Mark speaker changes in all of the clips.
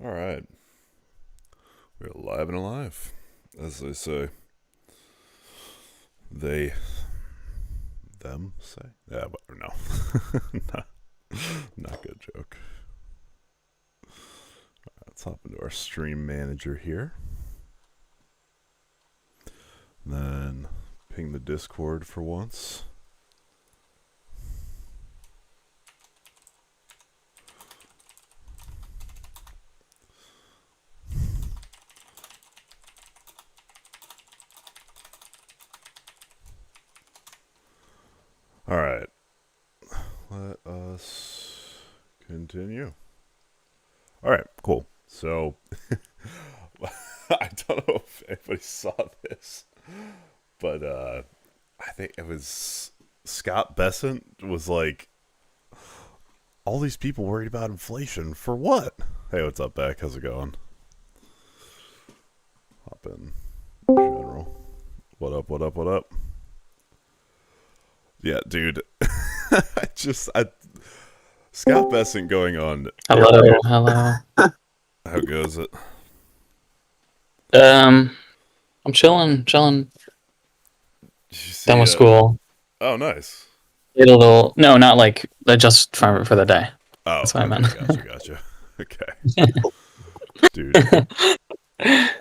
Speaker 1: All right. We're live and alive, as they say. They, them say? Yeah, but no. not, not good joke. Let's hop into our stream manager here. Then ping the Discord for once. All right. Let us continue. All right, cool. So, I don't know if anybody saw this, but I think it was Scott Bessent was like, all these people worried about inflation for what? Hey, what's up, Beck? How's it going? Hop in. General. What up, what up, what up? Yeah, dude. Scott Bessent going on.
Speaker 2: Hello.
Speaker 1: How goes it?
Speaker 2: I'm chilling.
Speaker 1: Did you see,
Speaker 2: Done with school.
Speaker 1: Oh, nice.
Speaker 2: Did a little. No, not like just for the day.
Speaker 1: Oh,
Speaker 2: That's what
Speaker 1: okay,
Speaker 2: I meant.
Speaker 1: gotcha. Okay. Dude.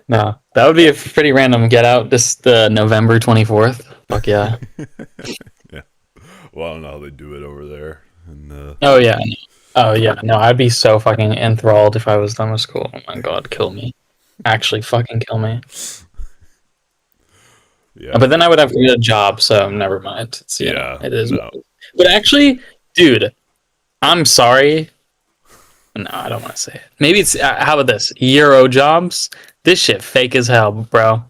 Speaker 2: No, that would be a pretty random get out. This November 24th. Fuck yeah.
Speaker 1: Yeah. Well, I don't know how they do it over there. And,
Speaker 2: Oh yeah. Oh yeah. No, I'd be so fucking enthralled if I was done with school. Oh my god, kill me. Actually, fucking kill me.
Speaker 1: yeah.
Speaker 2: But then I would have to get a job, so never mind. It's, it is.
Speaker 1: No.
Speaker 2: But actually, dude, I'm sorry. No, I don't want to say it. Maybe it's how about this? Euro jobs. This shit fake as hell, bro.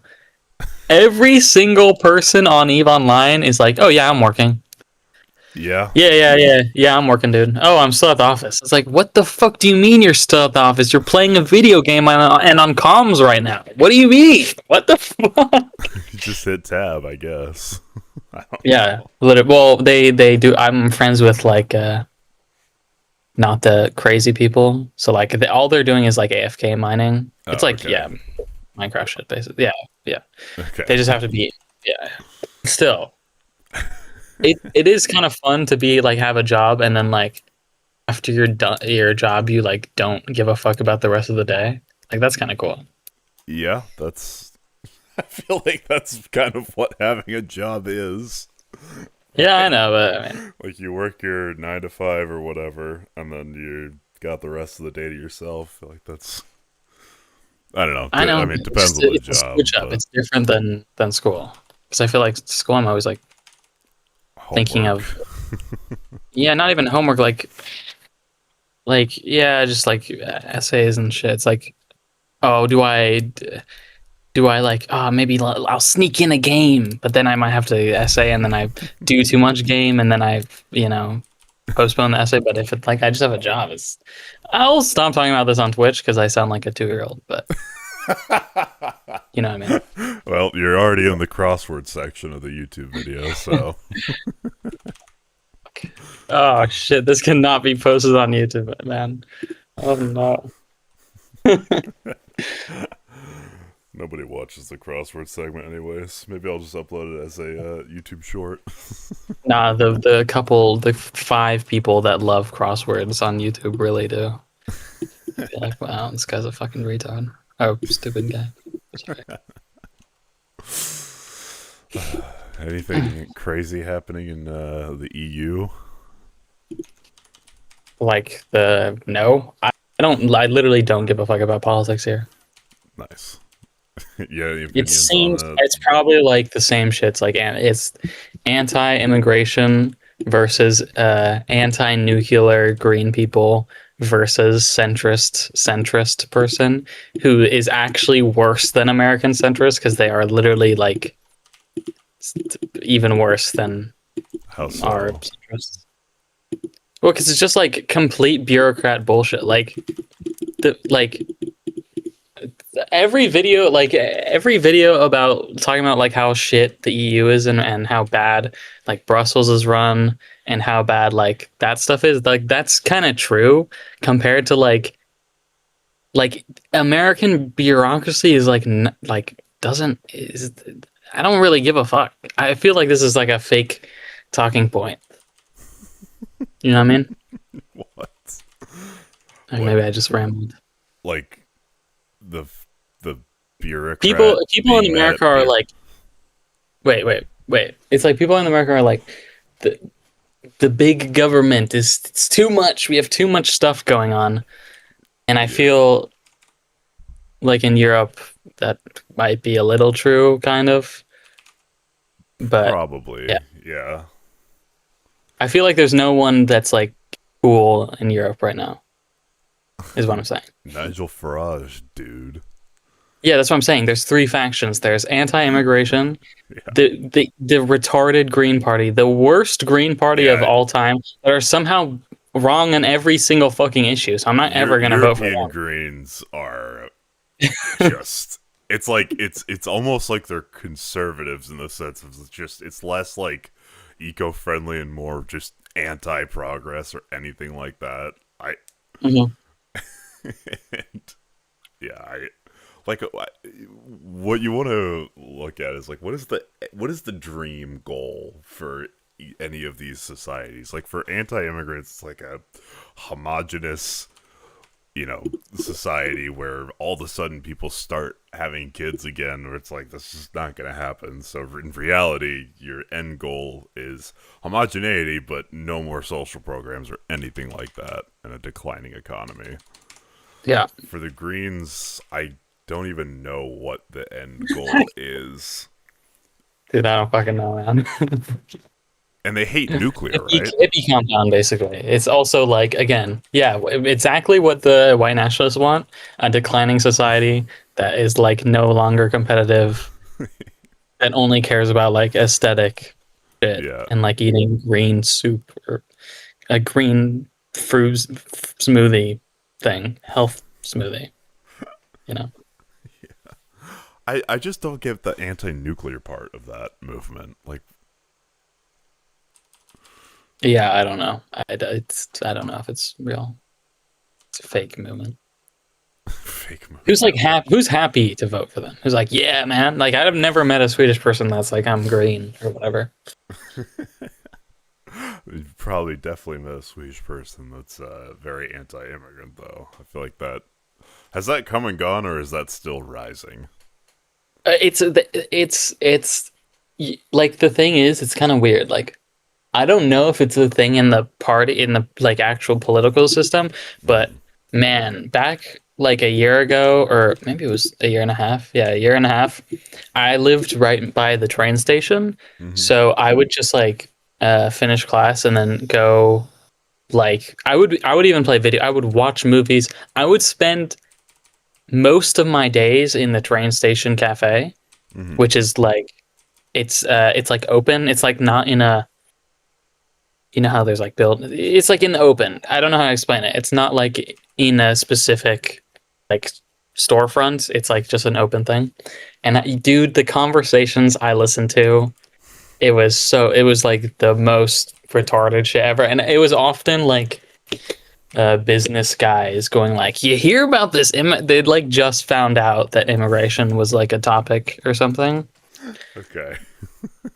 Speaker 2: Every single person on Eve Online is like, "Oh yeah, I'm working.
Speaker 1: Yeah.
Speaker 2: Yeah, I'm working, dude. Oh, I'm still at the office." It's like, what the fuck do you mean you're still at the office? You're playing a video game and on comms right now. What do you mean? What the fuck?
Speaker 1: You just hit tab, I guess.
Speaker 2: Yeah, well, they do. I'm friends with like not the crazy people. So like all they're doing is like AFK mining. It's like
Speaker 1: okay.
Speaker 2: Minecraft shit basically. Yeah.
Speaker 1: Okay.
Speaker 2: They just have to be Still, it is kind of fun to be like have a job and then like after you're done your job you like don't give a fuck about the rest of the day. Like that's kind of cool.
Speaker 1: Yeah, that's. I feel like that's kind of what having a job is.
Speaker 2: Yeah, I know, but I mean,
Speaker 1: Like you work your 9 to 5 or whatever, and then you got the rest of the day to yourself. I feel like that's. I don't know.
Speaker 2: I know.
Speaker 1: I mean, it depends on the
Speaker 2: It's a
Speaker 1: job.
Speaker 2: switch up. It's different than school because I feel like school I'm always like thinking
Speaker 1: Homework.
Speaker 2: of not even homework just like essays and shit. It's like, oh, do I like maybe I'll sneak in a game, but then I might have to essay and then I do too much game and then I postpone the essay. But if it's like I just have a job, I'll stop talking about this on Twitch because I sound like a 2-year-old. But you know what I mean.
Speaker 1: Well, you're already in the crossword section of the YouTube video, so.
Speaker 2: Oh shit! This cannot be posted on YouTube, man. Oh no.
Speaker 1: Nobody watches the crossword segment anyways. Maybe I'll just upload it as a YouTube short.
Speaker 2: Nah, the 5 people that love crosswords on YouTube really do. They're like, wow, this guy's a fucking retard. Oh, stupid guy. Sorry.
Speaker 1: Anything crazy happening in the EU?
Speaker 2: Like no, I don't. I literally don't give a fuck about politics here.
Speaker 1: Nice. Yeah, any
Speaker 2: It
Speaker 1: opinions
Speaker 2: seems
Speaker 1: on it?
Speaker 2: it's probably like the same shit. It's like it's anti-immigration versus anti-nuclear green people versus centrist person who is actually worse than American centrist because they are literally like even worse than
Speaker 1: How so?
Speaker 2: our centrists. Well, because it's just like complete bureaucrat bullshit. Like every video about talking about like how shit the EU is and how bad like Brussels is run and how bad like that stuff is, like that's kind of true compared to like like American bureaucracy is like like doesn't is I don't really give a fuck. I feel like this is like a fake talking point. You know what I mean?
Speaker 1: What?
Speaker 2: Or
Speaker 1: What?
Speaker 2: maybe I just rambled.
Speaker 1: Like the the
Speaker 2: People
Speaker 1: bureaucrat
Speaker 2: people in
Speaker 1: being mad
Speaker 2: America
Speaker 1: at
Speaker 2: are
Speaker 1: beer?
Speaker 2: like, wait. It's like people in America are like the the big government is it's too much. We have too much stuff going on. And I
Speaker 1: Yeah,
Speaker 2: feel like in Europe that might be a little true, kind of. But yeah,
Speaker 1: probably. Yeah,
Speaker 2: I feel like there's no one that's like cool in Europe right now, is what I'm saying.
Speaker 1: Nigel Farage, dude.
Speaker 2: Yeah, that's what I'm saying. There's three factions. There's anti-immigration,
Speaker 1: Yeah,
Speaker 2: the retarded Green Party, the worst Green Party of
Speaker 1: yeah.
Speaker 2: all time, that are somehow wrong on every single fucking issue. So I'm not ever gonna vote for
Speaker 1: European
Speaker 2: them.
Speaker 1: Greens are just. It's like it's almost like they're conservatives in the sense of it's less like eco-friendly and more just anti-progress or anything like that. I
Speaker 2: Mhm.
Speaker 1: and yeah, I like what you want to look at is like what is the dream goal for any of these societies? Like for anti-immigrants, it's like a homogenous, society where all of a sudden people start having kids again, where it's like this is not going to happen. So in reality, your end goal is homogeneity, but no more social programs or anything like that, and a declining economy.
Speaker 2: Yeah,
Speaker 1: For the Greens, I don't even know what the end goal is.
Speaker 2: dude, I don't fucking know, man.
Speaker 1: And they hate nuclear,
Speaker 2: Hippie,
Speaker 1: right?
Speaker 2: hippie compound, basically. It's also like, again, yeah, exactly what the white nationalists want: a declining society that is like no longer competitive, that only cares about like aesthetic shit
Speaker 1: Yeah.
Speaker 2: and like eating green soup or a green fruit smoothie thing, health smoothie, you know?
Speaker 1: I just don't get the anti-nuclear part of that movement. Like,
Speaker 2: Yeah, I don't know. I don't know if it's real. It's a fake movement.
Speaker 1: fake
Speaker 2: Who's like
Speaker 1: movement.
Speaker 2: who's happy to vote for them? Who's like, yeah, man. Like I've never met a Swedish person that's like, I'm green or whatever.
Speaker 1: You've probably definitely met a Swedish person that's very anti-immigrant, though. I feel like that has that come and gone, or is that still rising?
Speaker 2: It's like the thing is, it's kind of weird. Like I don't know if it's a thing in the party in the like actual political system, but
Speaker 1: Mm-hmm.
Speaker 2: man, back like a year ago, or maybe it was a year and a half. Yeah, a year and a half. I lived right by the train station,
Speaker 1: Mm-hmm.
Speaker 2: so I would just like finish class and then go. Like I would even play video. I would watch movies. I would spend most of my days in the train station cafe,
Speaker 1: Mm-hmm.
Speaker 2: which is like it's like open. It's like not in a, you know how there's like built, it's like in the open. I don't know how to explain it. It's not like in a specific like storefront. It's like just an open thing. And dude, the conversations I listened to, it was like the most retarded shit ever. And it was often like business guys going like, you hear about this they'd like just found out that immigration was like a topic or something.
Speaker 1: Okay.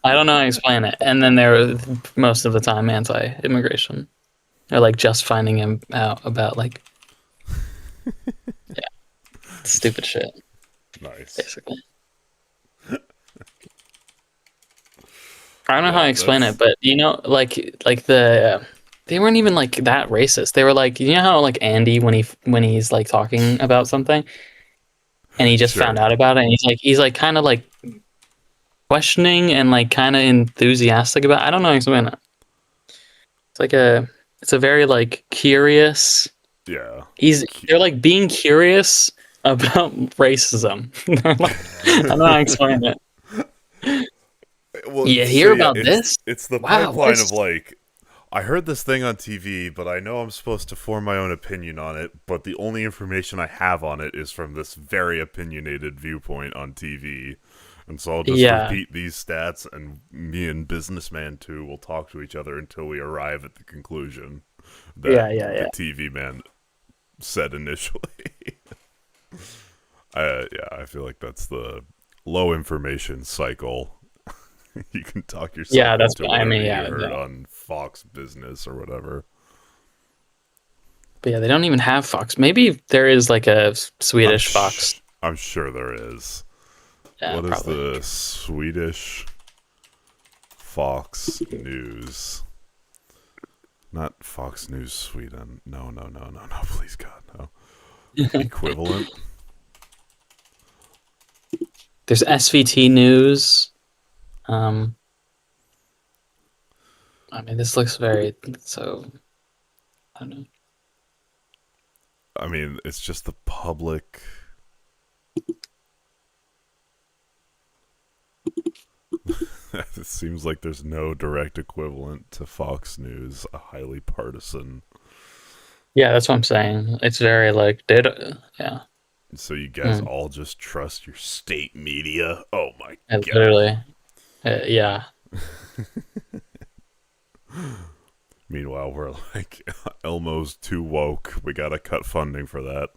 Speaker 2: I don't know how to explain it. And then they're most of the time anti-immigration. Or like just finding him out about like, yeah, stupid shit,
Speaker 1: Nice.
Speaker 2: basically. I don't know how
Speaker 1: Yeah,
Speaker 2: to explain
Speaker 1: that's
Speaker 2: it, but you know, like they weren't even like that racist. They were like, you know how like Andy when he's like talking about something and he just found
Speaker 1: sure.
Speaker 2: out about it and he's like kind of like questioning and like kind of enthusiastic about. I don't know how to explain it. It's like it's a very like curious.
Speaker 1: Yeah.
Speaker 2: They're like being curious about racism. I don't know how to explain it.
Speaker 1: Well,
Speaker 2: You
Speaker 1: so
Speaker 2: hear
Speaker 1: yeah,
Speaker 2: about this?
Speaker 1: it's the
Speaker 2: Wow,
Speaker 1: pipeline of
Speaker 2: what's
Speaker 1: like I heard this thing on TV, but I know I'm supposed to form my own opinion on it, but the only information I have on it is from this very opinionated viewpoint on TV. And so I'll just
Speaker 2: yeah,
Speaker 1: repeat these stats, and me and Businessman 2 will talk to each other until we arrive at the conclusion that
Speaker 2: yeah.
Speaker 1: the TV man said initially. Yeah, I feel like that's the low information cycle. You can talk
Speaker 2: Yeah,
Speaker 1: yourself
Speaker 2: that's.
Speaker 1: into
Speaker 2: I
Speaker 1: whatever
Speaker 2: mean,
Speaker 1: you
Speaker 2: yeah,
Speaker 1: heard
Speaker 2: yeah.
Speaker 1: on Fox Business or whatever.
Speaker 2: But yeah, they don't even have Fox. Maybe there is like a Swedish Fox.
Speaker 1: I'm sure there is.
Speaker 2: Yeah,
Speaker 1: What is
Speaker 2: probably.
Speaker 1: the Swedish Fox News? Not Fox News Sweden. No, no, no, no, no. Please God, no. Equivalent.
Speaker 2: There's SVT News. Um, I mean, this looks very so. I don't know.
Speaker 1: I mean, it's just the public. It seems like there's no direct equivalent to Fox News, a highly partisan.
Speaker 2: Yeah, that's what I'm saying. It's very like data. Yeah,
Speaker 1: So you guys
Speaker 2: mm,
Speaker 1: all just trust your state media? Oh my god.
Speaker 2: literally. Yeah,
Speaker 1: Meanwhile, we're like, Elmo's too woke. We gotta cut funding for that.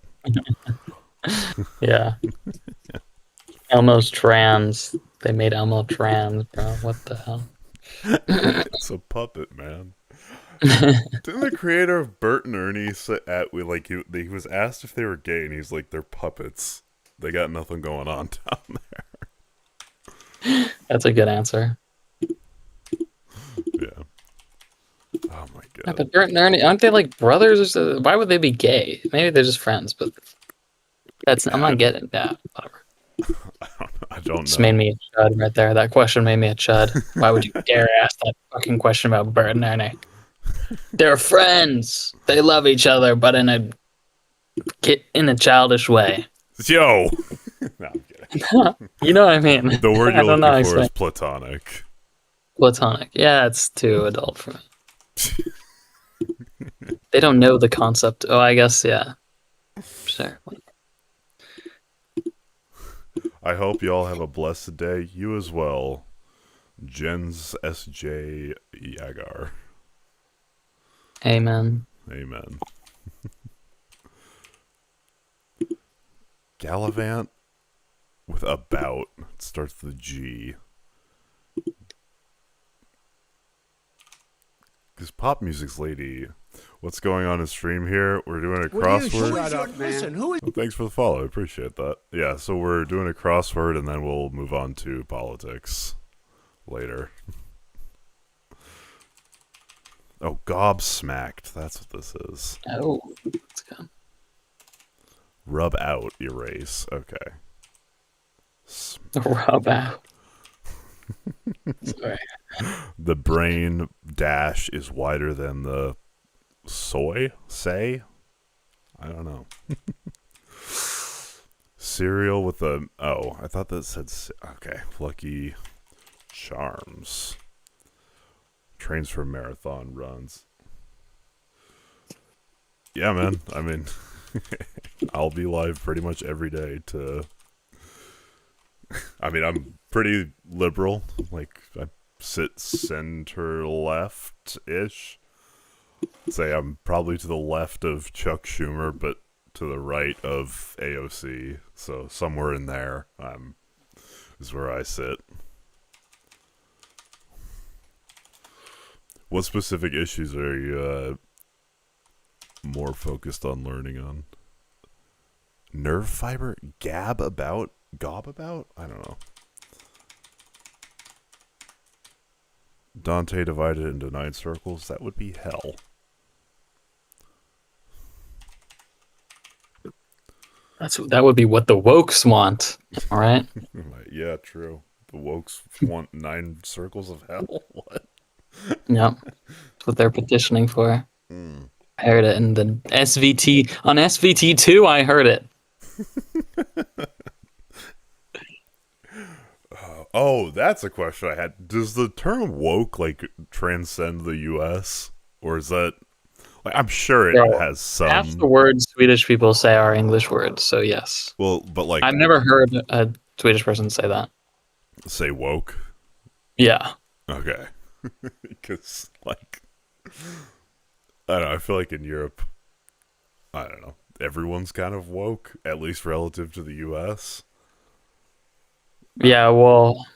Speaker 2: yeah. Elmo's trans. They made Elmo trans, bro. What the hell?
Speaker 1: It's a puppet, man. Didn't the creator of Bert and Ernie say at we like he was asked if they were gay, and he's like, they're puppets. They got nothing going on down
Speaker 2: That's a good answer.
Speaker 1: there. Yeah. Oh my
Speaker 2: Yeah,
Speaker 1: god.
Speaker 2: but Bert and Ernie, aren't they like brothers? Or so? Why would they be gay? Maybe they're just friends, but that's I'm
Speaker 1: I,
Speaker 2: not getting that. Whatever.
Speaker 1: I don't
Speaker 2: Just made
Speaker 1: know.
Speaker 2: me a chud right there. That question made me a chud. Why would you dare ask that fucking question about Bert and Ernie? They're friends. They love each other, but in a childish way.
Speaker 1: Yo. No, I'm kidding.
Speaker 2: You know what I mean?
Speaker 1: The word
Speaker 2: I
Speaker 1: you're
Speaker 2: don't know
Speaker 1: looking
Speaker 2: how to
Speaker 1: for
Speaker 2: explain.
Speaker 1: is platonic.
Speaker 2: Platonic. Yeah, it's too adult for me. They don't know the concept. Oh, I guess yeah. Sure.
Speaker 1: I hope you all have a blessed day. You as well. Jens S.J. Yagar.
Speaker 2: Amen.
Speaker 1: Amen. Gallivant with about. It starts with a G. Because pop music's lady. What's going on in stream here? We're doing a crossword.
Speaker 3: Shut up, man.
Speaker 1: Well, thanks for the follow. I appreciate that. Yeah, so we're doing a crossword and then we'll move on to politics later. Oh, gobsmacked. That's what this is.
Speaker 2: Oh, let's go.
Speaker 1: Rub out, erase. Okay.
Speaker 2: Rub out. Sorry.
Speaker 1: The brain dash is wider than the say? I don't know. Cereal with a... Oh, I thought that said... Okay. Lucky Charms. Trains for marathon runs. Yeah, man. I mean, I'll be live pretty much every day to... I mean, I'm pretty liberal. Like, I sit center left-ish. Say I'm probably to the left of Chuck Schumer, but to the right of AOC. So somewhere in there is where I sit. What specific issues are you more focused on learning on? Nerve fiber? Gob about? I don't know. Dante divided into 9 circles? That would be hell.
Speaker 2: That would be what the wokes want. All right.
Speaker 1: Yeah, true. The wokes want 9 circles of hell? What?
Speaker 2: Yep. That's what they're petitioning for.
Speaker 1: Mm.
Speaker 2: I heard it in the SVT on SVT2. I heard it.
Speaker 1: Oh, that's a question I had. Does the term woke like transcend the U.S. or is that like I'm sure it
Speaker 2: Bro,
Speaker 1: has
Speaker 2: half the
Speaker 1: some?
Speaker 2: words Swedish people say are English words. So yes,
Speaker 1: Well, but like
Speaker 2: I've never heard a Swedish person say that.
Speaker 1: say woke.
Speaker 2: Yeah.
Speaker 1: Okay, because like I don't know. I feel like in Europe, I don't know. everyone's kind of woke, at least relative to the U.S.
Speaker 2: Yeah, well,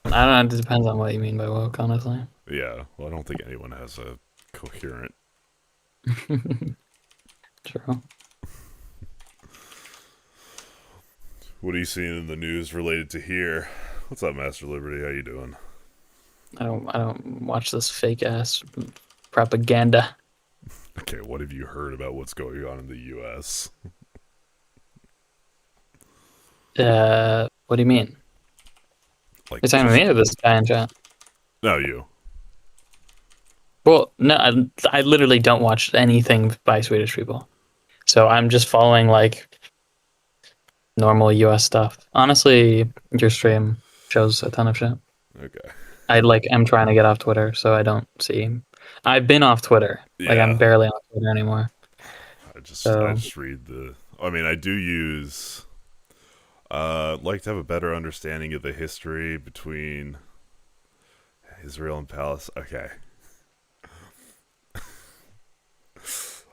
Speaker 2: I don't know. It depends on what you mean by woke, honestly.
Speaker 1: Yeah, well, I don't think anyone has a coherent.
Speaker 2: True.
Speaker 1: What are you seeing in the news related to here? What's up, Master Liberty? How you doing?
Speaker 2: I don't watch this fake ass propaganda.
Speaker 1: Okay, what have you heard about what's going on in the U.S.?
Speaker 2: What do you mean?
Speaker 1: Like,
Speaker 2: You're talking to
Speaker 1: just
Speaker 2: me or this guy in chat?
Speaker 1: no, you.
Speaker 2: Well, no, I literally don't watch anything by Swedish people. So I'm just following like normal US stuff. Honestly, your stream shows a ton of shit.
Speaker 1: Okay.
Speaker 2: I like am trying to get off Twitter, so I don't see. I've been off Twitter. Like I'm
Speaker 1: Yeah,
Speaker 2: barely on Twitter anymore.
Speaker 1: I
Speaker 2: So
Speaker 1: just read the. I mean, I do use. Like to have a better understanding of the history between Israel and Palestine. Okay,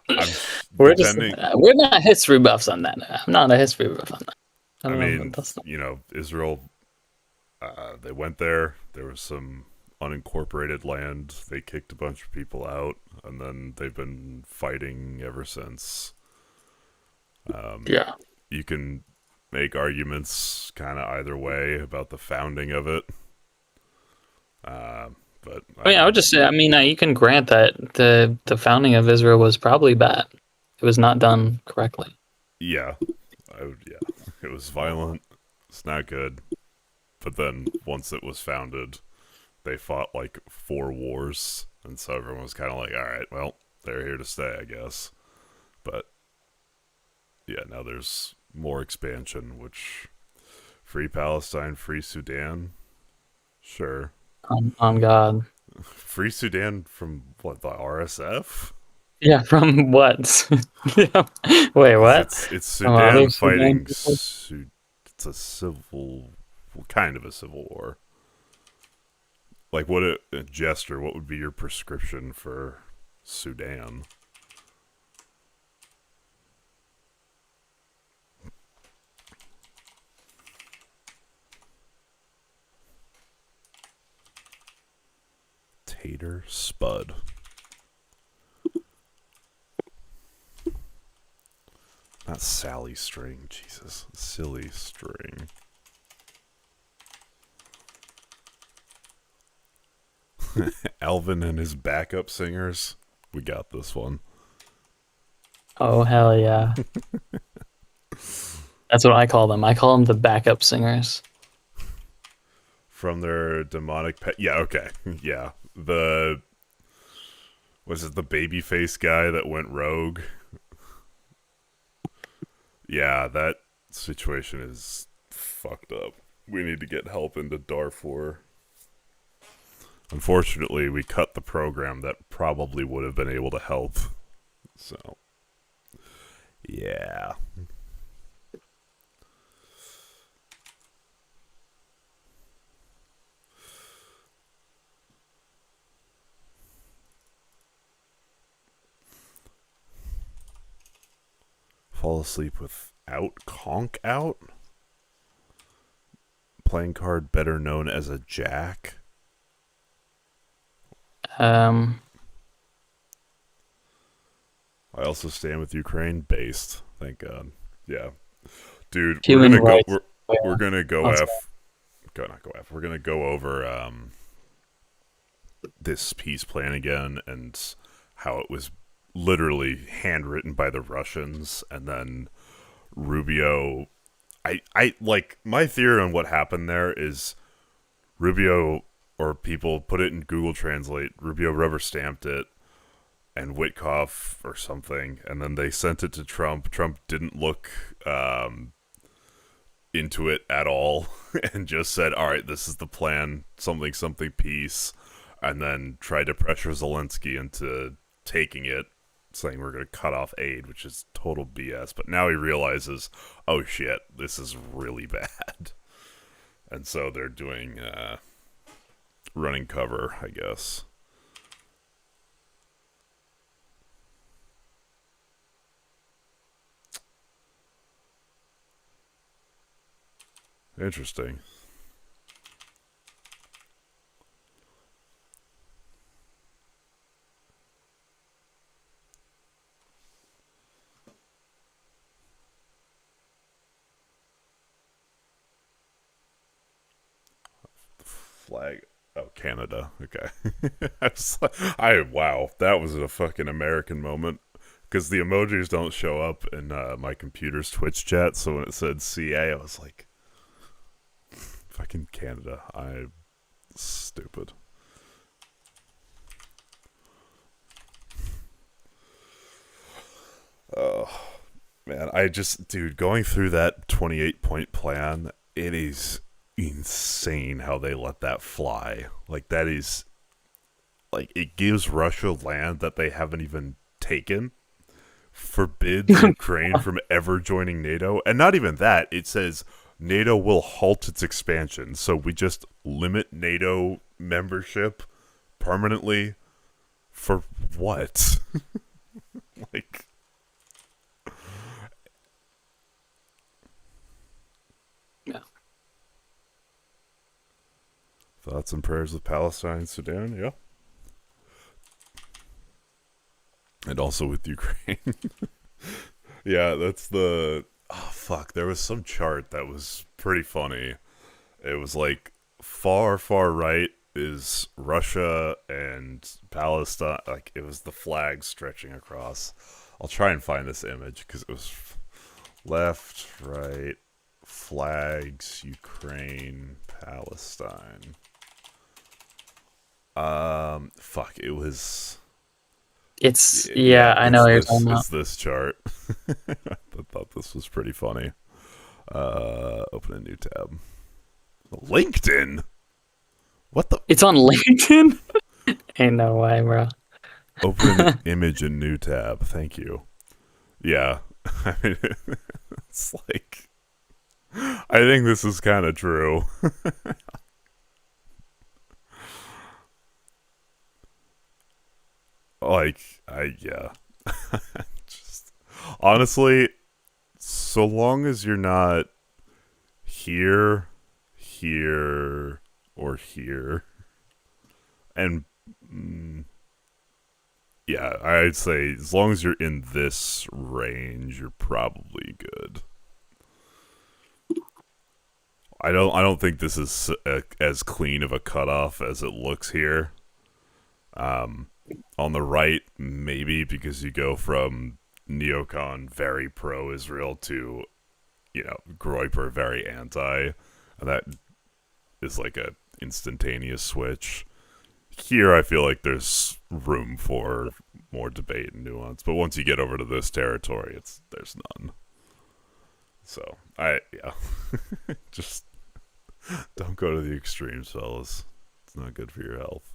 Speaker 1: I'm
Speaker 2: we're just
Speaker 1: depending.
Speaker 2: we're not history buffs on that. I'm not a history buff on that. I
Speaker 1: I
Speaker 2: don't know.
Speaker 1: mean,
Speaker 2: That's not,
Speaker 1: Israel. They went there. There was some unincorporated land. They kicked a bunch of people out, and then they've been fighting ever since.
Speaker 2: yeah.
Speaker 1: You can make arguments kind of either way about the founding of it. But
Speaker 2: I
Speaker 1: I
Speaker 2: mean, I would
Speaker 1: mean,
Speaker 2: just say. I mean, you can grant that the founding of Israel was probably bad. It was not done correctly.
Speaker 1: yeah, yeah, it was violent. It's not good. But then once it was founded, they fought like 4 wars, and so everyone was kind of like, all right, well, they're here to stay, I guess. But yeah, now there's more expansion, which free Palestine, free Sudan, sure.
Speaker 2: On God.
Speaker 1: Free Sudan from what, the RSF?
Speaker 2: Yeah, from what? Yeah. Wait,
Speaker 1: Because
Speaker 2: what?
Speaker 1: it's
Speaker 2: From other
Speaker 1: Sudan
Speaker 2: Sudan
Speaker 1: fighting.
Speaker 2: people?
Speaker 1: It's a civil, kind of a civil war. Like, what a Jester? What would be your prescription for Sudan? Tater Spud. Not Sally String. Jesus, silly string. Alvin and his backup singers. We got this one.
Speaker 2: Oh hell yeah. That's what I call them. I call them the backup singers.
Speaker 1: From their demonic pet. Yeah, okay. Yeah. The. Was it the babyface guy that went rogue? Yeah, that situation is fucked up. We need to get help into Darfur. Unfortunately, we cut the program that probably would have been able to help. So, yeah. Fall asleep without conk out? Playing card better known as a jack.
Speaker 2: Um,
Speaker 1: I also stand with Ukraine based. Thank God. Yeah. Dude, we're
Speaker 2: human
Speaker 1: gonna go
Speaker 2: rights.
Speaker 1: we're gonna go
Speaker 2: Let's
Speaker 1: F go not go F. We're gonna go over this peace plan again and how it was literally handwritten by the Russians, and then Rubio. I like my theory on what happened there is Rubio, or people put it in Google Translate, Rubio rubber stamped it, and Witkoff or something, and then they sent it to Trump. Trump didn't look into it at all and just said, all right, this is the plan, something peace, and then tried to pressure Zelensky into taking it, saying we're going to cut off aid, which is total BS. But now he realizes, oh shit, this is really bad. And so they're doing running cover, I guess. Interesting. Flag. Oh, Canada. Okay. Wow, that was a fucking American moment. Because the emojis don't show up in my computer's Twitch chat, so when it said CA, I was like, fucking Canada. I'm stupid. Oh, man. Dude, going through that 28-point plan, it is insane how they let that fly. Like, that is, like, it gives Russia land that they haven't even taken, forbids Ukraine from ever joining NATO, and not even that, it says NATO will halt its expansion. So we just limit NATO membership permanently for what? Like,
Speaker 2: Yeah.
Speaker 1: thoughts and prayers with Palestine and Sudan, yeah. And also with Ukraine. Yeah, that's the. Oh, fuck. There was some chart that was pretty funny. It was like far, far right is Russia and Palestine. Like, it was the flag stretching across. I'll try and find this image because it was left, right, flags, Ukraine, Palestine. Fuck. It was.
Speaker 2: It's
Speaker 1: Yeah,
Speaker 2: yeah, I know what you're talking about.
Speaker 1: it's this chart. I thought this was pretty funny. Open a new tab. LinkedIn. What the?
Speaker 2: It's on LinkedIn. Ain't no way, bro.
Speaker 1: Open an image in new tab. Thank you. Yeah, I mean, it's like I think this is kind of true. Like, yeah. Just honestly, so long as you're not here, here, or here, and yeah, I'd say as long as you're in this range, you're probably good. I don't think this is as clean of a cutoff as it looks here. Um, on the right, maybe because you go from neocon very pro-Israel to Groyper very anti, and that is like a instantaneous switch. Here, I feel like there's room for more debate and nuance, but once you get over to this territory, there's none. So yeah, just don't go to the extremes, fellas. It's not good for your health.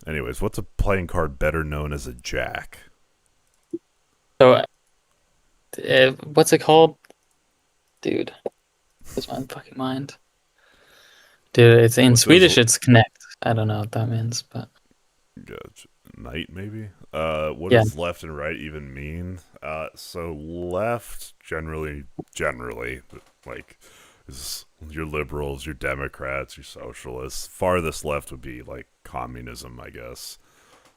Speaker 1: Anyways, what's a playing card better known as a jack?
Speaker 2: So, what's it called, dude? What's my fucking mind, dude? It's in
Speaker 1: What does
Speaker 2: Swedish. It's connect. I don't know what that means, but
Speaker 1: knight maybe? What
Speaker 2: yeah.
Speaker 1: does left and right even mean? So left generally, like is your liberals, your Democrats, your socialists. Farthest left would be like communism, I guess.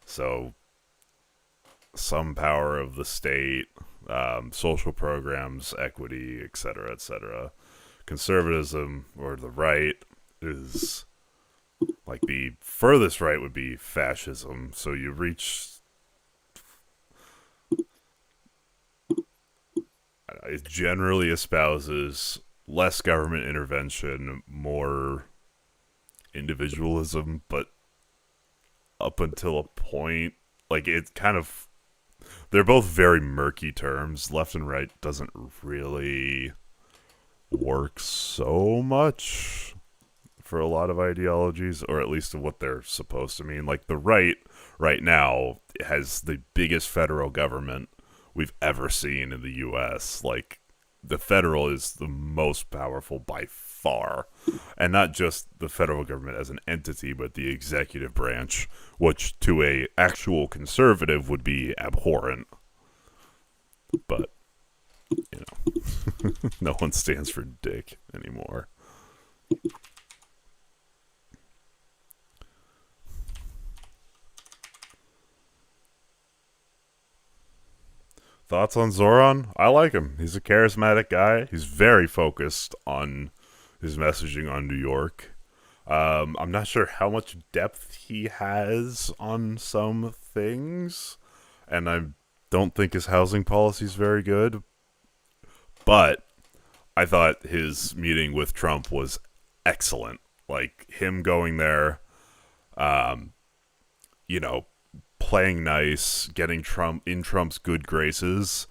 Speaker 1: So some power of the state, social programs, equity, etc., etc. Conservatism or the right is like the furthest right would be fascism. So you reach. It generally espouses less government intervention, more individualism, but up until a point, like it kind of. They're both very murky terms. Left and right doesn't really work so much for a lot of ideologies, or at least of what they're supposed to mean. Like the right now has the biggest federal government we've ever seen in the U.S. Like the federal is the most powerful by far, and not just the federal government as an entity, but the executive branch, which to a actual conservative would be abhorrent. But No one stands for dick anymore. Thoughts on Zoran? I like him. He's a charismatic guy. He's very focused on his messaging on New York. I'm not sure how much depth he has on some things, and I don't think his housing policy is very good. But I thought his meeting with Trump was excellent. Like him going there, um, you know, playing nice, getting Trump in Trump's good graces.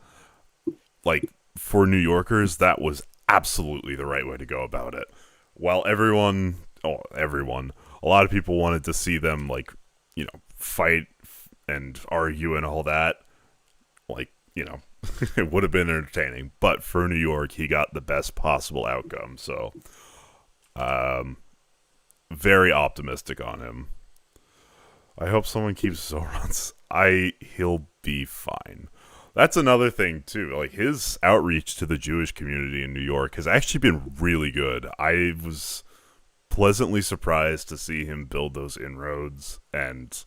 Speaker 1: Like for New Yorkers, that was absolutely the right way to go about it. While everyone, a lot of people wanted to see them like, fight and argue and all that. Like, it would have been entertaining. But for New York, he got the best possible outcome. So, um, very optimistic on him. I hope someone keeps Zoran's. He'll be fine. That's another thing too. Like his outreach to the Jewish community in New York has actually been really good. I was pleasantly surprised to see him build those inroads and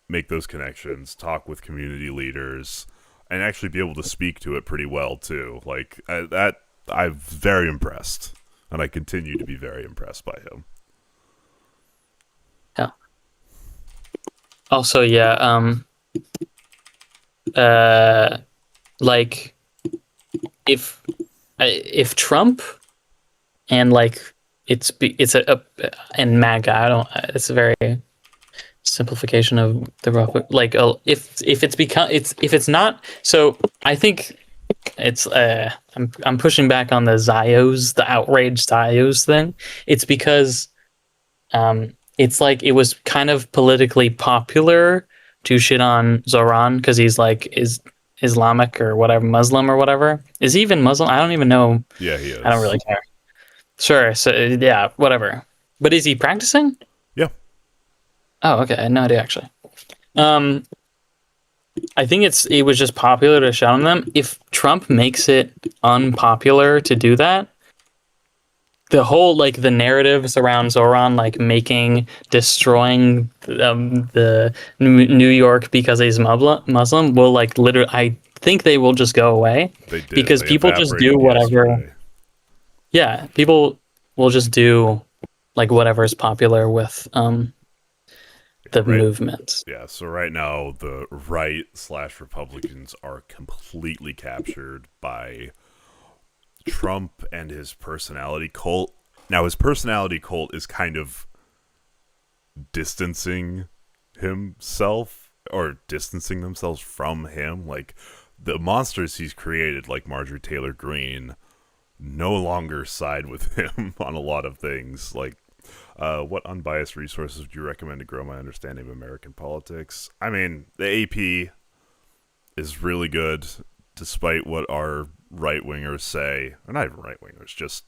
Speaker 1: make those connections, talk with community leaders, and actually be able to speak to it pretty well too. Like that, I'm very impressed, and I continue to be very impressed by him.
Speaker 2: Yeah. Also, yeah. Like if Trump and like it's a and MAGA. I don't. It's a very simplification of the rough. Like if it's become if it's not. So I think it's I'm pushing back on the Zios, the outraged Zios thing. It's because it's like it was kind of politically popular to shit on Zoran because he's like is Islamic or whatever, Muslim or whatever. Is he even Muslim? I don't even know.
Speaker 1: Yeah, he
Speaker 2: I don't
Speaker 1: is.
Speaker 2: really care. Sure. So yeah, whatever. But is he practicing?
Speaker 1: Yeah.
Speaker 2: Oh, okay. I had no idea actually. Um, I think it was just popular to shut on them. If Trump makes it unpopular to do that, the whole like the narratives around Zoran like destroying the New York because he's Muslim will like literally. I think they will just go away
Speaker 1: They did.
Speaker 2: because
Speaker 1: They
Speaker 2: people just do
Speaker 1: evaporated
Speaker 2: whatever.
Speaker 1: yesterday.
Speaker 2: Yeah, people will just do like whatever is popular with the
Speaker 1: Right.
Speaker 2: movement.
Speaker 1: Yeah. So right now, the right slash Republicans are completely captured by Trump and his personality cult. Now, his personality cult is kind of distancing himself or distancing themselves from him. Like the monsters he's created, like Marjorie Taylor Greene, no longer side with him on a lot of things. Like, what unbiased resources would you recommend to grow my understanding of American politics? I mean, the AP is really good, despite what our right wingers say. Or not even right wingers, just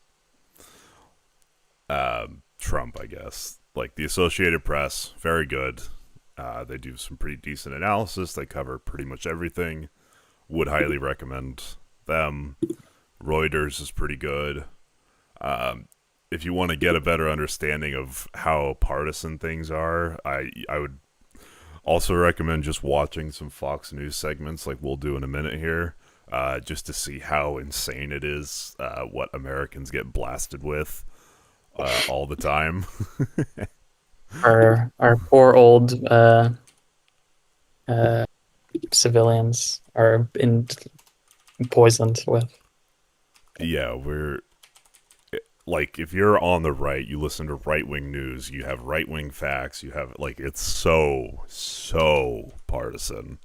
Speaker 1: Trump, I guess. Like the Associated Press, very good. They do some pretty decent analysis. They cover pretty much everything. Would highly recommend them. Reuters is pretty good. If you want to get a better understanding of how partisan things are, I would also recommend just watching some Fox News segments like we'll do in a minute here, just to see how insane it is, what Americans get blasted with all the time.
Speaker 2: Our poor old civilians are poisoned with.
Speaker 1: Yeah, we're like if you're on the right, you listen to right wing news, you have right wing facts, you have like it's so partisan.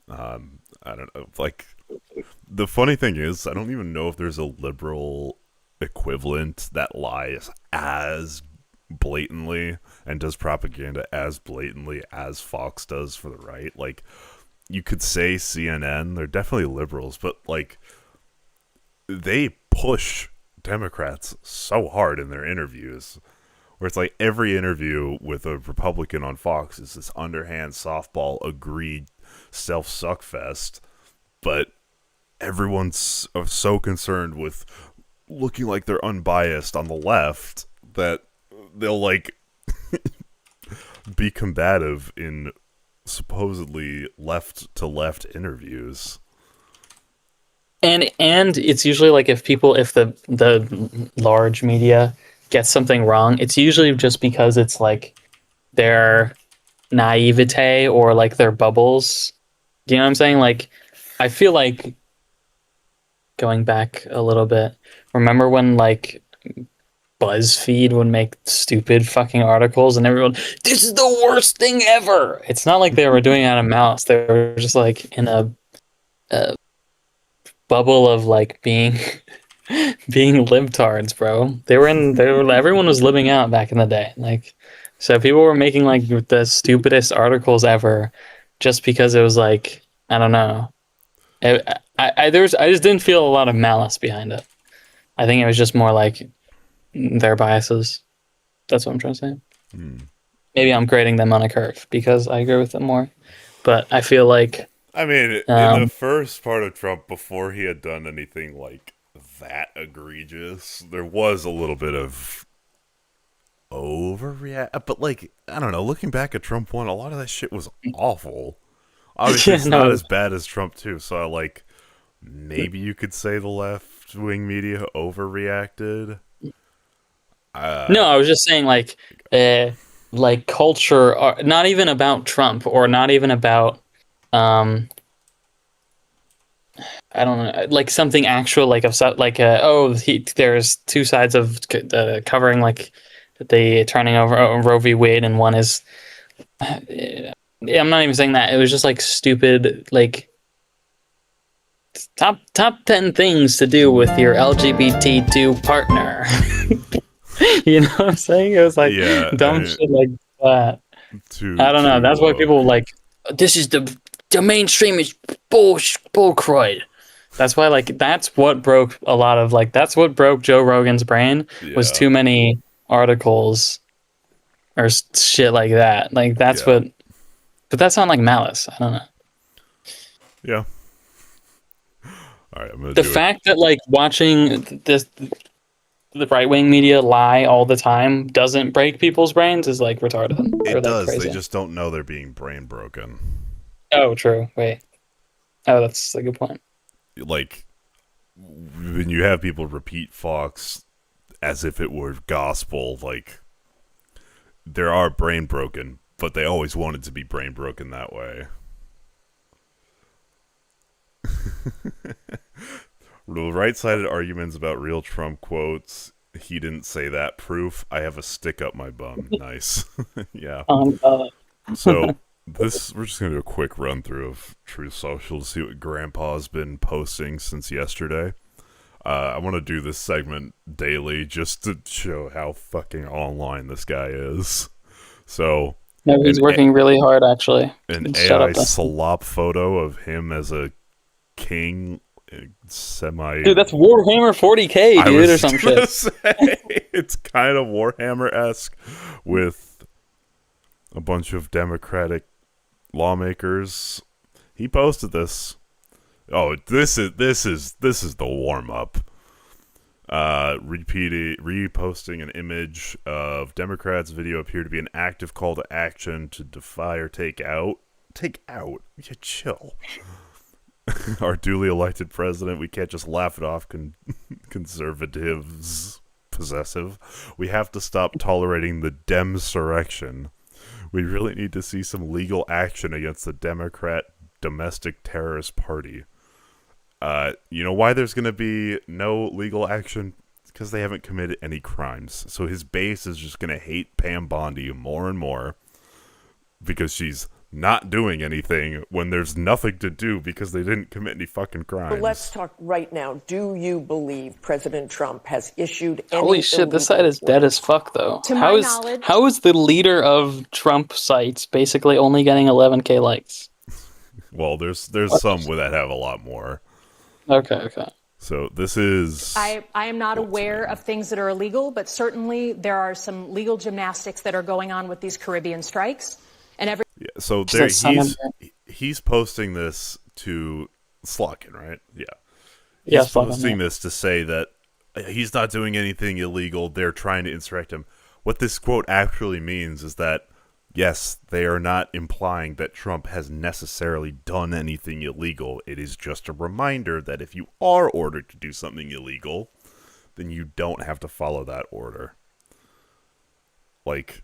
Speaker 1: I don't know. Like the funny thing is, I don't even know if there's a liberal equivalent that lies as blatantly and does propaganda as blatantly as Fox does for the right. Like you could say CNN, they're definitely liberals, but like they push Democrats so hard in their interviews where it's like every interview with a Republican on Fox is this underhand softball agreed self-suckfest, but everyone's so concerned with looking like they're unbiased on the left that they'll like be combative in supposedly left to left interviews.
Speaker 2: And it's usually like if the large media gets something wrong, it's usually just because it's like their naivete or like their bubbles. Do you know what I'm saying? Like, I feel like going back a little bit, remember when like BuzzFeed would make stupid fucking articles and everyone, this is the worst thing ever. It's not like they were doing it out of malice. They were just like in a bubble of like being being libtards, bro. Everyone was living out back in the day. Like, so people were making like the stupidest articles ever just because it was like, I don't know. I just didn't feel a lot of malice behind it. I think it was just more like their biases. That's what I'm trying to say. Maybe I'm grading them on a curve because I agree with them more. But I feel like
Speaker 1: I mean, in the first part of Trump, before he had done anything like that egregious, there was a little bit of overreact. But like, I don't know. Looking back at Trump 1, a lot of that shit was awful. Obviously, it's not as bad as Trump 2. So like, maybe you could say the left wing media overreacted.
Speaker 2: No, I was just saying like culture, not even about Trump or not even about I don't know, like something actual, like there's two sides of covering like the turning over Roe v. Wade, and one is I'm not even saying that. It was just like stupid, like top 10 things to do with your LGBT2 partner. You know what I'm saying? It was like dumb shit like that. I don't know. That's why people like, this is the mainstream is bullcroyd. That's why that's what broke a lot of that's what broke Joe Rogan's brain was too many articles or shit like that. Like that's what, but that's not like malice. I don't know.
Speaker 1: Yeah. All right, I'm gonna
Speaker 2: the fact that like watching the right-wing media lie all the time doesn't break people's brains is like retarded.
Speaker 1: It does. Crazy. They just don't know they're being brain broken.
Speaker 2: Oh, true. Wait. Oh, that's a good point.
Speaker 1: Like, when you have people repeat Fox as if it were gospel, like, there are brain broken, but they always wanted to be brain broken that way. The right-sided arguments about real Trump quotes. He didn't say that. Proof. I have a stick up my bum. Nice. Yeah. So we're just gonna do a quick run through of Truth Social to see what Grandpa's been posting since yesterday. I want to do this segment daily just to show how fucking online this guy is. So
Speaker 2: no, he's working really hard actually.
Speaker 1: An AI slop photo of him as a king.
Speaker 2: Dude, that's Warhammer 40k, dude, or some shit.
Speaker 1: It's kind of Warhammer-esque with a bunch of Democratic lawmakers. He posted this. Oh, this is the warm-up. Reposting an image of Democrats' video appeared to be an active call to action to defy or take out. Take out? Yeah, chill. Our duly elected president. We can't just laugh it off. Conservatives possessive. We have to stop tolerating the Demsurrection. We really need to see some legal action against the Democrat domestic terrorist party. You know why there's going to be no legal action? Because they haven't committed any crimes. So his base is just going to hate Pam Bondi more and more because she's not doing anything when there's nothing to do because they didn't commit any fucking crimes.
Speaker 3: But let's talk right now. Do you believe President Trump has issued any
Speaker 2: Holy shit, this site is dead as fuck, though. How is the leader of Trump sites basically only getting 11k likes?
Speaker 1: Well, there's some that have a lot more.
Speaker 2: Okay.
Speaker 1: So this is...
Speaker 4: I am not aware of things that are illegal, but certainly there are some legal gymnastics that are going on with these Caribbean strikes. And
Speaker 1: so he's posting this to Slotkin, right? Yeah.
Speaker 2: Yeah,
Speaker 1: He's
Speaker 2: Slotkin,
Speaker 1: posting
Speaker 2: yeah.
Speaker 1: this to say that he's not doing anything illegal. They're trying to insurrect him. What this quote actually means is that, yes, they are not implying that Trump has necessarily done anything illegal. It is just a reminder that if you are ordered to do something illegal, then you don't have to follow that order. Like,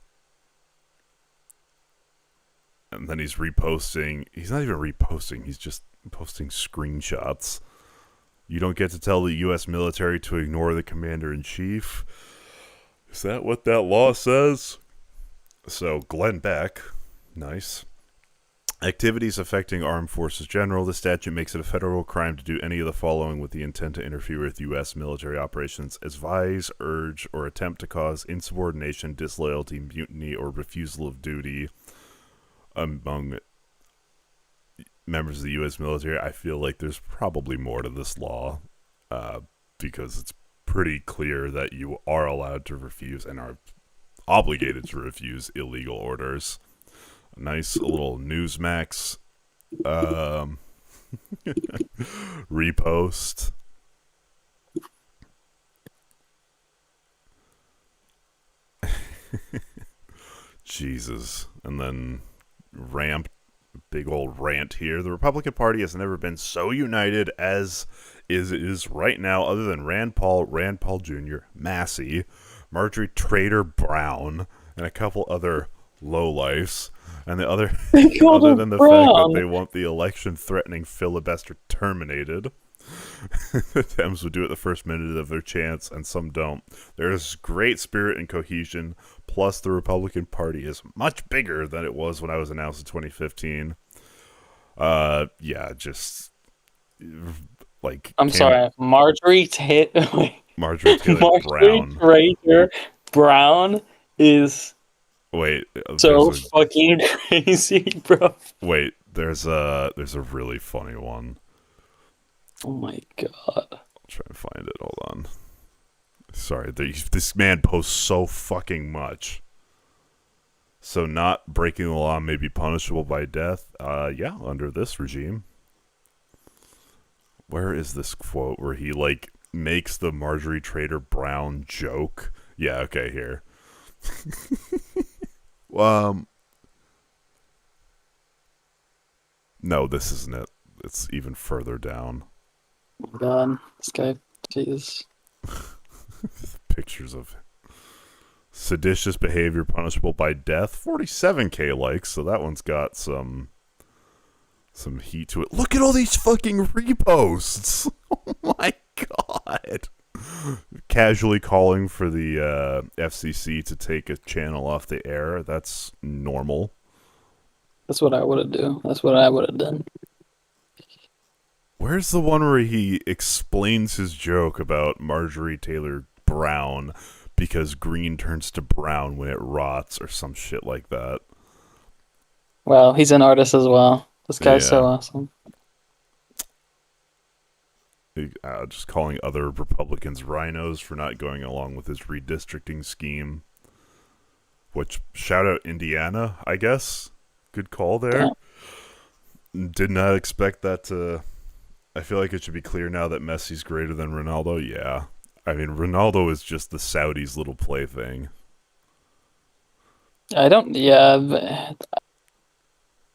Speaker 1: and then he's reposting. He's not even reposting. He's just posting screenshots. You don't get to tell the U.S. military to ignore the commander-in-chief. Is that what that law says? So, Glenn Beck. Nice. Activities affecting armed forces general. The statute makes it a federal crime to do any of the following with the intent to interfere with U.S. military operations: advise, urge, or attempt to cause insubordination, disloyalty, mutiny, or refusal of duty among members of the U.S. military. I feel like there's probably more to this law because it's pretty clear that you are allowed to refuse and are obligated to refuse illegal orders. A nice little Newsmax repost. Jesus. And then big old rant here. The Republican Party has never been so united as it is right now, other than Rand Paul Jr., Massey, Marjorie Trader Brown, and a couple other lowlifes. And the other than the fact that they want the election-threatening filibuster terminated. The Dems would do it the first minute of their chance, and some don't. There's great spirit and cohesion, plus the Republican Party is much bigger than it was when I was announced in 2015. Yeah, just like
Speaker 2: I'm sorry, Marjorie Taylor
Speaker 1: Brown.
Speaker 2: Trader Brown is
Speaker 1: Wait,
Speaker 2: so fucking crazy, bro.
Speaker 1: Wait, there's a really funny one.
Speaker 2: Oh my god.
Speaker 1: I'll try to find it. Hold on. Sorry, this man posts so fucking much. So not breaking the law may be punishable by death. Yeah, under this regime. Where is this quote where he, like, makes the Marjorie Trader Brown joke? Yeah, okay, here. No, this isn't it. It's even further down.
Speaker 2: Oh my god, this guy, Jesus.
Speaker 1: Pictures of seditious behavior punishable by death. 47k likes, so that one's got some heat to it. Look at all these fucking reposts. Oh my god. Casually calling for the FCC to take a channel off the air. That's normal.
Speaker 2: That's what I would have done. That's what I would have done.
Speaker 1: Where's the one where he explains his joke about Marjorie Taylor Brown because green turns to brown when it rots or some shit like that?
Speaker 2: Well, he's an artist as well. This guy's so awesome.
Speaker 1: Just calling other Republicans rhinos for not going along with his redistricting scheme. Which, shout out Indiana, I guess. Good call there. Yeah. Did not expect that to... I feel like it should be clear now that Messi's greater than Ronaldo. Yeah. I mean, Ronaldo is just the Saudis' little plaything.
Speaker 2: I don't... Yeah.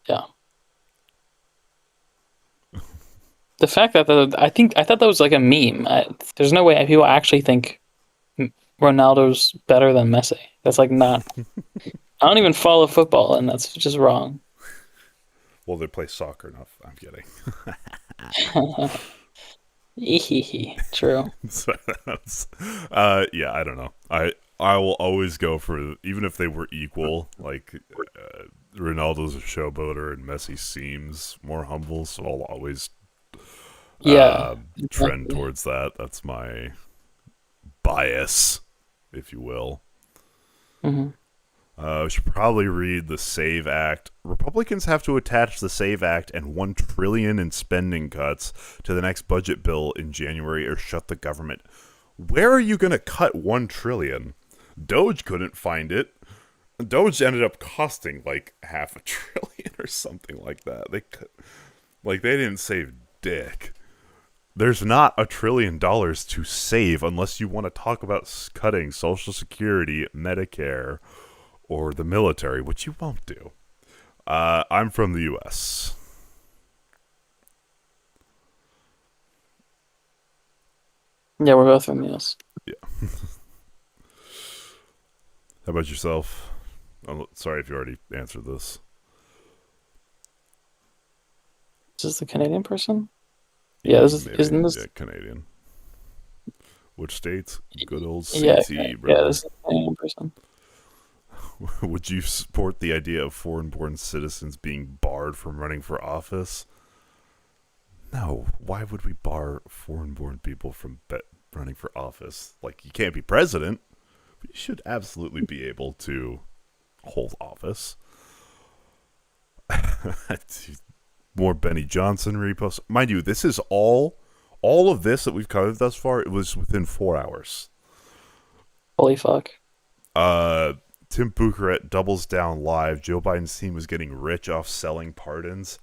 Speaker 2: Yeah. The fact that I thought that was like a meme. There's no way people actually think Ronaldo's better than Messi. That's like not... I don't even follow football, and that's just wrong.
Speaker 1: Well, they play soccer enough. I'm kidding.
Speaker 2: True.
Speaker 1: Yeah, I don't know. I will always go for, even if they were equal, like Ronaldo's a showboater and Messi seems more humble, so I'll always trend towards that. That's my bias, if you will.
Speaker 2: Mm-hmm.
Speaker 1: We should probably read the SAVE Act. Republicans have to attach the SAVE Act and $1 trillion in spending cuts to the next budget bill in January or shut the government. Where are you going to cut $1 trillion? Doge couldn't find it. Doge ended up costing like $500 billion or something like that. They didn't save dick. There's not $1 trillion to save unless you want to talk about cutting Social Security, Medicare, or the military, which you won't do. I'm from the U.S.
Speaker 2: Yeah, we're both from the US.
Speaker 1: Yeah. How about yourself? I'm sorry if you already answered this.
Speaker 2: Is this the Canadian person? Yeah,
Speaker 1: Maybe,
Speaker 2: isn't this?
Speaker 1: yeah, Canadian. Which states? Good old
Speaker 2: Yeah,
Speaker 1: CT,
Speaker 2: yeah,
Speaker 1: brother.
Speaker 2: this is the Canadian person.
Speaker 1: Would you support the idea of foreign-born citizens being barred from running for office? No. Why would we bar foreign-born people from running for office? Like, you can't be president, but you should absolutely be able to hold office. More Benny Johnson reposts. Mind you, this is all of this that we've covered thus far, it was within 4 hours.
Speaker 2: Holy fuck.
Speaker 1: Tim Bucharest doubles down live. Joe Biden's team was getting rich off selling pardons.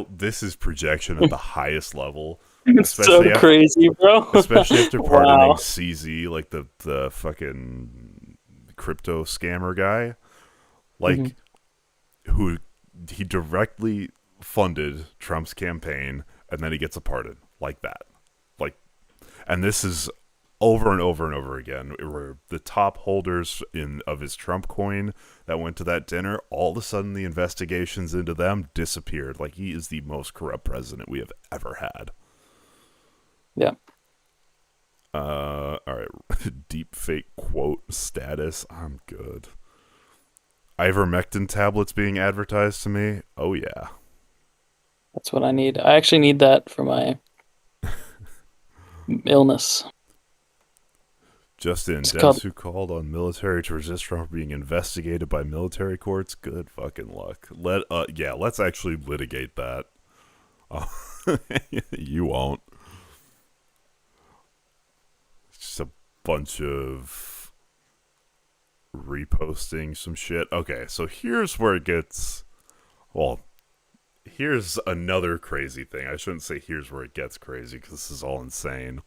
Speaker 1: This is projection at the highest level.
Speaker 2: It's so crazy, bro.
Speaker 1: Especially after pardoning
Speaker 2: Wow.
Speaker 1: CZ, like the fucking crypto scammer guy. Like, who he directly funded Trump's campaign, and then he gets a pardon. Like that. Like, and this is over and over and over again, where the top holders of his Trump coin that went to that dinner, all of a sudden the investigations into them disappeared. Like, he is the most corrupt president we have ever had.
Speaker 2: Yeah.
Speaker 1: All right. Deep fake quote status. I'm good. Ivermectin tablets being advertised to me. Oh yeah.
Speaker 2: That's what I need. I actually need that for my illness.
Speaker 1: Justin,
Speaker 2: It's
Speaker 1: devs
Speaker 2: called-
Speaker 1: who called on military to resist Trump being investigated by military courts. Good fucking luck. Let's actually litigate that. You won't. It's just a bunch of reposting some shit. Okay, so here's where it gets. Well, here's another crazy thing. I shouldn't say here's where it gets crazy because this is all insane.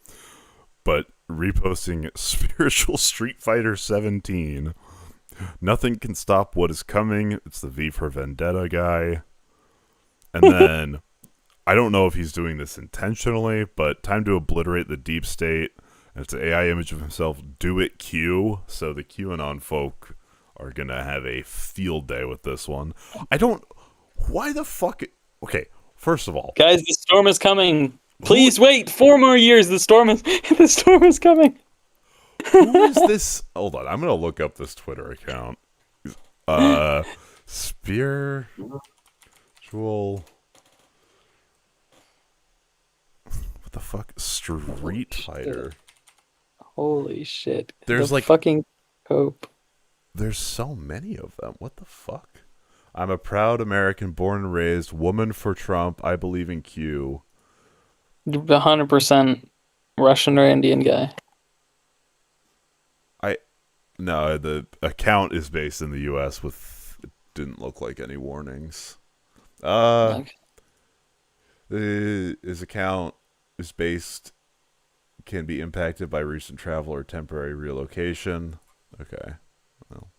Speaker 1: But reposting Spiritual Street Fighter 17. Nothing can stop what is coming. It's the V for Vendetta guy. And then, I don't know if he's doing this intentionally, but time to obliterate the deep state. And it's an AI image of himself. Do it Q. So the QAnon folk are going to have a field day with this one. Why the fuck? Okay, first of all.
Speaker 2: Guys, the storm is coming. Please wait 4 more years. The storm is coming.
Speaker 1: Who is this? Hold on, I'm gonna look up this Twitter account. Spiritual. What the fuck? Street Fighter.
Speaker 2: Holy shit.
Speaker 1: There's
Speaker 2: the
Speaker 1: like
Speaker 2: fucking hope.
Speaker 1: There's so many of them. What the fuck? I'm a proud American, born and raised, woman for Trump. I believe in Q.
Speaker 2: 100% Russian or Indian guy.
Speaker 1: No, the account is based in the U.S. with it didn't look like any warnings.
Speaker 2: Okay.
Speaker 1: His account is can be impacted by recent travel or temporary relocation. Okay. Well,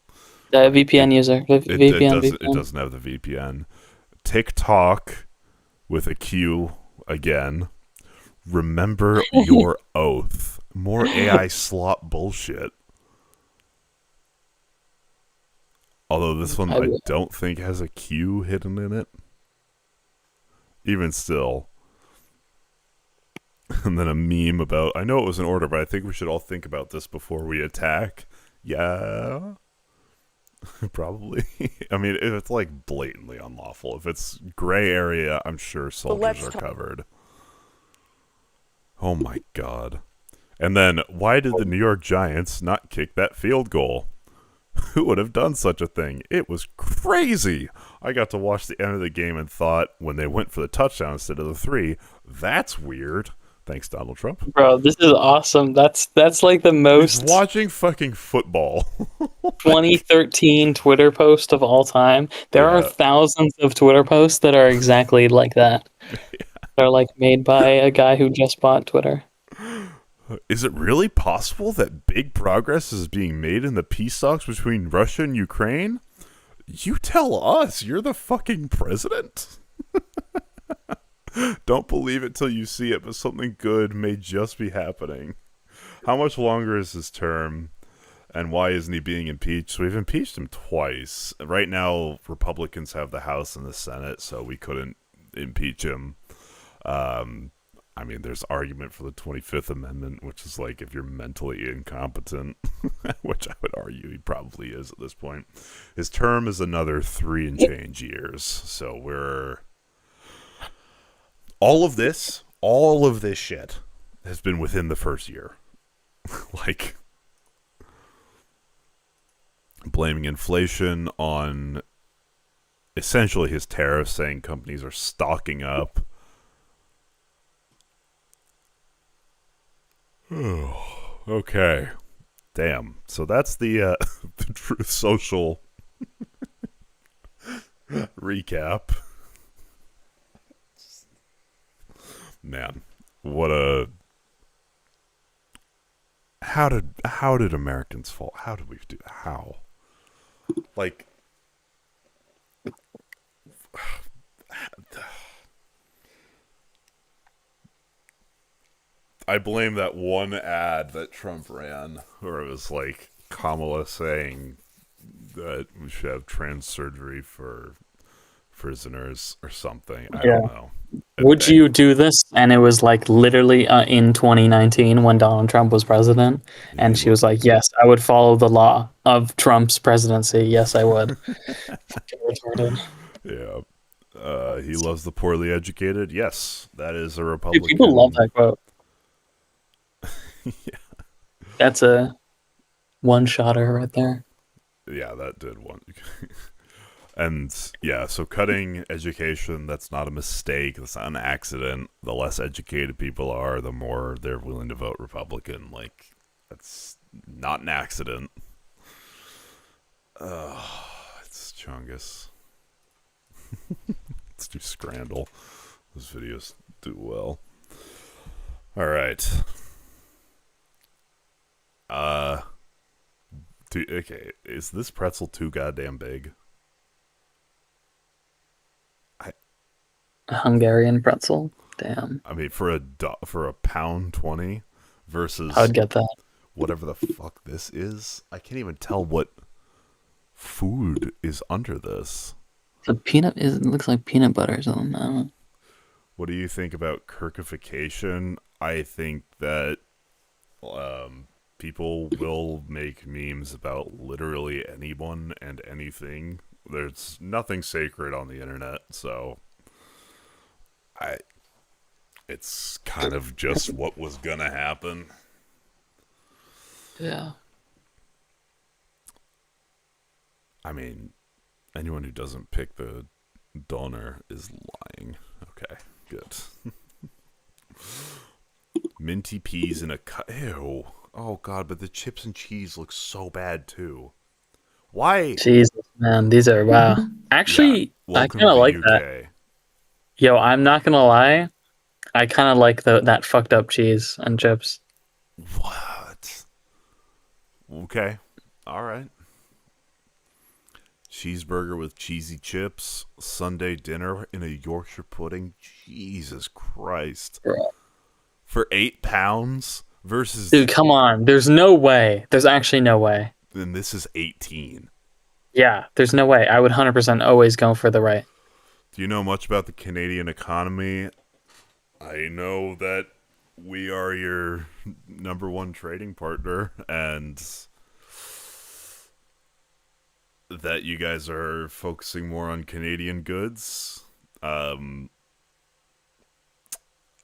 Speaker 2: VPN user.
Speaker 1: It doesn't have the VPN. TikTok with a Q again. Remember your oath. More AI slop bullshit. Although this one I don't think has a Q hidden in it. Even still. And then a meme about, I know it was in order, but I think we should all think about this before we attack. Yeah. Probably. I mean, if it's like blatantly unlawful. If it's gray area, I'm sure soldiers are covered. Oh my god. And then, why did the New York Giants not kick that field goal? Who would have done such a thing? It was crazy. I got to watch the end of the game and thought, when they went for the touchdown instead of the 3, that's weird. Thanks, Donald Trump.
Speaker 2: Bro, this is awesome. That's like the
Speaker 1: He's
Speaker 2: most
Speaker 1: watching fucking football.
Speaker 2: 2013 Twitter post of all time. There are
Speaker 1: Yeah.
Speaker 2: thousands of Twitter posts that are exactly like that. They're like made by a guy who just bought Twitter.
Speaker 1: Is it really possible that big progress is being made in the peace talks between Russia and Ukraine? You tell us. You're the fucking president. Don't believe it till you see it, but something good may just be happening. How much longer is his term, and why isn't he being impeached? We've impeached him twice. Right now, Republicans have the House and the Senate, so we couldn't impeach him. I mean, there's argument for the 25th Amendment, which is like if you're mentally incompetent, which I would argue he probably is at this point. His term is another 3 and change years, so we're... All of this shit has been within the first year. Like, blaming inflation on essentially his tariffs, saying companies are stocking up. Oh, okay. Damn. So that's the the Truth Social recap. Man, what a... How did Americans fall? How did we do... How? Like... I blame that one ad that Trump ran where it was like Kamala saying that we should have trans surgery for prisoners or something. I don't know.
Speaker 2: Would you do this? And it was like literally in 2019 when Donald Trump was president. And she was like, yes, I would follow the law of Trump's presidency. Yes, I would. Fucking retarded.
Speaker 1: Yeah. He loves the poorly educated. Yes, that is a
Speaker 2: Dude,
Speaker 1: Republican.
Speaker 2: people love that quote.
Speaker 1: Yeah.
Speaker 2: That's a one-shotter right there.
Speaker 1: Yeah, that did one. And yeah, so cutting education, that's not a mistake. That's not an accident. The less educated people are, the more they're willing to vote Republican. Like, that's not an accident. It's Chungus. Let's do Scrandle. Those videos do well. All right. Okay, is this pretzel too goddamn big?
Speaker 2: A Hungarian pretzel? Damn.
Speaker 1: I mean, for a £1.20 versus
Speaker 2: I would get that.
Speaker 1: whatever the fuck this is. I can't even tell what food is under this.
Speaker 2: It looks like peanut butter or something. I don't know.
Speaker 1: What do you think about Kirkification? I think that people will make memes about literally anyone and anything. There's nothing sacred on the internet, so it's kind of just what was gonna happen.
Speaker 2: Yeah.
Speaker 1: I mean, anyone who doesn't pick the donor is lying. Okay, good. Minty peas in a cut. Ew. Oh god, but the chips and cheese look so bad too. Why?
Speaker 2: Jesus, man, these are wow. Actually,
Speaker 1: Yeah,
Speaker 2: I kind of like that. Yo, I'm not gonna lie. I kind of like that fucked up cheese and chips.
Speaker 1: What? Okay. All right. Cheeseburger with cheesy chips, Sunday dinner in a Yorkshire pudding. Jesus Christ.
Speaker 2: Bro.
Speaker 1: For £8 versus...
Speaker 2: Dude, come on. There's no way. There's actually no way.
Speaker 1: Then this is 18.
Speaker 2: Yeah, there's no way. I would 100% always go for the right.
Speaker 1: Do you know much about the Canadian economy? I know that we are your number one trading partner, and that you guys are focusing more on Canadian goods. Other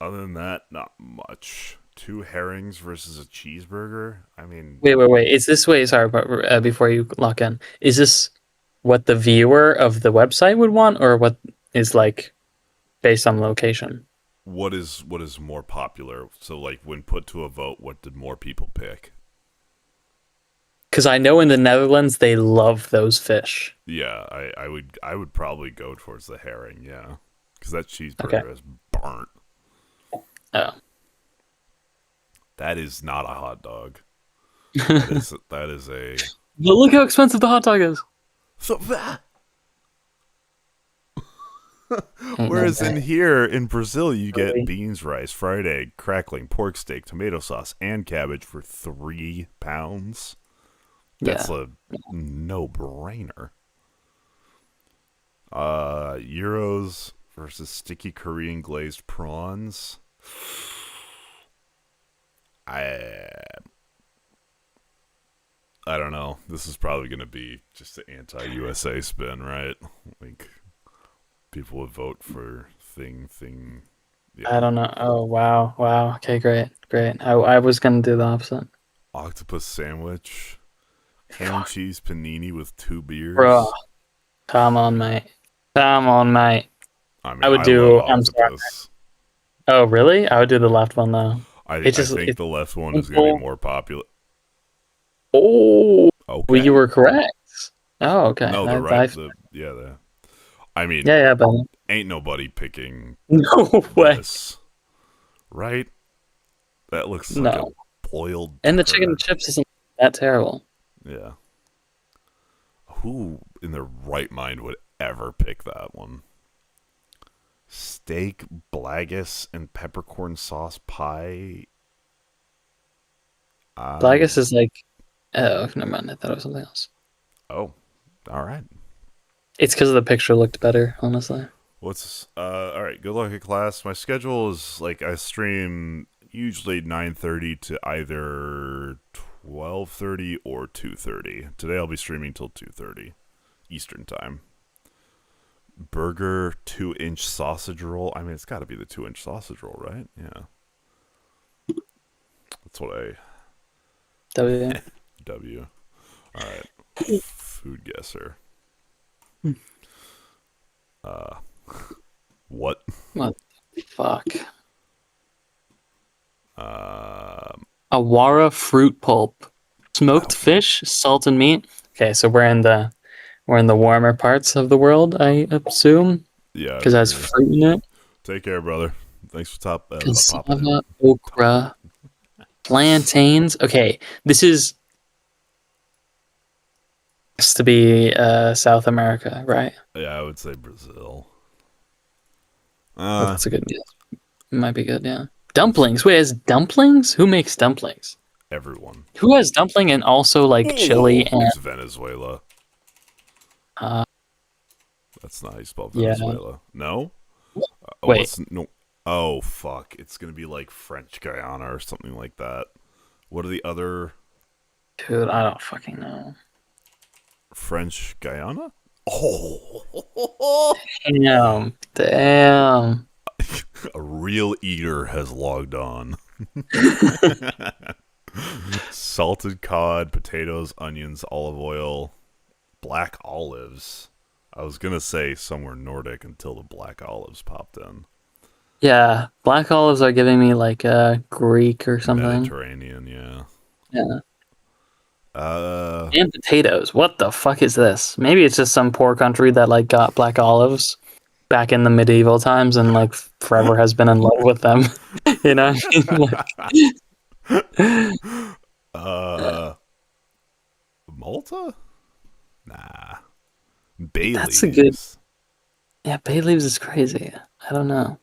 Speaker 1: than that, not much. 2 herrings versus a cheeseburger? I mean...
Speaker 2: Wait. Is this way? Sorry, but before you lock in, is this what the viewer of the website would want, or what is like based on location?
Speaker 1: what is more popular? So, like, when put to a vote, what did more people pick?
Speaker 2: Because I know in the Netherlands they love those fish.
Speaker 1: Yeah, I would probably go towards the herring. Yeah, because that
Speaker 2: Okay.
Speaker 1: cheeseburger is burnt.
Speaker 2: Oh.
Speaker 1: That is not a hot dog. That is a
Speaker 2: But look how expensive the hot dog is.
Speaker 1: so.
Speaker 2: Ain't no
Speaker 1: Whereas in
Speaker 2: way.
Speaker 1: here in Brazil, you get
Speaker 2: Really?
Speaker 1: beans, rice, fried egg, crackling pork steak, tomato sauce, and cabbage for £3. That's
Speaker 2: Yeah.
Speaker 1: a no-brainer. Euros versus sticky Korean glazed prawns. I don't know. This is probably going to be just an anti-USA spin, right? Like, people would vote for thing.
Speaker 2: I
Speaker 1: Yeah.
Speaker 2: don't know. Oh, wow. Wow. Okay, great. Great. I was going to do the opposite.
Speaker 1: Octopus sandwich. Ham and cheese panini with 2
Speaker 2: Bro,
Speaker 1: beers.
Speaker 2: come on, mate. Come on, mate.
Speaker 1: I
Speaker 2: I
Speaker 1: mean,
Speaker 2: would
Speaker 1: I love
Speaker 2: do, I'm sorry.
Speaker 1: octopus.
Speaker 2: Oh, really? I would do the left one, though.
Speaker 1: I
Speaker 2: It
Speaker 1: I
Speaker 2: just,
Speaker 1: think
Speaker 2: it's
Speaker 1: the left one is going to be
Speaker 2: simple.
Speaker 1: more popular.
Speaker 2: Oh, well, you
Speaker 1: Okay.
Speaker 2: were correct. Oh, okay.
Speaker 1: No, the right. I mean,
Speaker 2: Yeah, but
Speaker 1: ain't nobody picking
Speaker 2: no way.
Speaker 1: this, right? That looks like a
Speaker 2: No.
Speaker 1: boiled
Speaker 2: And the chicken and
Speaker 1: turd.
Speaker 2: chips isn't that terrible.
Speaker 1: Yeah. Who in their right mind would ever pick that one? Steak, blagus, and peppercorn sauce pie.
Speaker 2: Blagus is like, oh, never mind. I thought it was something else.
Speaker 1: Oh, all right.
Speaker 2: It's because the picture looked better, honestly.
Speaker 1: All right, good luck at class. My schedule is like I stream usually 9:30 to either 12:30 or 2:30. Today I'll be streaming till 2:30 Eastern time. Burger 2-inch sausage roll. I mean, it's got to be the 2-inch sausage roll, right? Yeah. That's what I
Speaker 2: W.
Speaker 1: W. All right. Food guesser. What?
Speaker 2: What the fuck?
Speaker 1: Um,
Speaker 2: Awara fruit pulp, smoked fish, salt and meat. Okay, so we're in the warmer parts of the world, I assume,
Speaker 1: yeah, I
Speaker 2: because
Speaker 1: would
Speaker 2: it has
Speaker 1: agree.
Speaker 2: fruit in it.
Speaker 1: Take care, brother. Thanks for popping in.
Speaker 2: Cassava, okra, plantains. Okay, this is has to be South America, right?
Speaker 1: Yeah, I would say Brazil.
Speaker 2: That's a good guess. It might be good, yeah. Dumplings. Wait, is dumplings? Who makes dumplings?
Speaker 1: Everyone.
Speaker 2: Who has dumpling and also like chili and
Speaker 1: It's Venezuela.
Speaker 2: uh,
Speaker 1: That's not how you spell
Speaker 2: yeah.
Speaker 1: Venezuela. No?
Speaker 2: Wait.
Speaker 1: No. Oh, fuck. It's going to be like French Guyana or something like that. What are the other
Speaker 2: Dude, I don't fucking know.
Speaker 1: French Guyana? Oh.
Speaker 2: Damn.
Speaker 1: A real eater has logged on. Salted cod, potatoes, onions, olive oil, black olives. I was going to say somewhere Nordic until the black olives popped in.
Speaker 2: Yeah, black olives are giving me like Greek or something.
Speaker 1: Mediterranean, yeah.
Speaker 2: Yeah.
Speaker 1: Uh,
Speaker 2: And potatoes. What the fuck is this? Maybe it's just some poor country that like got black olives back in the medieval times and like forever has been in love with them. You know?
Speaker 1: Malta? Nah. Bay
Speaker 2: That's a
Speaker 1: leaves.
Speaker 2: good. Yeah, bay leaves is crazy. I don't know.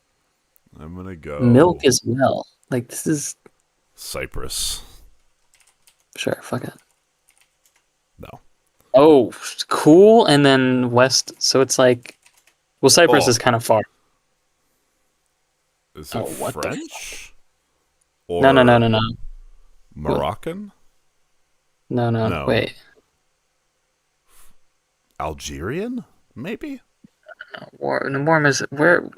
Speaker 1: I'm gonna go
Speaker 2: Milk as well. Like this is
Speaker 1: Cyprus.
Speaker 2: sure. Fuck it.
Speaker 1: No.
Speaker 2: Oh, cool. And then west. So it's like, well, Cyprus
Speaker 1: Oh.
Speaker 2: is kind of far.
Speaker 1: Is it
Speaker 2: Oh, what the
Speaker 1: French? Or
Speaker 2: No, no, no, no, no,
Speaker 1: Moroccan?
Speaker 2: no, no.
Speaker 1: No.
Speaker 2: Wait.
Speaker 1: Algerian? Maybe?
Speaker 2: Warm is where?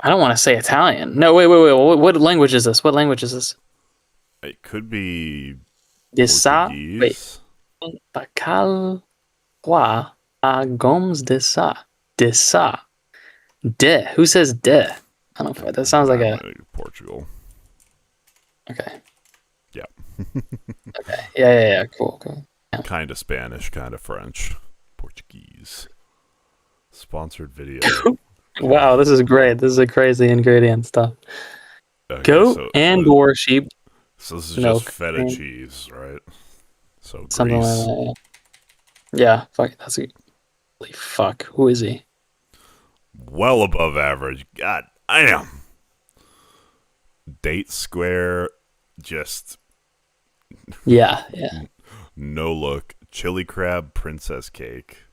Speaker 2: I don't want to say Italian. No, wait. What language is this? What language is this?
Speaker 1: It could be
Speaker 2: Dessa. Wait.
Speaker 1: Portuguese.
Speaker 2: Bacal. Qua. Gomes dessa. Dessa. De. Who says de? I don't know. That sounds like a.
Speaker 1: Portugal.
Speaker 2: Okay.
Speaker 1: Yeah.
Speaker 2: Okay. Yeah. Cool.
Speaker 1: Kind of Spanish, kind of French, Portuguese. Sponsored video.
Speaker 2: Wow, this is great. This is a crazy ingredient stuff.
Speaker 1: Okay,
Speaker 2: Goat or sheep.
Speaker 1: So this is
Speaker 2: milk,
Speaker 1: just feta
Speaker 2: cream.
Speaker 1: cheese, right? So
Speaker 2: Something
Speaker 1: Greece.
Speaker 2: like that. Yeah. Fuck. That's a. Holy fuck. Who is he?
Speaker 1: Well above average. God damn. Date square, just
Speaker 2: Yeah.
Speaker 1: no look. Chili crab princess cake.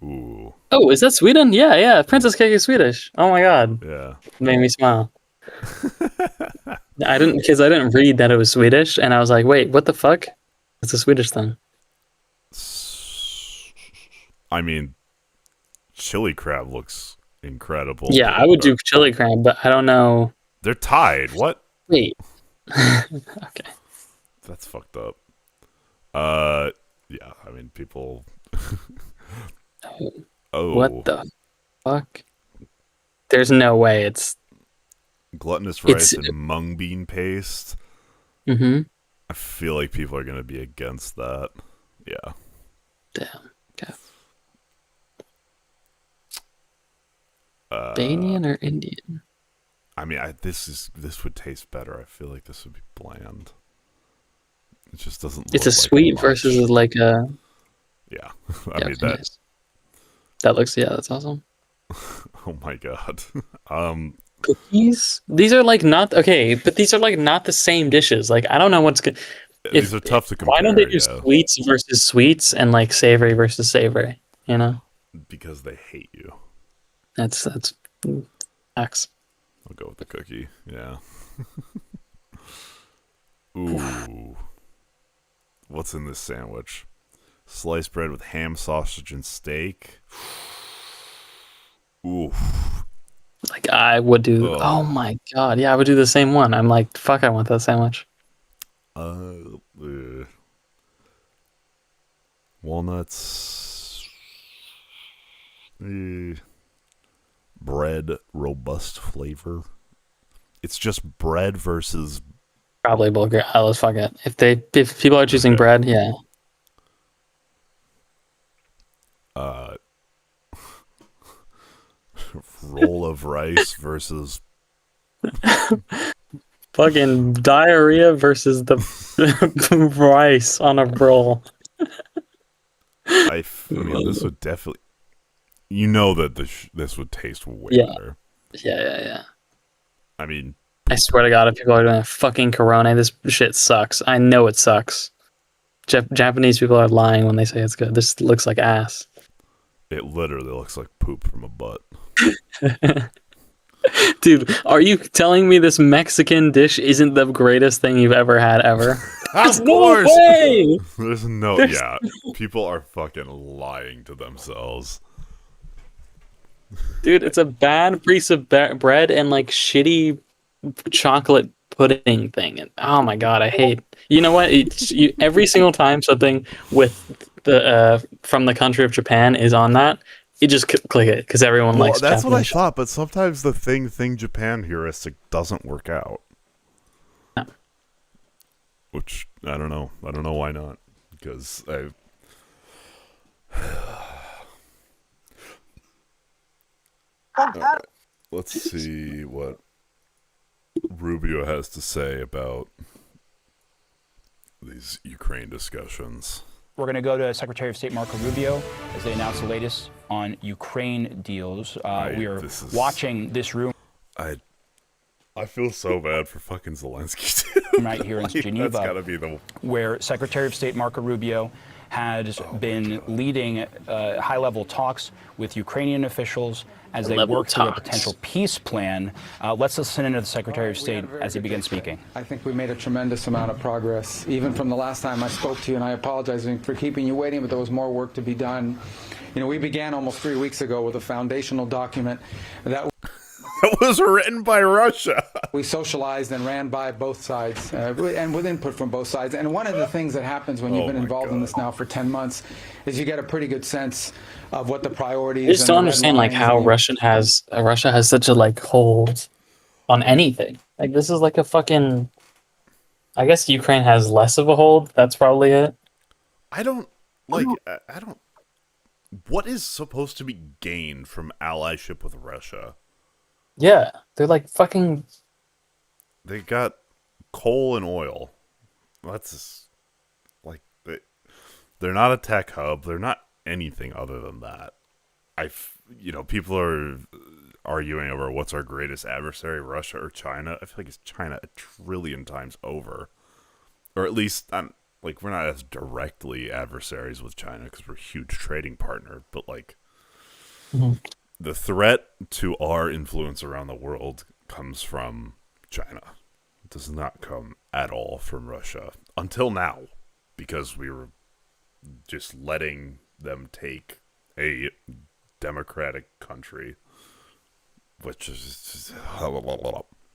Speaker 1: Ooh.
Speaker 2: Oh, is that Sweden? Yeah. Princess cake is Swedish. Oh my god.
Speaker 1: Yeah.
Speaker 2: Made me smile. I didn't read that it was Swedish, and I was like, wait, what the fuck? It's a Swedish thing.
Speaker 1: I mean, chili crab looks incredible.
Speaker 2: Yeah, I would do chili crab, but I don't know.
Speaker 1: They're tied. What?
Speaker 2: Wait. Okay.
Speaker 1: That's fucked up. Yeah, I mean, people. Oh.
Speaker 2: What the fuck? There's no way it's.
Speaker 1: Gluttonous rice and mung bean paste.
Speaker 2: Mm-hmm.
Speaker 1: I feel like people are going to be against that. Yeah.
Speaker 2: Damn. Okay. Albanian or Indian?
Speaker 1: I mean, this would taste better. I feel like this would be bland. It just doesn't.
Speaker 2: It's a
Speaker 1: look
Speaker 2: sweet
Speaker 1: much.
Speaker 2: versus like a.
Speaker 1: Yeah, I mean that.
Speaker 2: Nice. That looks. Yeah, that's awesome.
Speaker 1: Oh my god.
Speaker 2: Cookies. These are like not okay, but these are like not the same dishes. Like I don't know what's good.
Speaker 1: These are tough to compare.
Speaker 2: Why don't they do sweets versus sweets and like savory versus savory? You know.
Speaker 1: Because they hate you.
Speaker 2: That's facts.
Speaker 1: I'll go with the cookie. Yeah. Ooh. What's in this sandwich? Sliced bread with ham, sausage, and steak. Ooh.
Speaker 2: Like I would do.
Speaker 1: Ugh.
Speaker 2: Oh my god! Yeah, I would do the same one. I'm like, fuck! I want that sandwich.
Speaker 1: Walnuts. Bread, robust flavor. It's just bread versus.
Speaker 2: Probably bulgur. Let's fuck it. If people are choosing bread, yeah.
Speaker 1: Roll of rice versus.
Speaker 2: Fucking diarrhea versus the rice on a roll.
Speaker 1: I mean, this would definitely. You know that this would taste way better.
Speaker 2: Yeah.
Speaker 1: I mean,
Speaker 2: I swear to God, if people are doing a fucking Corona, this shit sucks. I know it sucks. Japanese people are lying when they say it's good. This looks like ass.
Speaker 1: it literally looks like poop from a butt.
Speaker 2: Dude, are you telling me this Mexican dish isn't the greatest thing you've ever had ever?
Speaker 1: Of
Speaker 2: course! No way!
Speaker 1: There's no... Yeah, people are fucking lying to themselves.
Speaker 2: Dude, it's a bad piece of bread and like shitty chocolate pudding thing. And, oh my god, I hate... You know what? Every single time something with the from the country of Japan is on that, you just click it because everyone likes
Speaker 1: that's
Speaker 2: Japanese.
Speaker 1: what I thought, but sometimes the thing Japan heuristic doesn't work out.
Speaker 2: No.
Speaker 1: Which, I don't know. I don't know why not. Because I... Right. Let's see what Rubio has to say about these Ukraine discussions.
Speaker 5: We're going to go to Secretary of State Marco Rubio as they announce the latest on Ukraine deals. We are watching this room.
Speaker 1: I feel so bad for fucking Zelensky too.
Speaker 5: Right here in
Speaker 1: Like,
Speaker 5: Geneva,
Speaker 1: that's gotta be the...
Speaker 5: where Secretary of State Marco Rubio has been leading high-level talks with Ukrainian officials as they work through a potential peace plan. Let's listen into the Secretary of State as he begins speaking.
Speaker 6: I think we made a tremendous amount of progress, even from the last time I spoke to you, and I apologize for keeping you waiting, but there was more work to be done. You know, we began almost 3 weeks ago with a foundational document that
Speaker 1: was written by Russia.
Speaker 6: We socialized and ran by both sides, and with input from both sides. And one of the things that happens when you've been involved in this now for 10 months is you get a pretty good sense of what the priorities.
Speaker 2: I just don't understand like how Russia has such a like hold on anything. Like this is like a fucking. I guess Ukraine has less of a hold. That's probably it.
Speaker 1: I don't like. I don't. What is supposed to be gained from allyship with Russia?
Speaker 2: Yeah, they're like fucking.
Speaker 1: They got coal and oil. That's just, like they're not a tech hub. They're not anything other than that. People are arguing over what's our greatest adversary, Russia or China. I feel like it's China a trillion times over, or at least we're not as directly adversaries with China because we're a huge trading partner. But like, the threat to our influence around the world comes from China. It does not come at all from Russia until now, because we were just letting them take a democratic country, which is just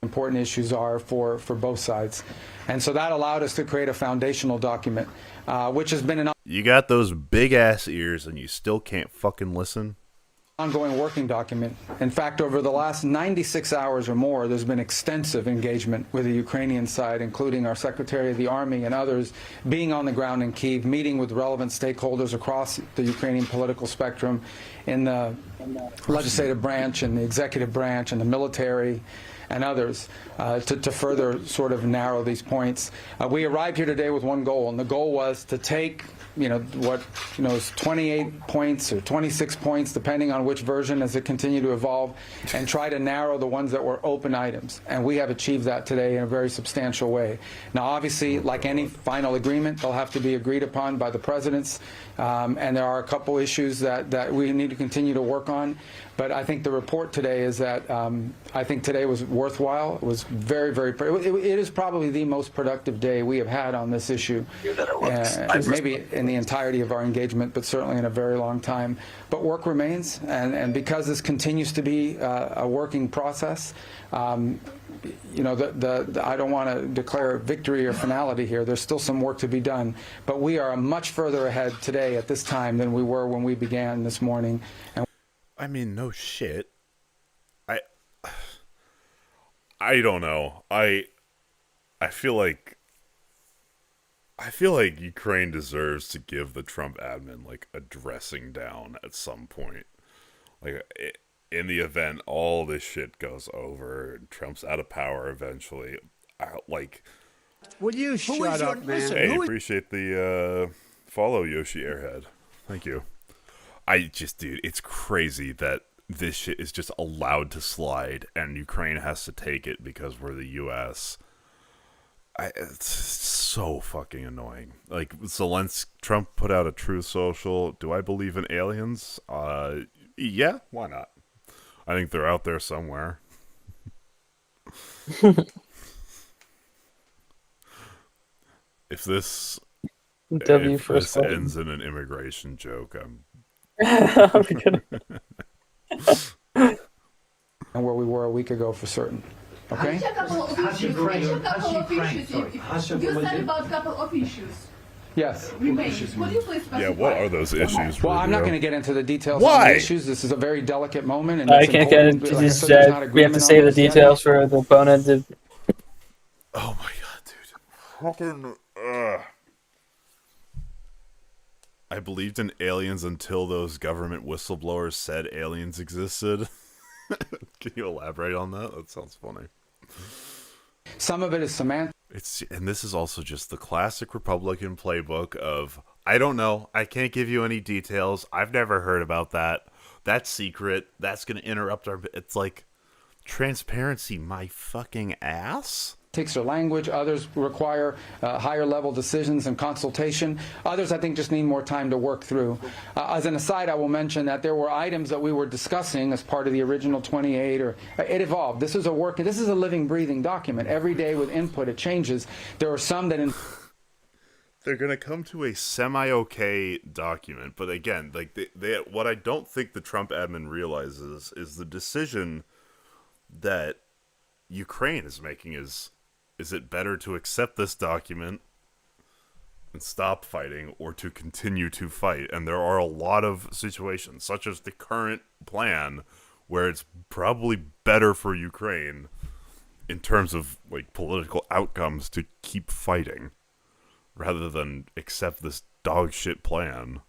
Speaker 6: important issues are for both sides. And so that allowed us to create a foundational document, which has been an
Speaker 1: You got those big ass ears and you still can't fucking listen?
Speaker 6: ongoing working document. In fact, over the last 96 hours or more, there's been extensive engagement with the Ukrainian side, including our Secretary of the Army and others being on the ground in Kyiv, meeting with relevant stakeholders across the Ukrainian political spectrum in the legislative branch and the executive branch and the military and others to further sort of narrow these points. We arrived here today with one goal, and the goal was to take is 28 points or 26 points, depending on which version as it continued to evolve, and try to narrow the ones that were open items. And we have achieved that today in a very substantial way. Now, obviously, like any final agreement, they'll have to be agreed upon by the presidents, and there are a couple issues that we need to continue to work on. But I think the report today is that I think today was worthwhile. It was very, very. It is probably the most productive day we have had on this issue, maybe in the entirety of our engagement, but certainly in a very long time. But work remains, and because this continues to be a working process, I don't want to declare victory or finality here. There's still some work to be done, but we are much further ahead today at this time than we were when we began this morning. And
Speaker 1: I mean, no shit. I don't know. I feel like Ukraine deserves to give the Trump admin like a dressing down at some point. Like in the event all this shit goes over and Trump's out of power eventually.
Speaker 7: Will you shut up, man?
Speaker 1: Hey, appreciate the follow, Yoshi Airhead. Thank you. Dude, it's crazy that this shit is just allowed to slide and Ukraine has to take it because we're the U.S. It's so fucking annoying. Like, Trump put out a Truth Social. Do I believe in aliens? Yeah, why not? I think they're out there somewhere. If this ends in an immigration joke,
Speaker 2: I'm kidding.
Speaker 6: and where we were a week ago for certain. Okay?
Speaker 8: You said about couple of issues.
Speaker 6: Yes.
Speaker 8: Remain. Would you please specify?
Speaker 1: Yeah, what are those issues?
Speaker 6: Well, I'm not
Speaker 1: Rubio?
Speaker 6: going to get into the details
Speaker 1: Why?
Speaker 6: on the issues. This is a very delicate moment. And
Speaker 2: I
Speaker 6: it's
Speaker 2: can't get
Speaker 6: important.
Speaker 2: into
Speaker 6: Like I
Speaker 2: this.
Speaker 6: said, there's not
Speaker 2: We have
Speaker 6: agreement
Speaker 2: to
Speaker 6: on
Speaker 2: say the
Speaker 6: this yet.
Speaker 2: details for the opponent.
Speaker 1: Oh my god, dude. Fucking. I believed in aliens until those government whistleblowers said aliens existed. Can you elaborate on that? That sounds funny.
Speaker 6: Some of it is semantic.
Speaker 1: And this is also just the classic Republican playbook of, I don't know, I can't give you any details, I've never heard about that, that's secret, that's going to interrupt our... It's like, transparency, my fucking ass?
Speaker 6: Or language. Others require higher level decisions and consultation. Others, I think, just need more time to work through. As an aside, I will mention that there were items that we were discussing as part of the original 28, or it evolved. This is a living, breathing document. Every day with input, it changes. There are some that...
Speaker 1: They're going to come to a semi-okay document, but again, like what I don't think the Trump admin realizes is the decision that Ukraine is making is it better to accept this document and stop fighting, or to continue to fight? And there are a lot of situations, such as the current plan, where it's probably better for Ukraine in terms of like political outcomes to keep fighting rather than accept this dog shit plan,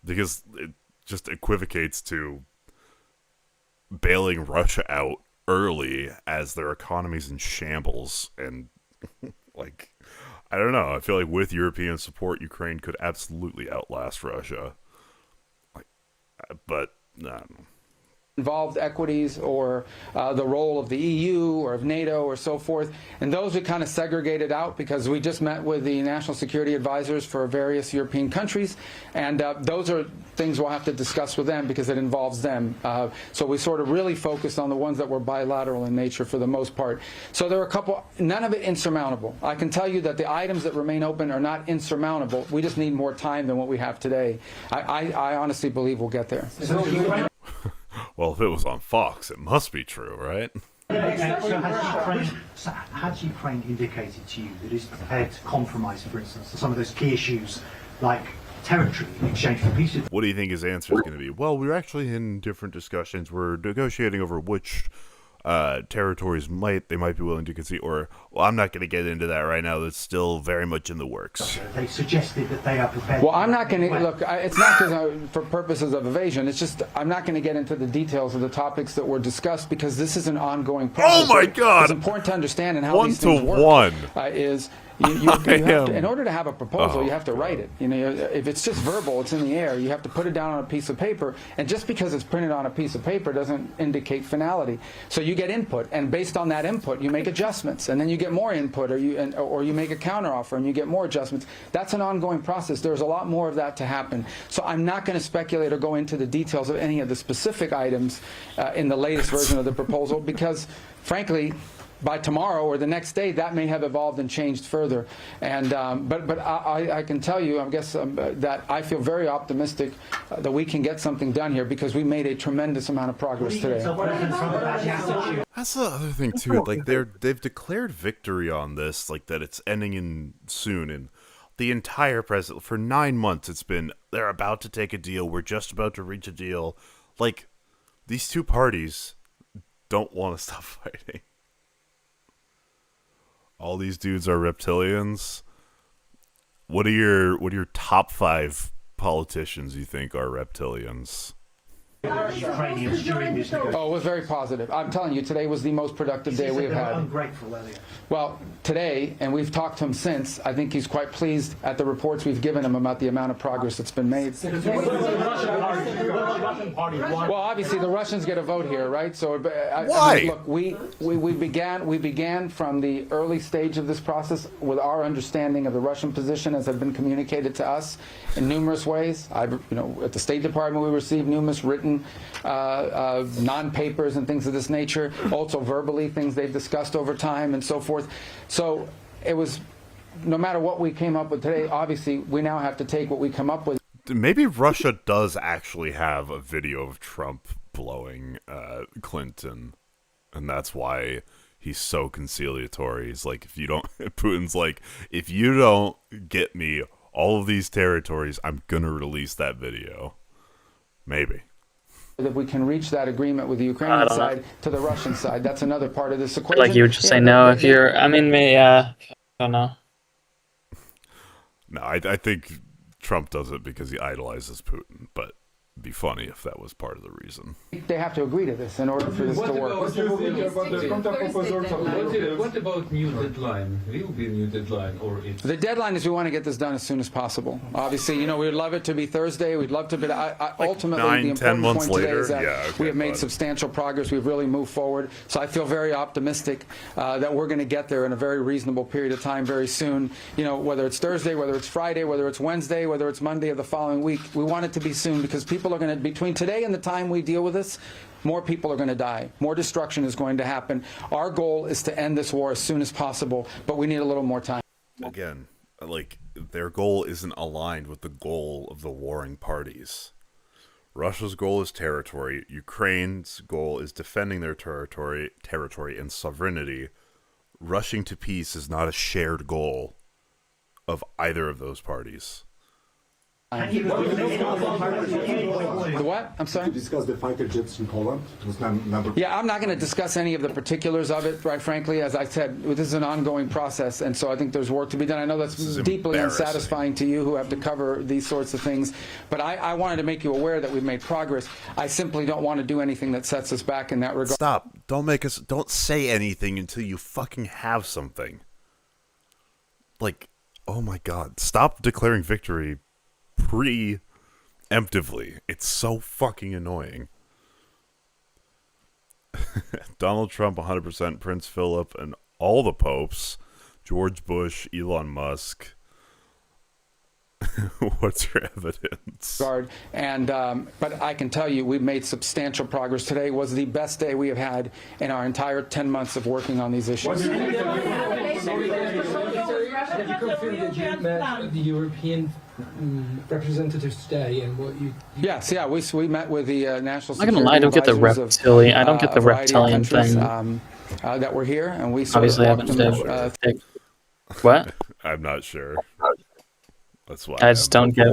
Speaker 1: because it just equivocates to bailing Russia out early as their economy's in shambles. And like, I don't know, I feel like with European support, Ukraine could absolutely outlast Russia. Like, but I don't know.
Speaker 6: Involved equities or the role of the EU or of NATO or so forth. And those we kind of segregated out because we just met with the national security advisors for various European countries. And those are things we'll have to discuss with them because it involves them. So we sort of really focused on the ones that were bilateral in nature for the most part. So there are a couple, none of it insurmountable. I can tell you that the items that remain open are not insurmountable. We just need more time than what we have today. I honestly believe we'll get there.
Speaker 1: Well, if it was on Fox, it must be true, right?
Speaker 7: So has Ukraine indicated to you that it's prepared to compromise, for instance, some of those key issues like territory in exchange for peace?
Speaker 1: What do you think his answer is going to be? Well, we're actually in different discussions. We're negotiating over which territories they might be willing to concede, or, well, I'm not going to get into that right now. That's still very much in the works.
Speaker 7: They suggested that they are prepared.
Speaker 6: Well, I'm not going to look. It's not because for purposes of evasion. It's just I'm not going to get into the details of the topics that were discussed because this is an ongoing process.
Speaker 1: Oh my God!
Speaker 6: It's important to understand and how
Speaker 1: 1
Speaker 6: these
Speaker 1: to
Speaker 6: things work.
Speaker 1: 1
Speaker 6: Is you have to, in order to have a proposal, you have to write it. You know, if it's just verbal, it's in the air. You have to put it down on a piece of paper, and just because it's printed on a piece of paper doesn't indicate finality. So you get input, and based on that input, you make adjustments, and then you get more input, or you make a counteroffer, and you get more adjustments. That's an ongoing process. There's a lot more of that to happen. So I'm not going to speculate or go into the details of any of the specific items in the latest version of the proposal because, frankly, by tomorrow or the next day, that may have evolved and changed further. And but I can tell you, I guess that I feel very optimistic that we can get something done here because we made a tremendous amount of progress today.
Speaker 1: That's the other thing too. Like they've declared victory on this, like that it's ending in soon, and the entire president for 9 months it's been they're about to take a deal. We're just about to reach a deal. Like these two parties don't want to stop fighting. All these dudes are reptilians. What are your top 5 politicians you think are reptilians?
Speaker 7: Ukrainians during this negotiation.
Speaker 6: Oh, it was very positive. I'm telling you, today was the most productive day we've had.
Speaker 7: Ungrateful earlier.
Speaker 6: Well, today, and we've talked to him since, I think he's quite pleased at the reports we've given him about the amount of progress that's been made. Well, obviously, the Russians get a vote here, right? So,
Speaker 1: why?
Speaker 6: I mean, look, we began from the early stage of this process with our understanding of the Russian position as had been communicated to us in numerous ways. At the State Department, we received numerous written non-papers and things of this nature, also verbally, things they've discussed over time and so forth. So it was, no matter what we came up with today, obviously we now have to take what we come up with.
Speaker 1: Maybe Russia does actually have a video of Trump blowing Clinton, and that's why he's so conciliatory. He's like, Putin's like, if you don't get me all of these territories, I'm gonna release that video. Maybe.
Speaker 6: If we can reach that agreement with the Ukrainian side to the Russian side, that's another part of this equation.
Speaker 2: Like you would just say no if you're. I mean, I don't know.
Speaker 1: No, I think Trump does it because he idolizes Putin, but it'd be funny if that was part of the reason.
Speaker 6: They have to agree to this in order for this to work.
Speaker 9: What about new deadline? Will be new deadline, or it's...
Speaker 6: The deadline is we want to get this done as soon as possible. Obviously, we'd love it to be Thursday. We'd love to be. Ultimately,
Speaker 1: 9,
Speaker 6: the
Speaker 1: 10
Speaker 6: important
Speaker 1: months
Speaker 6: point today
Speaker 1: later,
Speaker 6: is that we have made substantial progress. We've really moved forward. So I feel very optimistic that we're going to get there in a very reasonable period of time very soon. Whether it's Thursday, whether it's Friday, whether it's Wednesday, whether it's Monday of the following week, we want it to be soon because people are going to, between today and the time we deal with this, more people are going to die. More destruction is going to happen. Our goal is to end this war as soon as possible, but we need a little more time.
Speaker 1: Again, like, their goal isn't aligned with the goal of the warring parties, Russia's goal is territory. Ukraine's goal is defending their territory and sovereignty. Rushing to peace is not a shared goal of either of those parties.
Speaker 6: The what? I'm sorry?
Speaker 10: To discuss the fighter jets in Poland.
Speaker 6: Yeah, I'm not going to discuss any of the particulars of it, right, frankly. As I said, this is an ongoing process, and so I think there's work to be done. I know that's deeply unsatisfying to you who have to cover these sorts of things, but I wanted to make you aware that we've made progress. I simply don't want to do anything that sets us back in that regard.
Speaker 1: Stop. Don't say anything until you fucking have something. Like, oh my God. Stop declaring victory preemptively. It's so fucking annoying. Donald Trump 100%, Prince Philip, and all the popes, George Bush, Elon Musk. What's your evidence?
Speaker 6: And but I can tell you we've made substantial progress. Today was the best day we have had in our entire 10 months of working on these issues.
Speaker 11: Have you confirmed that you met the European representatives today and what you?
Speaker 6: Yes, yeah, we met with the national.
Speaker 2: I'm not gonna lie, I don't get the reptilian. I don't get the reptilian thing.
Speaker 6: That were here, and we sort
Speaker 2: obviously
Speaker 6: of
Speaker 2: haven't. What?
Speaker 1: I'm not sure. That's why
Speaker 2: I just don't get.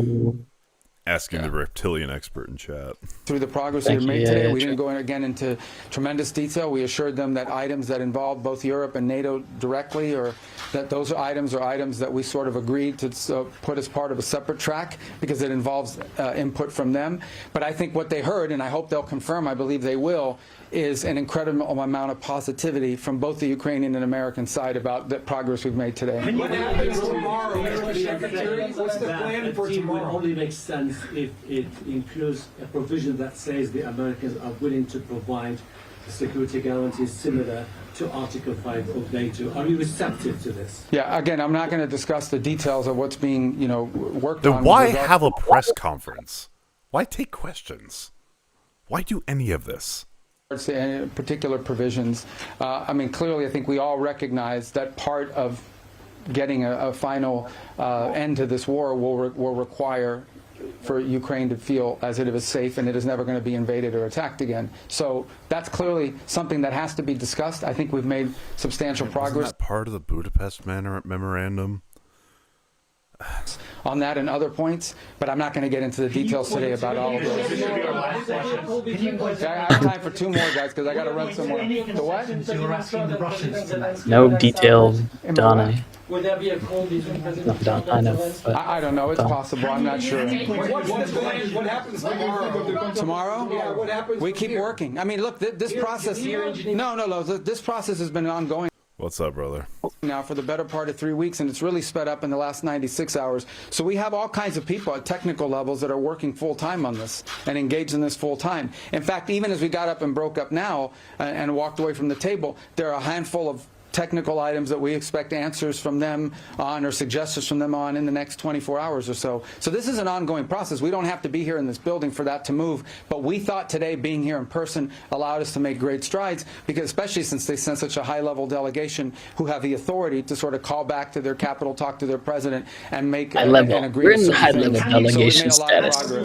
Speaker 1: Asking the reptilian expert in chat.
Speaker 6: Through the progress we made today, we didn't go again into tremendous detail. We assured them that items that involve both Europe and NATO directly, or that those items are items that we sort of agreed to put as part of a separate track because it involves input from them. But I think what they heard, and I hope they'll confirm, I believe they will, is an incredible amount of positivity from both the Ukrainian and American side about the progress we've made today.
Speaker 11: What happens tomorrow, Mr. Secretary? What's the plan for tomorrow?
Speaker 12: It only makes sense if it includes a provision that says the Americans are willing to provide security guarantees similar to Article 5 of NATO. Are you receptive to this?
Speaker 6: Yeah, again, I'm not going to discuss the details of what's being, worked on.
Speaker 1: Then why have a press conference? Why take questions? Why do any of this?
Speaker 6: Particular provisions. I mean, clearly, I think we all recognize that part of getting a final end to this war will require for Ukraine to feel as it is safe and it is never going to be invaded or attacked again. So that's clearly something that has to be discussed. I think we've made substantial progress.
Speaker 1: Isn't that part of the Budapest memorandum?
Speaker 6: On that and other points, but I'm not going to get into the details today about all of those. I have time for two more, guys, because I got to run somewhere. The what?
Speaker 2: No details, Donnie.
Speaker 11: Would there be a call between President Trump
Speaker 2: I
Speaker 11: and
Speaker 2: know.
Speaker 11: Zelensky?
Speaker 6: I don't know. It's possible. I'm not sure.
Speaker 11: What's the plan? What happens tomorrow?
Speaker 6: Tomorrow?
Speaker 11: Yeah, what happens?
Speaker 6: We keep working. I mean, look, this process. No. This process has been ongoing.
Speaker 1: What's up, brother?
Speaker 6: Now for the better part of 3 weeks, and it's really sped up in the last 96 hours. So we have all kinds of people at technical levels that are working full-time on this and engaged in this full-time. In fact, even as we got up and broke up now and walked away from the table, there are a handful of technical items that we expect answers from them on or suggestions from them on in the next 24 hours or so. So this is an ongoing process. We don't have to be here in this building for that to move, but we thought today being here in person allowed us to make great strides, because especially since they sent such a high-level delegation who have the authority to sort of call back to their capital, talk to their president, and make an agreement.
Speaker 2: We're in high-level delegation status.
Speaker 6: The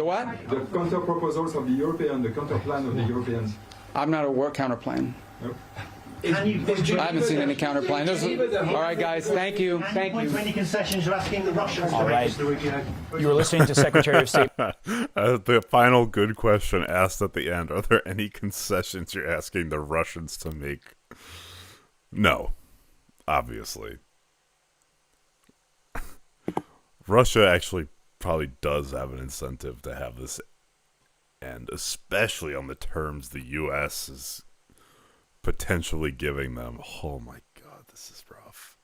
Speaker 6: what?
Speaker 10: The counter proposals of the European, the counter plan of the Europeans.
Speaker 6: I'm not aware counter plan.
Speaker 10: Nope.
Speaker 6: I haven't seen any counter plan. All right, guys. Thank you. Thank you.
Speaker 7: Any concessions you're asking the Russians?
Speaker 5: All right. You were listening to Secretary of State.
Speaker 1: The final good question asked at the end: are there any concessions you're asking the Russians to make? No, obviously. Russia actually probably does have an incentive to have this end, especially on the terms the U.S. is potentially giving them. Oh my God, this is rough.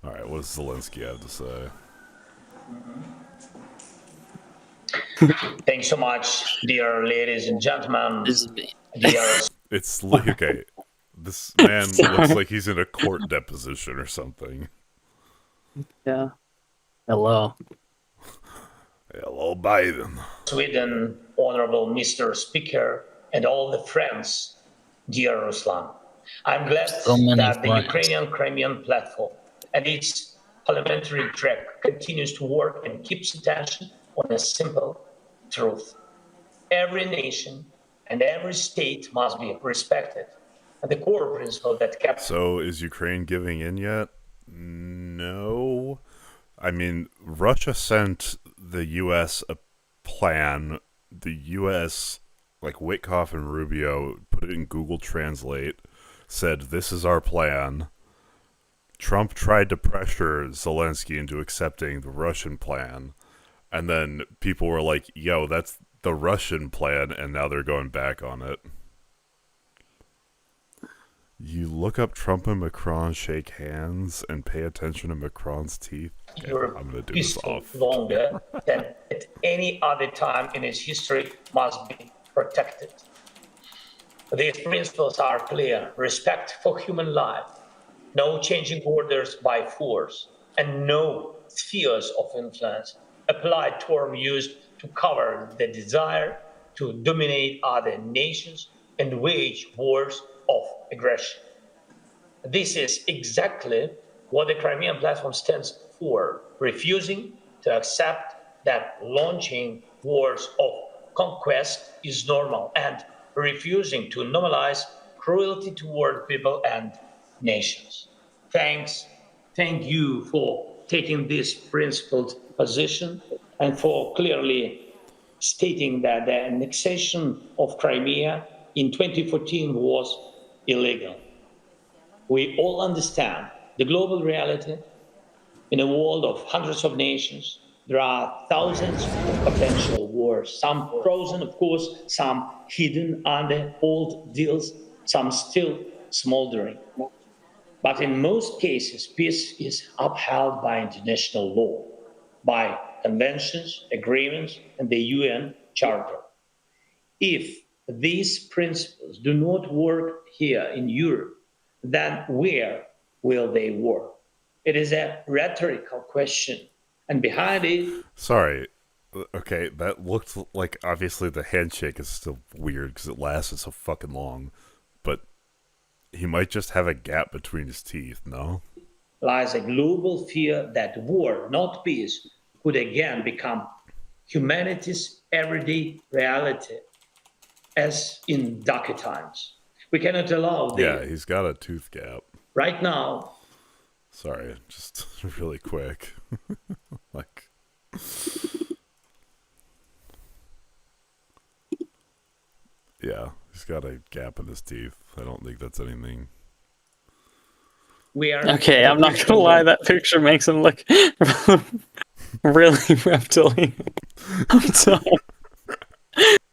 Speaker 1: All right, what does Zelensky have to say?
Speaker 13: Thanks so much, dear ladies and gentlemen.
Speaker 1: It's like, okay, this man looks like he's in a court deposition or something.
Speaker 2: Yeah. Hello.
Speaker 1: Hello, Biden.
Speaker 13: Sweden, honorable Mr. Speaker, and all the friends, dear Ruslan. I'm glad that the Ukrainian Crimean platform and its parliamentary track continues to work and keeps attention on a simple truth. Every nation and every state must be respected. And the core principle that kept...
Speaker 1: So is Ukraine giving in yet? No. I mean, Russia sent the U.S. a plan. The U.S., like Witkoff and Rubio, put it in Google Translate, said, this is our plan. Trump tried to pressure Zelensky into accepting the Russian plan. And then people were like, yo, that's the Russian plan, and now they're going back on it. You look up Trump and Macron shake hands and pay attention to Macron's teeth.
Speaker 13: Europe
Speaker 1: I'm going to do
Speaker 13: is
Speaker 1: this off.
Speaker 13: longer than at any other time in its history must be protected. These principles are clear: respect for human life, no changing borders by force, and no spheres of influence, applied term used to cover the desire to dominate other nations and wage wars of aggression. This is exactly what the Crimean Platform stands for, refusing to accept that launching wars of conquest is normal and refusing to normalize cruelty toward people and nations. Thank you for taking this principled position and for clearly stating that the annexation of Crimea in 2014 was illegal. We all understand the global reality. In a world of hundreds of nations, there are thousands of potential wars, some frozen, of course, some hidden under old deals, some still smoldering. But in most cases, peace is upheld by international law, by conventions, agreements, and the UN Charter. If these principles do not work here in Europe, then where will they work? It is a rhetorical question, and behind it...
Speaker 1: Sorry. Okay, that looked like, obviously the handshake is still weird because it lasted so fucking long, but he might just have a gap between his teeth, no?
Speaker 13: lies a global fear that war, not peace, could again become humanity's everyday reality, as in darker times. We cannot allow this.
Speaker 1: Yeah, he's got a tooth gap.
Speaker 13: Right now.
Speaker 1: Sorry, just really quick. Like... Yeah, he's got a gap in his teeth. I don't think that's anything.
Speaker 13: We are
Speaker 2: okay, I'm not gonna lie, that picture makes him look really reptilian. I'm sorry.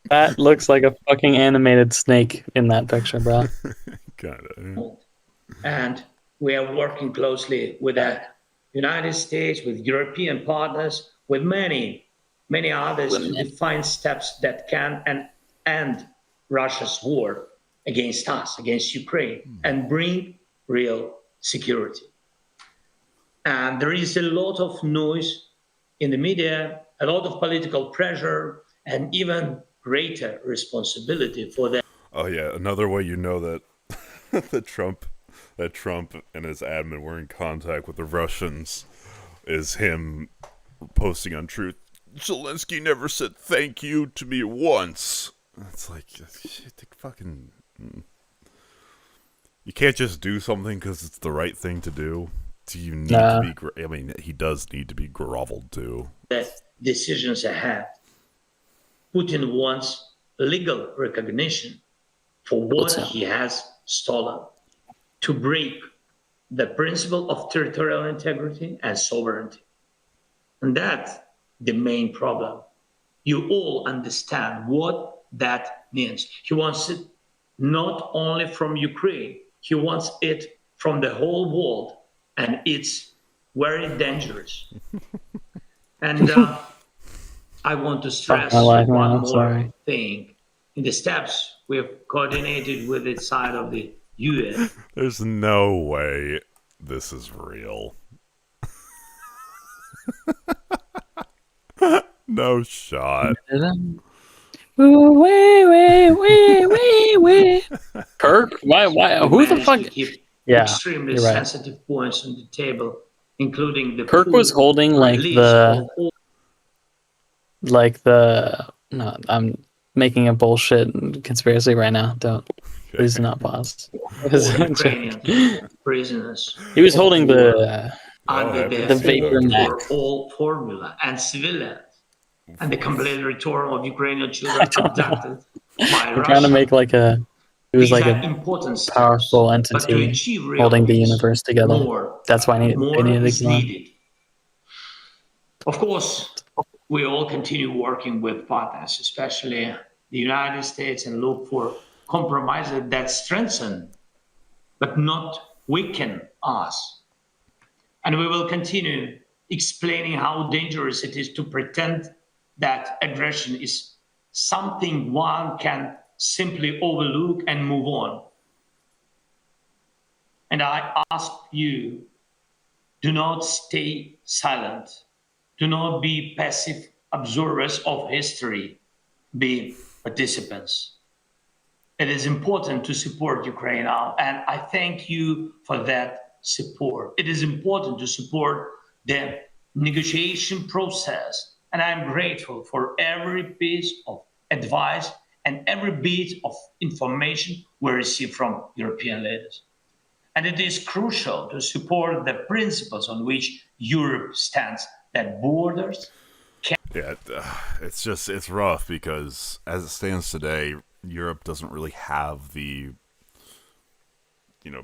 Speaker 2: That looks like a fucking animated snake in that picture, bro.
Speaker 1: Kinda.
Speaker 13: And we are working closely with the United States, with European partners, with many others to define steps that can end Russia's war against us, against Ukraine, and bring real security. And there is a lot of noise in the media, a lot of political pressure, and even greater responsibility for that.
Speaker 1: Oh yeah, another way you know that that Trump and his admin were in contact with the Russians is him posting on Truth. Zelensky never said thank you to me once. It's like, shit, fucking... You can't just do something because it's the right thing to do. Do you need to be... I mean, he does need to be groveled to.
Speaker 13: That decisions ahead. Putin wants legal recognition for what he has stolen, to break the principle of territorial integrity and sovereignty. And that's the main problem. You all understand what that means. He wants it not only from Ukraine, he wants it from the whole world, and it's very dangerous. And I want to stress one more thing. In the steps we have coordinated with the side of the UN.
Speaker 1: There's no way this is real. No shot.
Speaker 2: Kirk? Why? Who the fuck? Yeah,
Speaker 13: extremely sensitive points on the table, including the
Speaker 2: Kirk was holding like the. like no, I'm making a bullshit conspiracy right now. Please do not pause.
Speaker 13: Ukrainian prisoners.
Speaker 2: He was holding the
Speaker 13: Under
Speaker 2: the vapor neck.
Speaker 13: for all formula and civilians, and the complete return of Ukrainian children abducted by
Speaker 2: I'm trying to
Speaker 13: Russia.
Speaker 2: make like a. It was
Speaker 13: These
Speaker 2: like
Speaker 13: are
Speaker 2: a
Speaker 13: important steps,
Speaker 2: powerful
Speaker 13: but to
Speaker 2: entity
Speaker 13: achieve real
Speaker 2: holding the
Speaker 13: peace,
Speaker 2: universe together.
Speaker 13: more
Speaker 2: That's why they needed to
Speaker 13: is
Speaker 2: kill him.
Speaker 13: needed. Of course, we all continue working with partners, especially the United States, and look for compromises that strengthen but not weaken us. And we will continue explaining how dangerous it is to pretend that aggression is something one can simply overlook and move on. And I ask you, do not stay silent. Do not be passive observers of history. Be participants. It is important to support Ukraine now, and I thank you for that support. It is important to support the negotiation process, and I'm grateful for every piece of advice and every bit of information we receive from European leaders. And it is crucial to support the principles on which Europe stands, that borders can...
Speaker 1: Yeah, it's rough because as it stands today, Europe doesn't really have the,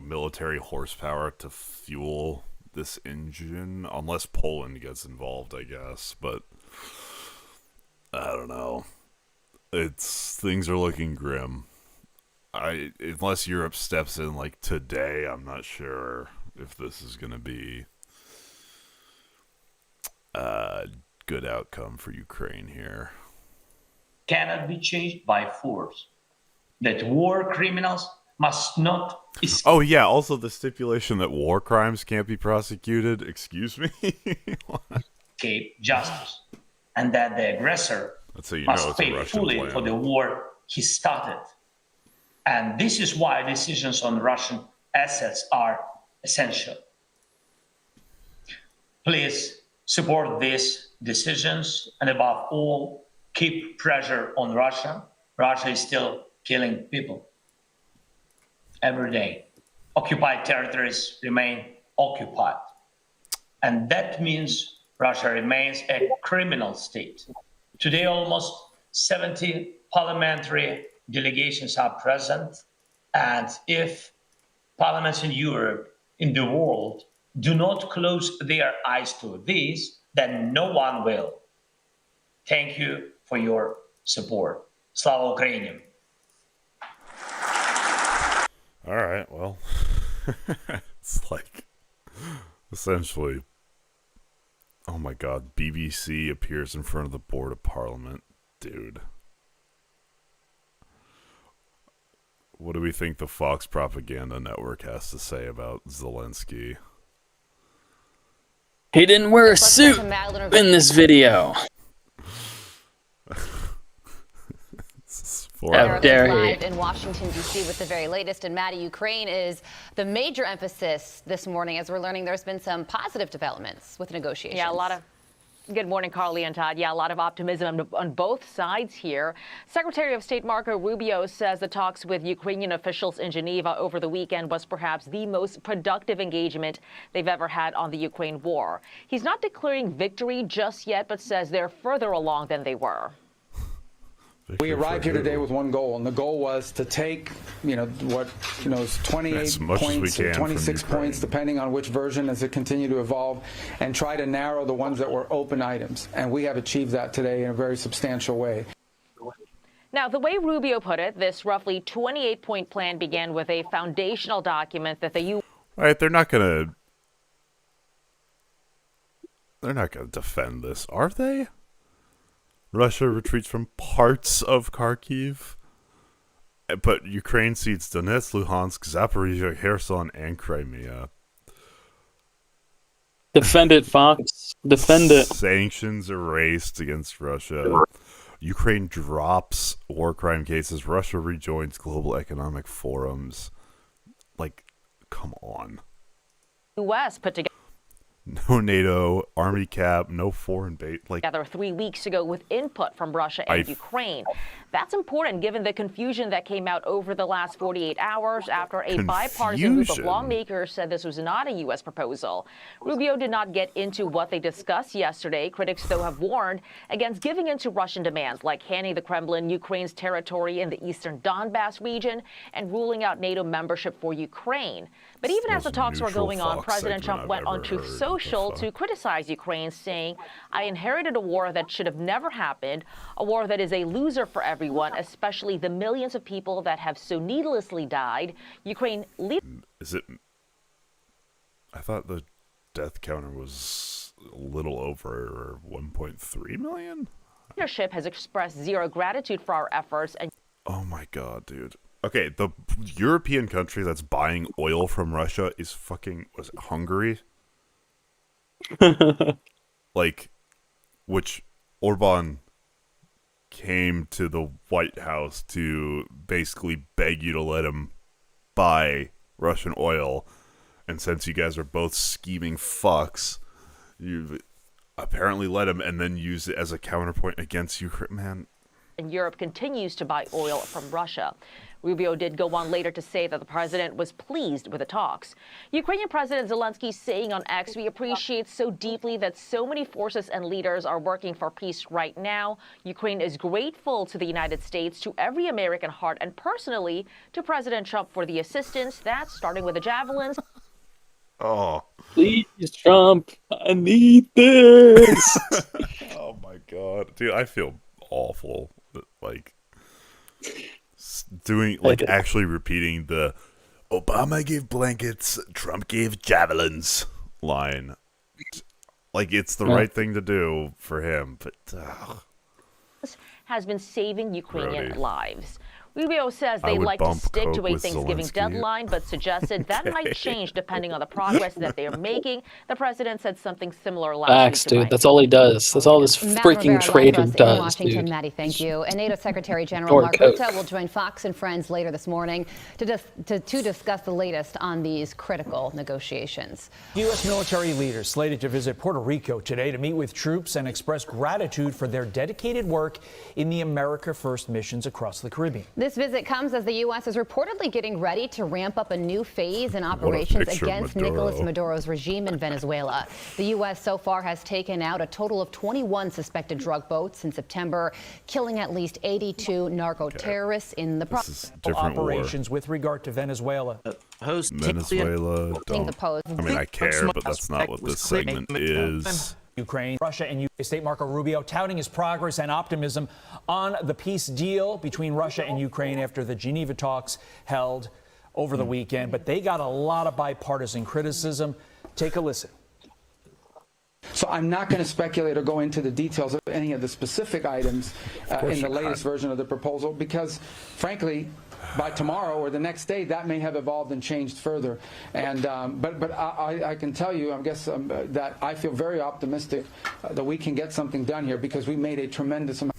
Speaker 1: military horsepower to fuel this engine, unless Poland gets involved, I guess. But I don't know. Things are looking grim. Unless Europe steps in like today, I'm not sure if this is going to be a good outcome for Ukraine here.
Speaker 13: Cannot be changed by force. That war criminals must not escape.
Speaker 1: Oh yeah, also the stipulation that war crimes can't be prosecuted. Excuse me.
Speaker 13: Escape justice, and that the aggressor must pay fully for the war he started. And this is why decisions on Russian assets are essential. Please support these decisions, and above all, keep pressure on Russia. Russia is still killing people every day. Occupied territories remain occupied. And that means Russia remains a criminal state. Today, almost 70 parliamentary delegations are present. And if parliaments in Europe, in the world, do not close their eyes to this, then no one will. Thank you for your support. Slava Ukraini!
Speaker 1: All right, well, it's like essentially, oh my God, BBC appears in front of the Board of Parliament. Dude. What do we think the Fox Propaganda Network has to say about Zelensky?
Speaker 2: He didn't wear a suit in this video. How dare he?
Speaker 14: Live in Washington, D.C. with the very latest. And Maddie, Ukraine is the major emphasis this morning as we're learning there's been some positive developments with negotiations.
Speaker 15: Yeah, a lot of... Good morning, Carly and Todd. Yeah, a lot of optimism on both sides here. Secretary of State Marco Rubio says the talks with Ukrainian officials in Geneva over the weekend was perhaps the most productive engagement they've ever had on the Ukraine war. He's not declaring victory just yet, but says they're further along than they were.
Speaker 6: We arrived here today with one goal, and the goal was to take, it's 28 points or 26 points, depending on which version as it continued to evolve, and try to narrow the ones that were open items. And we have achieved that today in a very substantial way.
Speaker 15: Now, the way Rubio put it, this roughly 28-point plan began with a foundational document that the U.S.
Speaker 1: All right, they're not gonna defend this, are they? Russia retreats from parts of Kharkiv, but Ukraine cedes Donetsk, Luhansk, Zaporizhia, Kherson, and Crimea.
Speaker 2: Defend it, Fox. Defend it.
Speaker 1: Sanctions erased against Russia. Ukraine drops war crime cases. Russia rejoins global economic forums. Like, come on.
Speaker 15: U.S. put together.
Speaker 1: No NATO, army cap, no foreign base. Like,
Speaker 15: Together 3 weeks ago with input from Russia and Ukraine. That's important given the confusion that came out over the last 48 hours after a bipartisan group of lawmakers said this was not a U.S. proposal. Rubio did not get into what they discussed yesterday. Critics, though, have warned against giving in to Russian demands like handing the Kremlin Ukraine's territory in the eastern Donbass region and ruling out NATO membership for Ukraine. But even as the talks were going on, President Trump went on Truth Social to criticize Ukraine, saying, "I inherited a war that should have never happened, a war that is a loser for everyone, especially the millions of people that have so needlessly died." Ukraine
Speaker 1: is it? I thought the death counter was a little over 1.3 million.
Speaker 15: Leadership has expressed zero gratitude for our efforts and.
Speaker 1: Oh my god, dude. Okay, the European country that's buying oil from Russia is fucking, was it Hungary? Like, which Orban came to the White House to basically beg you to let him buy Russian oil. And since you guys are both scheming fucks, you apparently let him and then use it as a counterpoint against Ukraine. Man.
Speaker 15: And Europe continues to buy oil from Russia. Rubio did go on later to say that the president was pleased with the talks. Ukrainian President Zelensky saying on X, "We appreciate so deeply that so many forces and leaders are working for peace right now. Ukraine is grateful to the United States, to every American heart, and personally to President Trump for the assistance. That's starting with the javelins."
Speaker 1: Oh.
Speaker 2: Please, Trump, I need this.
Speaker 1: Oh my god. Dude, I feel awful. Like, doing, like, actually repeating the Obama gave blankets, Trump gave javelins line. Like, it's the right thing to do for him, but
Speaker 15: has been saving Ukrainian lives. Rubio says they'd like to stick to a Thanksgiving deadline, but suggested that might change depending on the progress that they are making. The president said something similar last
Speaker 2: Facts,
Speaker 15: week.
Speaker 2: dude. That's all he does. That's all this freaking traitor does,
Speaker 14: Washington,
Speaker 2: dude.
Speaker 14: Maddie, thank you. And NATO Secretary General Mark Rutte will join Fox and Friends later this morning to discuss the latest on these critical negotiations.
Speaker 16: U.S. military leaders slated to visit Puerto Rico today to meet with troops and express gratitude for their dedicated work in the America First missions across the Caribbean.
Speaker 14: This visit comes as the U.S. is reportedly getting ready to ramp up a new phase in operations against Nicolas Maduro's regime in Venezuela. The U.S. so far has taken out a total of 21 suspected drug boats in September, killing at least 82 narco-terrorists in the process.
Speaker 16: Operations with regard to Venezuela.
Speaker 1: Venezuela, I mean, I care, but that's not what this segment is.
Speaker 16: Ukraine, Russia, and State Marco Rubio touting his progress and optimism on the peace deal between Russia and Ukraine after the Geneva talks held over the weekend. But they got a lot of bipartisan criticism. Take a listen.
Speaker 6: So I'm not going to speculate or go into the details of any of the specific items in the latest version of the proposal because, frankly, by tomorrow or the next day, that may have evolved and changed further. And but I can tell you, I guess that I feel very optimistic that we can get something done here because we made a tremendous amount.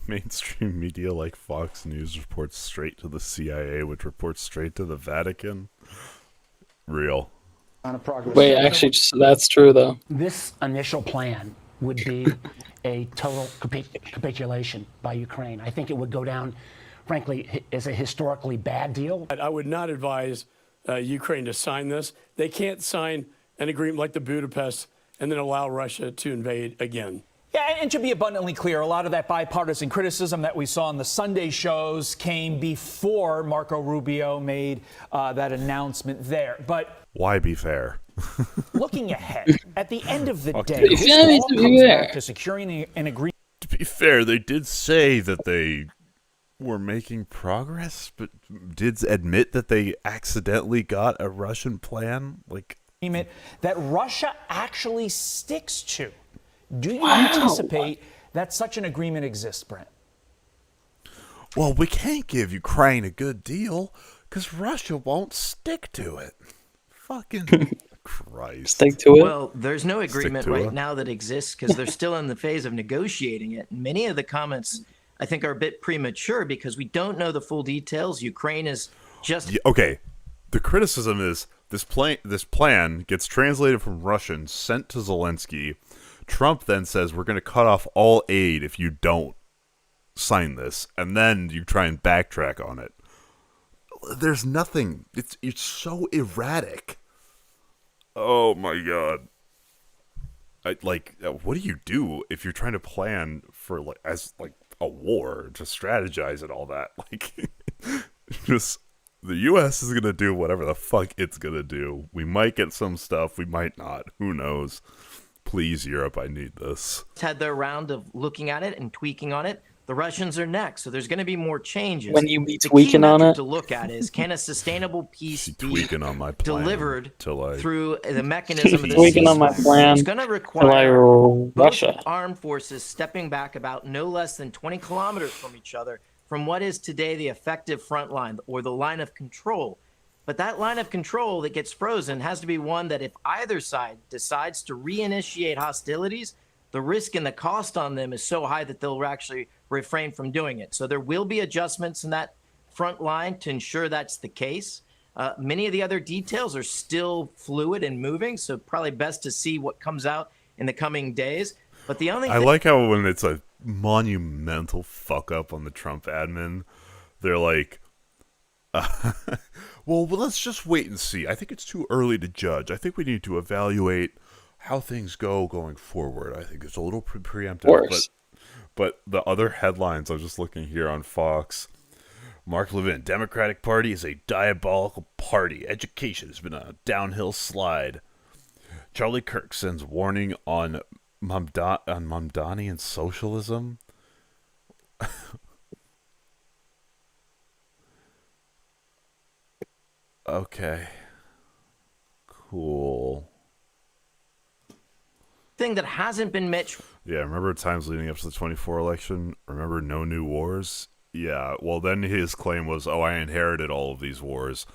Speaker 1: Mainstream media like Fox News reports straight to the CIA, which reports straight to the Vatican. Real.
Speaker 2: Wait, actually, that's true though.
Speaker 17: This initial plan would be a total capitulation by Ukraine. I think it would go down, frankly, as a historically bad deal.
Speaker 18: I would not advise Ukraine to sign this. They can't sign an agreement like the Budapest and then allow Russia to invade again.
Speaker 16: Yeah, and to be abundantly clear, a lot of that bipartisan criticism that we saw on the Sunday shows came before Marco Rubio made that announcement there. But
Speaker 1: why be fair?
Speaker 16: Looking ahead, at the end of the day, this all comes back to securing an agreement.
Speaker 1: To be fair, they did say that they were making progress, but did admit that they accidentally got a Russian plan, like
Speaker 16: that Russia actually sticks to. Do you anticipate that such an agreement exists, Brent?
Speaker 1: Well, we can't give Ukraine a good deal because Russia won't stick to it. Fucking Christ.
Speaker 2: Stick to it?
Speaker 19: Well, there's no agreement right now that exists because they're still in the phase of negotiating it. Many of the comments, I think, are a bit premature because we don't know the full details. Ukraine is just...
Speaker 1: Okay, the criticism is This plan gets translated from Russian, sent to Zelensky. Trump then says, we're going to cut off all aid if you don't sign this. And then you try and backtrack on it. There's nothing. It's so erratic. Oh, my God. What do you do if you're trying to plan for, a war, to strategize and all that? Just... The U.S. is going to do whatever the fuck it's going to do. We might get some stuff. We might not. Who knows? Please, Europe, I need this.
Speaker 19: Had their round of looking at it and tweaking on it. The Russians are next, so there's going to be more changes.
Speaker 2: When you be
Speaker 19: the
Speaker 2: tweaking
Speaker 19: key
Speaker 2: on
Speaker 19: metric
Speaker 2: it,
Speaker 19: to look at is, can a sustainable peace be
Speaker 1: tweaking on my plan
Speaker 19: delivered
Speaker 1: till
Speaker 19: through the mechanism of the
Speaker 2: tweaking on my
Speaker 19: ceasefire?
Speaker 2: plan
Speaker 19: It's going to
Speaker 2: till I
Speaker 19: require both
Speaker 2: Russia.
Speaker 19: armed forces stepping back about no less than 20 kilometers from each other from what is today the effective front line, or the line of control. But that line of control that gets frozen has to be one that if either side decides to reinitiate hostilities, the risk and the cost on them is so high that they'll actually refrain from doing it. So there will be adjustments in that front line to ensure that's the case. Many of the other details are still fluid and moving, so probably best to see what comes out in the coming days. But the only
Speaker 1: I like how when it's a monumental fuck up on the Trump admin, they're like, well, let's just wait and see. I think it's too early to judge. I think we need to evaluate how things go going forward. I think it's a little preemptive. But the other headlines, I'm just looking here on Fox. Mark Levin, Democratic Party is a diabolical party. Education has been a downhill slide. Charlie Kirk sends warning on Mamdanian socialism. Okay. Cool.
Speaker 19: thing that hasn't been met.
Speaker 1: Yeah, remember times leading up to the 24 election? Remember no new wars? Yeah, well then his claim was, oh, I inherited all of these wars.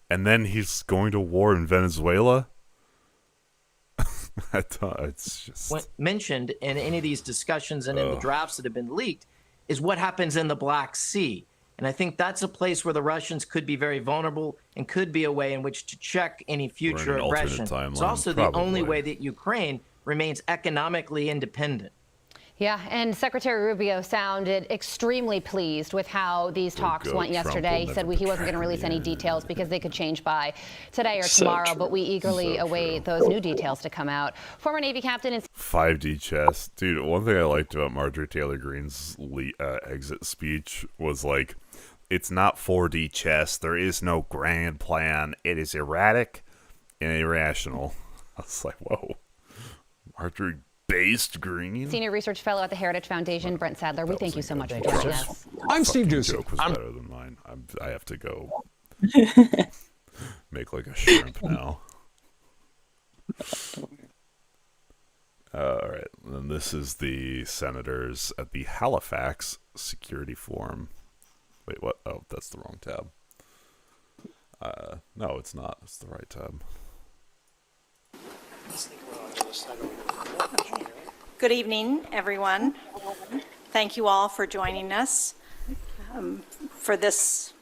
Speaker 1: And then he's going to war in Venezuela? I thought it's just...
Speaker 19: mentioned in any of these discussions and in the drafts that have been leaked is what happens in the Black Sea. And I think that's a place where the Russians could be very vulnerable and could be a way in which to check any future aggression. It's also the only way that Ukraine remains economically independent.
Speaker 14: Yeah, and Secretary Rubio sounded extremely pleased with how these talks went yesterday. He said he wasn't going to release any details because they could change by today or tomorrow, but we eagerly await those new details to come out. Former Navy captain and
Speaker 1: 5D chess. Dude, one thing I liked about Marjorie Taylor Greene's exit speech was like, it's not 4D chess. There is no grand plan. It is erratic and irrational. I was like, whoa. Marjorie based Green.
Speaker 14: Senior Research Fellow at the Heritage Foundation, Brent Sadler. We thank you so much for joining us.
Speaker 11: I'm Steve Doocy.
Speaker 1: Joke was better than mine. I have to go make like a shrimp now. All right, and this is the senators at the Halifax Security Forum. Wait, what? Oh, that's the wrong tab. No, it's not. It's the right tab.
Speaker 20: Okay. Good evening, everyone. Thank you all for joining us for this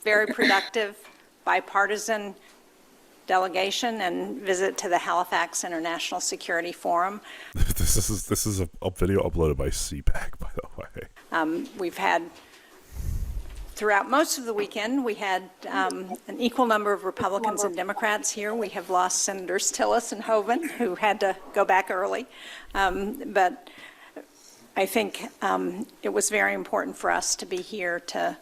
Speaker 20: very productive bipartisan delegation and visit to the Halifax International Security Forum.
Speaker 1: This is a video uploaded by CPAC, by the way.
Speaker 20: We've had, throughout most of the weekend, we had an equal number of Republicans and Democrats here. We have lost Senators Tillis and Hoeven, who had to go back early. But I think it was very important for us to be here to,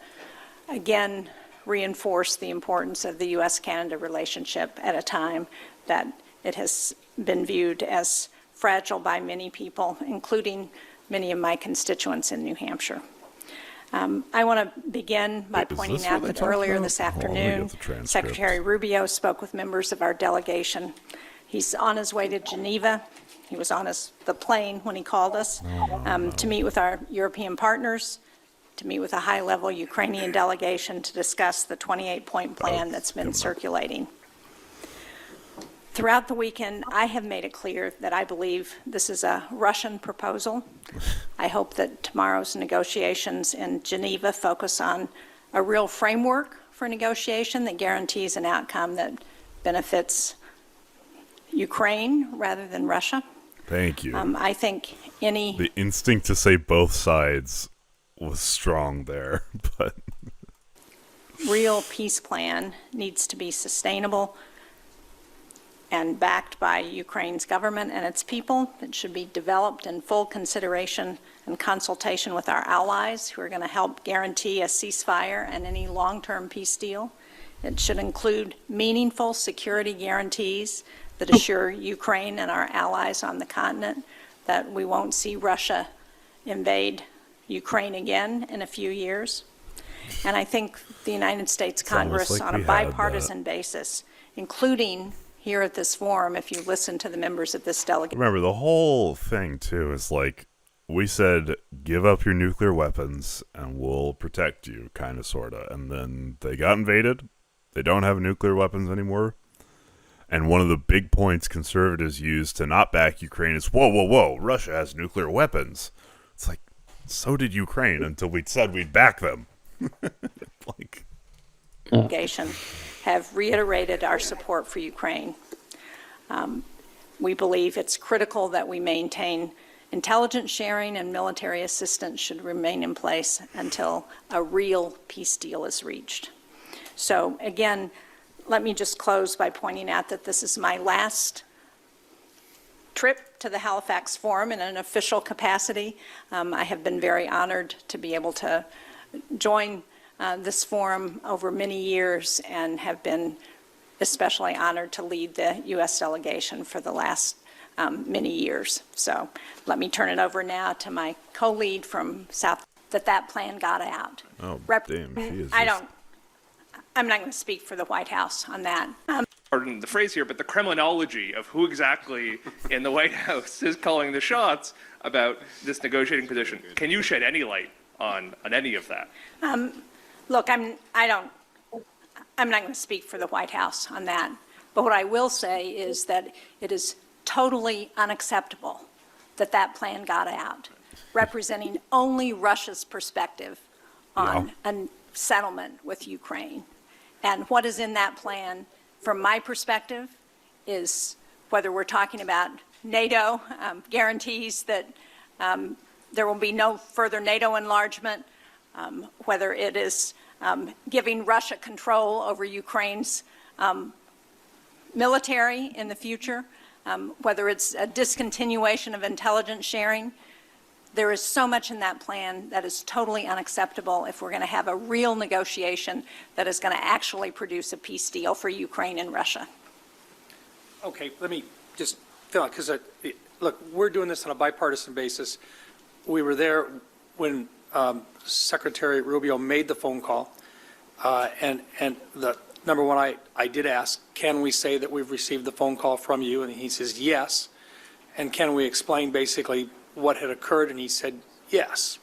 Speaker 20: again, reinforce the importance of the U.S.-Canada relationship at a time that it has been viewed as fragile by many people, including many of my constituents in New Hampshire. I want to begin by pointing out that earlier this afternoon, Secretary Rubio spoke with members of our delegation. He's on his way to Geneva. He was on the plane when he called us to meet with our European partners, to meet with a high-level Ukrainian delegation to discuss the 28-point plan that's been circulating. Throughout the weekend, I have made it clear that I believe this is a Russian proposal. I hope that tomorrow's negotiations in Geneva focus on a real framework for negotiation that guarantees an outcome that benefits Ukraine rather than Russia.
Speaker 1: Thank you.
Speaker 20: I think
Speaker 1: the instinct to say both sides was strong there, but
Speaker 20: real peace plan needs to be sustainable and backed by Ukraine's government and its people. It should be developed in full consideration and consultation with our allies who are going to help guarantee a ceasefire and any long-term peace deal. It should include meaningful security guarantees that assure Ukraine and our allies on the continent that we won't see Russia invade Ukraine again in a few years. And I think the United States Congress, on a bipartisan basis, including here at this forum, if you listen to the members of this delegation.
Speaker 1: Remember, the whole thing, too, is like, we said, give up your nuclear weapons and we'll protect you, kind of, sort of. And then they got invaded. They don't have nuclear weapons anymore. And one of the big points conservatives use to not back Ukraine is, whoa, whoa, whoa, Russia has nuclear weapons. It's like, so did Ukraine until we said we'd back them. Like,
Speaker 20: delegation have reiterated our support for Ukraine. We believe it's critical that we maintain intelligence sharing and military assistance should remain in place until a real peace deal is reached. So again, let me just close by pointing out that this is my last trip to the Halifax Forum in an official capacity. I have been very honored to be able to join this forum over many years and have been especially honored to lead the U.S. delegation for the last many years. So let me turn it over now to my co-lead from South, that plan got out.
Speaker 1: Oh, damn, she is
Speaker 20: I'm not going to speak for the White House on that.
Speaker 21: Pardon the phrase here, but the Kremlinology of who exactly in the White House is calling the shots about this negotiating position. Can you shed any light on any of that?
Speaker 20: Look, I'm not going to speak for the White House on that. But what I will say is that it is totally unacceptable that plan got out, representing only Russia's perspective on a settlement with Ukraine. And what is in that plan, from my perspective, is whether we're talking about NATO guarantees that there will be no further NATO enlargement, whether it is giving Russia control over Ukraine's military in the future, whether it's a discontinuation of intelligence sharing. There is so much in that plan that is totally unacceptable if we're going to have a real negotiation that is going to actually produce a peace deal for Ukraine and Russia.
Speaker 22: Okay, let me just fill out, because look, we're doing this on a bipartisan basis. We were there when Secretary Rubio made the phone call, and the number one, I did ask, can we say that we've received the phone call from you? And he says yes. And can we explain basically what had occurred? And he said yes.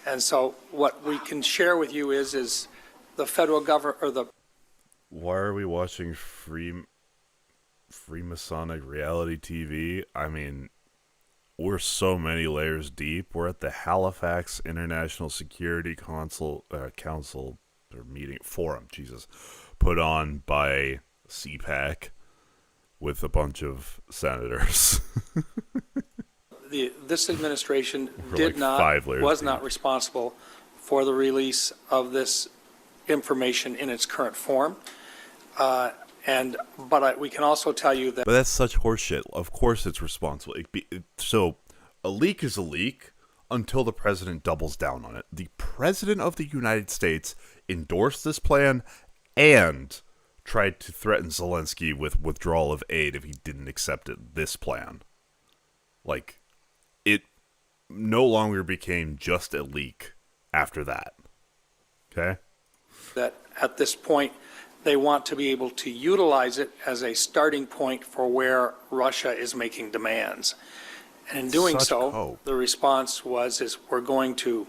Speaker 22: And so what we can share with you is the federal government, or the...
Speaker 1: Why are we watching Freemasonic reality TV? I mean, we're so many layers deep. We're at the Halifax International Security Council or meeting forum, Jesus, put on by CPAC with a bunch of senators.
Speaker 22: This administration was not responsible for the release of this information in its current form. But we can also tell you that...
Speaker 1: But that's such horseshit. Of course it's responsible. So a leak is a leak until the president doubles down on it. The president of the United States endorsed this plan and tried to threaten Zelensky with withdrawal of aid if he didn't accept this plan. Like, it no longer became just a leak after that. Okay?
Speaker 22: That at this point, they want to be able to utilize it as a starting point for where Russia is making demands. And in doing so, the response is we're going to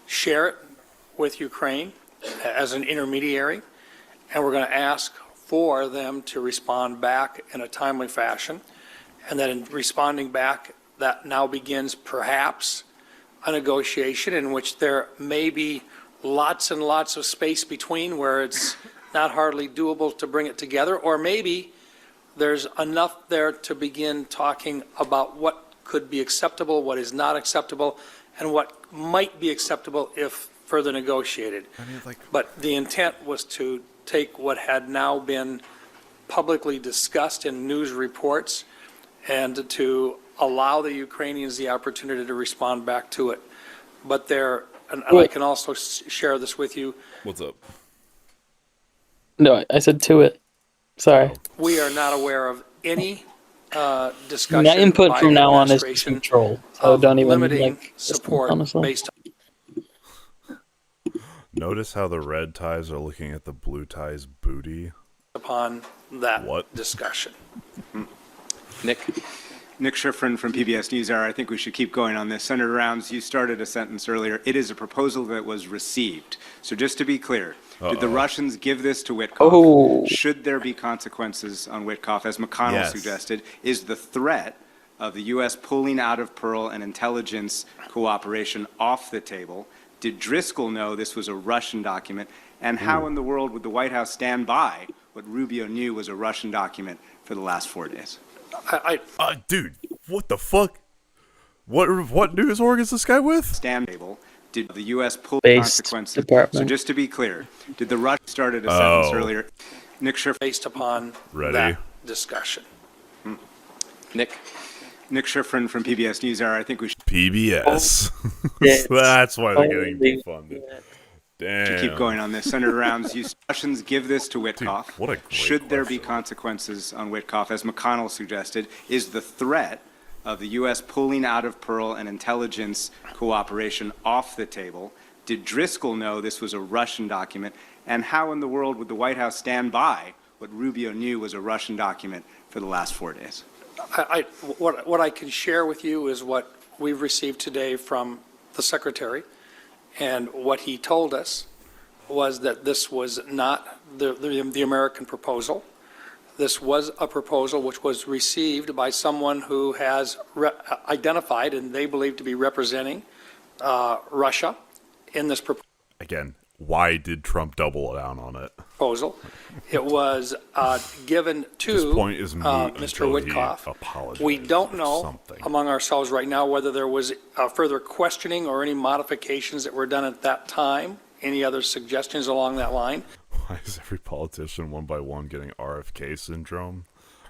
Speaker 22: share it with Ukraine as an intermediary, and we're going to ask for them to respond back in a timely fashion. And then in responding back, that now begins perhaps a negotiation in which there may be lots and lots of space between where it's not hardly doable to bring it together, or maybe there's enough there to begin talking about what could be acceptable, what is not acceptable, and what might be acceptable if further negotiated. But the intent was to take what had now been publicly discussed in news reports and to allow the Ukrainians the opportunity to respond back to it. But there, and I can also share this with you.
Speaker 1: What's up?
Speaker 2: No, I said to it. Sorry.
Speaker 22: We are not aware of any discussion.
Speaker 2: My input
Speaker 22: by
Speaker 2: from
Speaker 22: the
Speaker 2: now on is
Speaker 22: administration
Speaker 2: control. So don't even
Speaker 22: limiting
Speaker 2: like
Speaker 22: support
Speaker 2: honestly.
Speaker 22: based
Speaker 1: Notice how the red ties are looking at the blue ties' booty.
Speaker 22: upon that discussion.
Speaker 3: Nick Schifrin from PBS NewsHour. I think we should keep going on this. Senator Rounds, you started a sentence earlier. It is a proposal that was received. So just to be clear, did the Russians give this to Witkoff?
Speaker 2: Oh.
Speaker 3: Should there be consequences on Witkoff, as McConnell suggested? Is the threat of the U.S. pulling out of Pearl and intelligence cooperation off the table? Did Driscoll know this was a Russian document? And how in the world would the White House stand by what Rubio knew was a Russian document for the last 4 days?
Speaker 1: Dude, what the fuck? What news org is this guy with?
Speaker 3: Stand table. Did the U.S. pull
Speaker 2: Based
Speaker 3: consequences?
Speaker 2: department.
Speaker 3: So just to be clear, did the Russians started a sentence earlier? Nick Schifrin.
Speaker 22: Based upon
Speaker 1: Ready?
Speaker 22: that discussion.
Speaker 3: Nick Schifrin from PBS NewsHour. I think we should
Speaker 1: PBS. That's why they're getting defunded. Damn.
Speaker 3: keep going on this. Senator Rounds, Russians give this to Witkoff.
Speaker 1: Dude, what a great
Speaker 3: Should there be consequences on Witkoff, as McConnell suggested? Is the threat of the U.S. pulling out of Pearl and intelligence cooperation off the table? Did Driscoll know this was a Russian document? And how in the world would the White House stand by what Rubio knew was a Russian document for the last 4 days?
Speaker 22: What I can share with you is what we've received today from the Secretary, and what he told us was that this was not the American proposal. This was a proposal which was received by someone who has identified and they believe to be representing Russia in this proposal.
Speaker 1: Again, why did Trump double down on it?
Speaker 22: It was given to
Speaker 1: This point is moot
Speaker 22: Mr.
Speaker 1: until he
Speaker 22: Witkoff.
Speaker 1: apologizes
Speaker 22: We don't
Speaker 1: for
Speaker 22: know
Speaker 1: something.
Speaker 22: among ourselves right now whether there was further questioning or any modifications that were done at that time. Any other suggestions along that line?
Speaker 1: Why is every politician one by one getting RFK syndrome?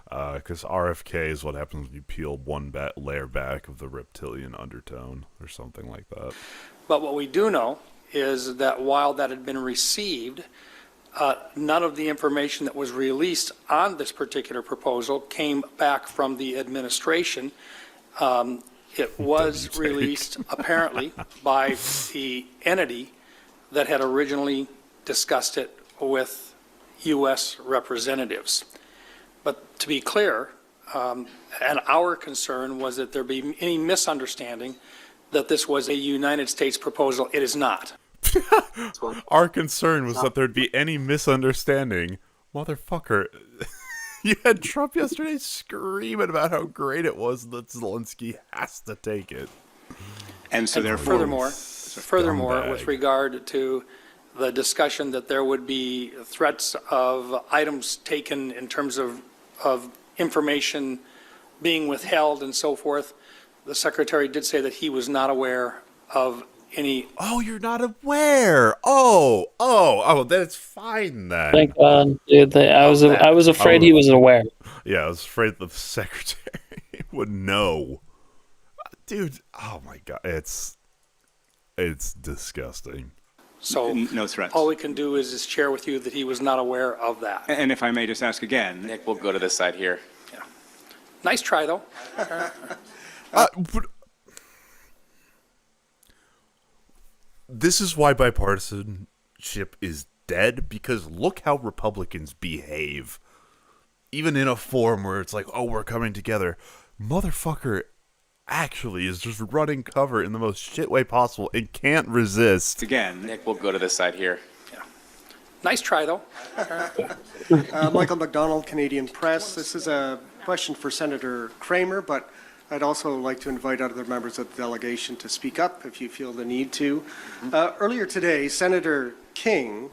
Speaker 1: Because RFK is what happens when you peel one layer back of the reptilian undertone or something like that.
Speaker 22: But what we do know is that while that had been received, none of the information that was released on this particular proposal came back from the administration. It was released apparently by the entity that had originally discussed it with U.S. representatives. But to be clear, and our concern was that there be any misunderstanding that this was a United States proposal. It is not.
Speaker 1: Our concern was that there'd be any misunderstanding. Motherfucker, you had Trump yesterday screaming about how great it was that Zelensky has to take it.
Speaker 3: And so therefore...
Speaker 22: Furthermore, with regard to the discussion that there would be threats of items taken in terms of information being withheld and so forth, the Secretary did say that he was not aware of any.
Speaker 1: Oh, you're not aware. Oh, that's fine then.
Speaker 2: Thank God, dude. I was afraid he was aware.
Speaker 1: Yeah, I was afraid the Secretary would know. Dude, oh my God, it's disgusting.
Speaker 22: So
Speaker 3: no threats.
Speaker 22: All we can do is just share with you that he was not aware of that.
Speaker 3: And if I may just ask again.
Speaker 4: Nick, we'll go to this side here.
Speaker 22: Yeah. Nice try, though.
Speaker 1: This is why bipartisanship is dead, because look how Republicans behave. Even in a forum where it's like, oh, we're coming together. Motherfucker actually is just running cover in the most shit way possible and can't resist.
Speaker 4: Again, Nick, we'll go to this side here.
Speaker 22: Yeah. Nice try, though.
Speaker 23: Michael McDonald, Canadian Press. This is a question for Senator Kramer, but I'd also like to invite other members of the delegation to speak up if you feel the need to. Earlier today, Senator King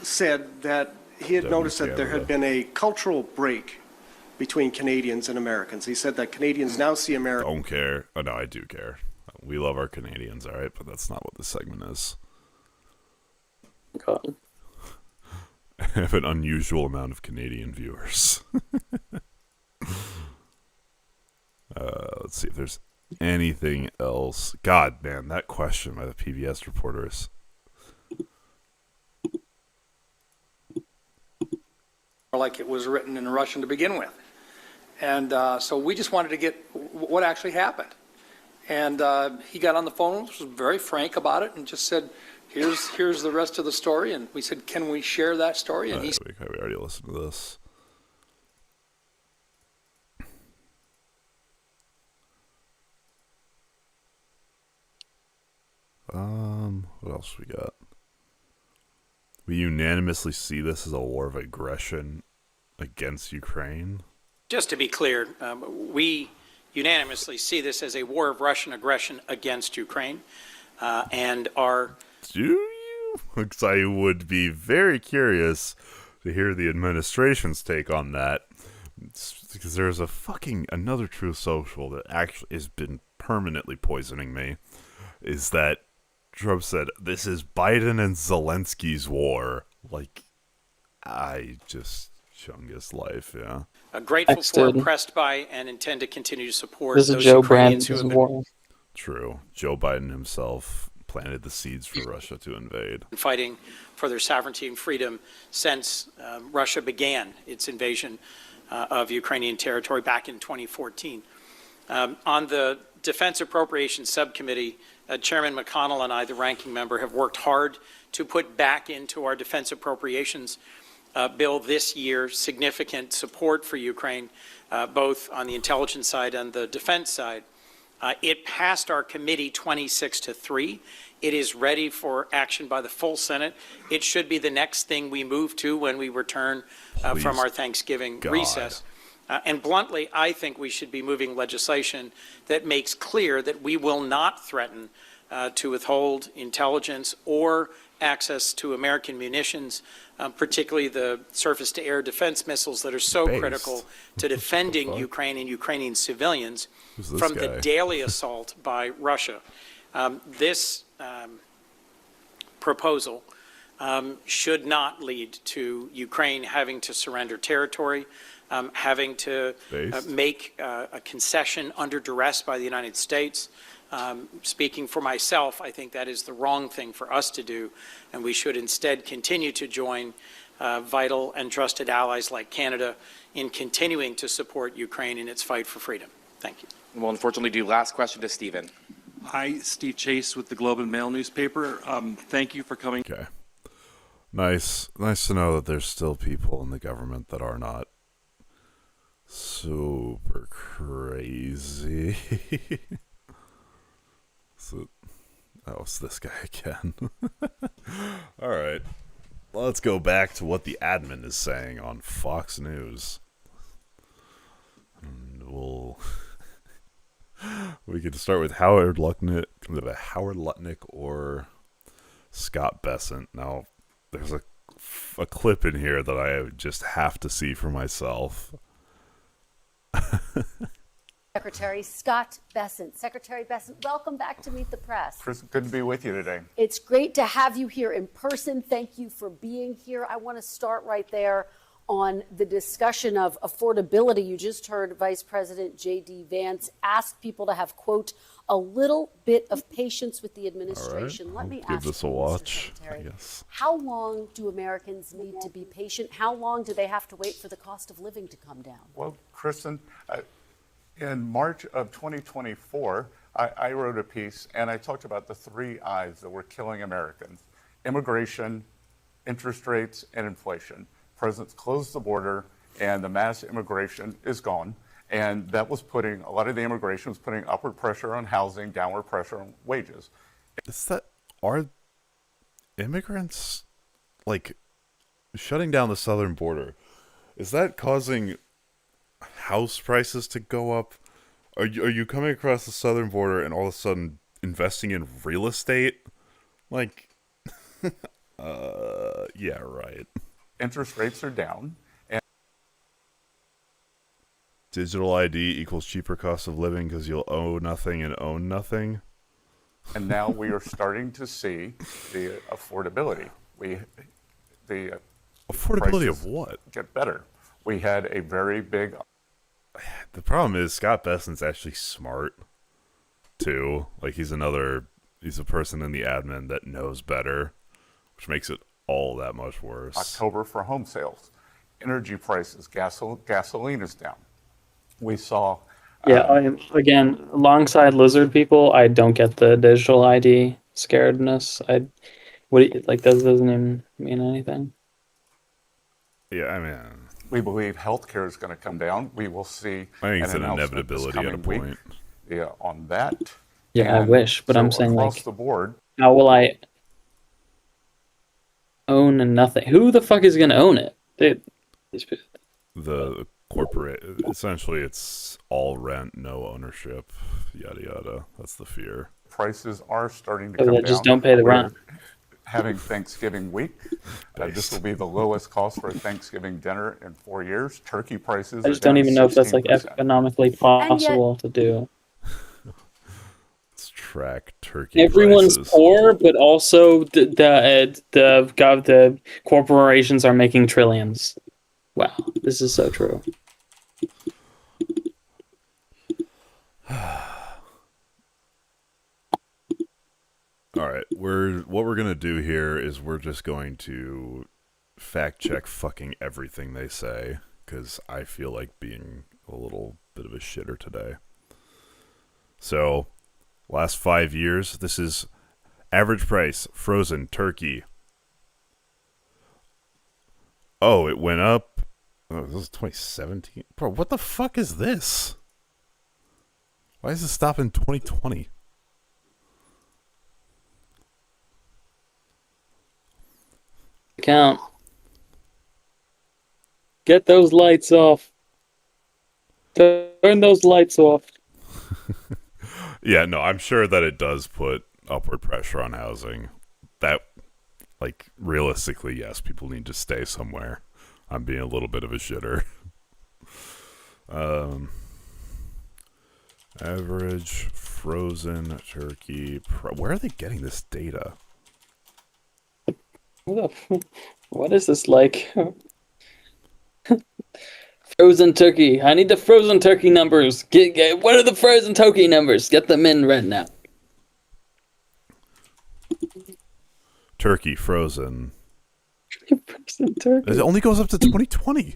Speaker 23: said that he had noticed that there had been a cultural break between Canadians and Americans. He said that Canadians now see America.
Speaker 1: Don't care. Oh, no, I do care. We love our Canadians, all right? But that's not what this segment is.
Speaker 2: God.
Speaker 1: I have an unusual amount of Canadian viewers. Let's see if there's anything else. God, man, that question by the PBS reporters.
Speaker 22: Like it was written in Russian to begin with. And so we just wanted to get what actually happened. And he got on the phone, was very frank about it, and just said, here's the rest of the story. And we said, can we share that story? And he said,
Speaker 1: we already listened to this. What else we got? We unanimously see this as a war of aggression against Ukraine.
Speaker 8: Just to be clear, we unanimously see this as a war of Russian aggression against Ukraine, and are.
Speaker 1: Do you? Because I would be very curious to hear the administration's take on that. Because there's another Truth Social that actually has been permanently poisoning me. Is that Trump said, this is Biden and Zelensky's war. Like, I just Chungus life, yeah.
Speaker 8: Grateful for, impressed by, and intend to continue to support
Speaker 2: This is
Speaker 8: those
Speaker 2: Joe
Speaker 8: Ukrainians
Speaker 2: Biden's
Speaker 8: who have
Speaker 2: war.
Speaker 1: True. Joe Biden himself planted the seeds for Russia to invade.
Speaker 8: been fighting for their sovereignty and freedom since Russia began its invasion of Ukrainian territory back in 2014. On the Defense Appropriations Subcommittee, Chairman McConnell and I, the ranking member, have worked hard to put back into our defense appropriations bill this year significant support for Ukraine, both on the intelligence side and the defense side. It passed our committee 26-3. It is ready for action by the full Senate. It should be the next thing we move to when we return from our Thanksgiving recess. And bluntly, I think we should be moving legislation that makes clear that we will not threaten to withhold intelligence or access to American munitions, particularly the surface-to-air defense missiles that are so critical to defending Ukraine and Ukrainian civilians from the daily assault by Russia. This proposal should not lead to Ukraine having to surrender territory, having to make a concession under duress by the United States. Speaking for myself, I think that is the wrong thing for us to do, and we should instead continue to join vital and trusted allies like Canada in continuing to support Ukraine in its fight for freedom. Thank you.
Speaker 4: We'll unfortunately do last question to Stephen.
Speaker 9: Hi, Steve Chase with the Globe and Mail newspaper. Thank you for coming.
Speaker 1: Okay. Nice to know that there's still people in the government that are not super crazy. So, that was this guy again. All right. Let's go back to what the admin is saying on Fox News. And we could start with Howard Lutnick or Scott Bessent. Now, there's a clip in here that I just have to see for myself.
Speaker 12: Secretary Scott Bessent. Secretary Bessent, welcome back to Meet the Press.
Speaker 24: Chris, good to be with you today.
Speaker 12: It's great to have you here in person. Thank you for being here. I want to start right there on the discussion of affordability. You just heard Vice President J.D. Vance ask people to have, quote, a little bit of patience with the administration.
Speaker 1: Let
Speaker 12: me
Speaker 1: give
Speaker 12: ask
Speaker 1: this
Speaker 12: you,
Speaker 1: a watch,
Speaker 12: Mr. Secretary,
Speaker 1: I guess.
Speaker 12: how long do Americans need to be patient? How long do they have to wait for the cost of living to come down?
Speaker 24: Well, Kristen, in March of 2024, I wrote a piece and I talked about the 3 I's that were killing Americans: immigration, interest rates, and inflation. President's closed the border and the mass immigration is gone. And that was putting, a lot of the immigration was putting upward pressure on housing, downward pressure on wages.
Speaker 1: Are immigrants, like, shutting down the southern border, is that causing house prices to go up? Are you coming across the southern border and all of a sudden investing in real estate? Like, yeah, right.
Speaker 24: interest rates are down. And
Speaker 1: digital ID equals cheaper cost of living because you'll owe nothing and own nothing.
Speaker 24: And now we are starting to see the affordability. The
Speaker 1: affordability of what?
Speaker 24: Get better. We had a very big.
Speaker 1: The problem is Scott Bessent's actually smart too. Like he's a person in the admin that knows better, which makes it all that much worse.
Speaker 24: October for home sales, energy prices, gasoline is down. We saw.
Speaker 2: Again, alongside lizard people, I don't get the digital ID scaredness. That doesn't even mean anything.
Speaker 1: Yeah, I mean,
Speaker 24: we believe healthcare is going to come down. We will see.
Speaker 1: I think it's an inevitability at a point.
Speaker 24: Yeah, on that.
Speaker 2: Yeah, I wish, but I'm saying
Speaker 24: across the board.
Speaker 2: How will I own nothing? Who the fuck is going to own it?
Speaker 1: The corporate. Essentially, it's all rent, no ownership, yada yada. That's the fear.
Speaker 24: Prices are starting to come down.
Speaker 2: Just don't pay the rent.
Speaker 24: Having Thanksgiving week. This will be the lowest cost for a Thanksgiving dinner in 4 years. Turkey prices.
Speaker 2: I just don't even know if that's like economically possible to do.
Speaker 1: Let's track turkey.
Speaker 2: Everyone's
Speaker 1: prices.
Speaker 2: poor, but also the corporations are making trillions. Wow, this is so true.
Speaker 1: All right, what we're gonna do here is we're just going to fact check fucking everything they say because I feel like being a little bit of a shitter today. So, last 5 years, this is average price frozen turkey. Oh, it went up. Oh, this is 2017. Bro, what the fuck is this? Why does it stop in 2020?
Speaker 2: Count. Get those lights off. Turn those lights off.
Speaker 1: Yeah, no, I'm sure that it does put upward pressure on housing. That, like, realistically, yes, people need to stay somewhere. I'm being a little bit of a shitter. Average frozen turkey. Where are they getting this data?
Speaker 2: What is this like? Frozen turkey. I need the frozen turkey numbers. What are the frozen turkey numbers? Get them in right now.
Speaker 1: Turkey frozen.
Speaker 2: Frozen turkey.
Speaker 1: It only goes up to 2020.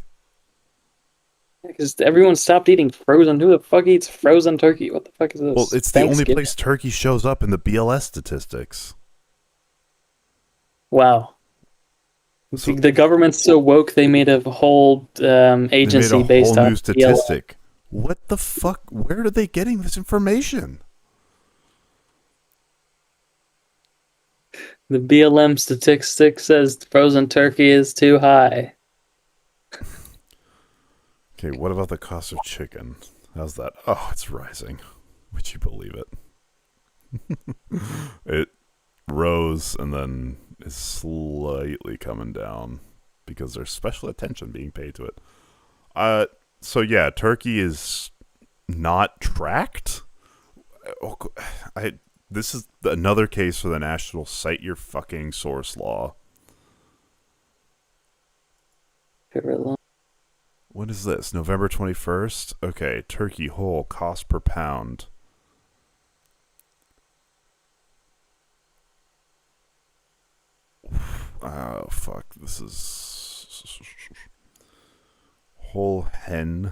Speaker 2: Because everyone stopped eating frozen. Who the fuck eats frozen turkey? What the fuck is this?
Speaker 1: Well, it's the only place turkey shows up in the BLS statistics.
Speaker 2: Wow. So, the government's so woke they made a whole agency based on
Speaker 1: new statistic. What the fuck? Where are they getting this information?
Speaker 2: The BLM statistic says frozen turkey is too high.
Speaker 1: Okay, what about the cost of chicken? How's that? Oh, it's rising. Would you believe it? It rose and then is slightly coming down because there's special attention being paid to it. So yeah, turkey is not tracked. This is another case for the national cite your fucking source law. What is this? November 21st? Okay, turkey whole cost per pound. Oh, fuck. This is whole hen.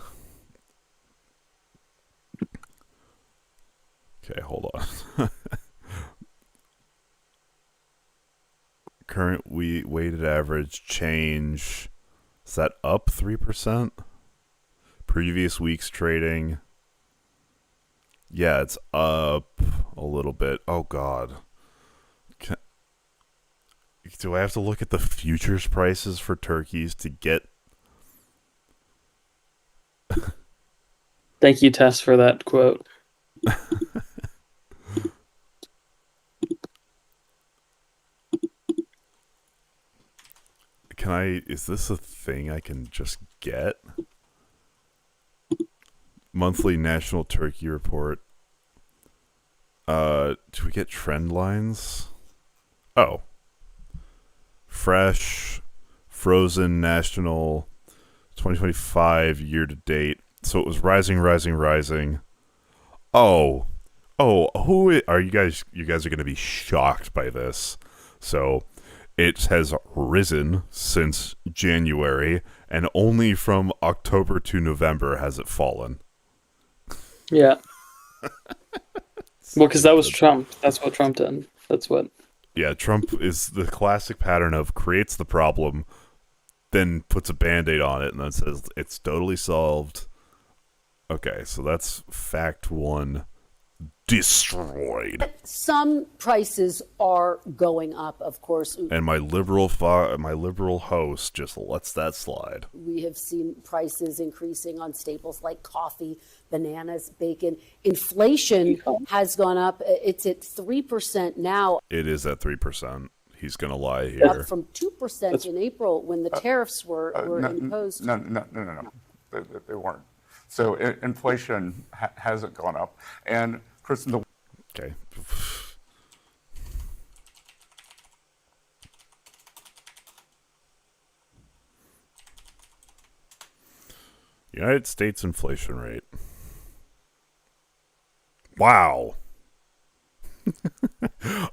Speaker 1: Okay, hold on. Current weighted average change. Is that up 3%? Previous week's trading. Yeah, it's up a little bit. Oh, God. Do I have to look at the futures prices for turkeys to get...
Speaker 2: Thank you, Tess, for that quote.
Speaker 1: Can Is this a thing I can just get? Monthly National Turkey Report. Do we get trend lines? Oh. Fresh, frozen, national, 2025 year to date. So it was rising. Oh, who are you guys? You guys are going to be shocked by this. So it has risen since January, and only from October to November has it fallen.
Speaker 2: Yeah. Well, because that was Trump. That's what Trump did. That's what.
Speaker 1: Yeah, Trump is the classic pattern of creates the problem, then puts a Band-Aid on it, and then says it's totally solved. Okay, so that's fact one. Destroyed.
Speaker 12: Some prices are going up, of course.
Speaker 1: And my liberal host just lets that slide.
Speaker 12: We have seen prices increasing on staples like coffee, bananas, bacon. Inflation has gone up. It's at 3% now.
Speaker 1: It is at 3%. He's going to lie here.
Speaker 12: Up from 2% in April when the tariffs were imposed.
Speaker 24: No. They weren't. So inflation hasn't gone up. And Kristen,
Speaker 1: okay. United States inflation rate. Wow.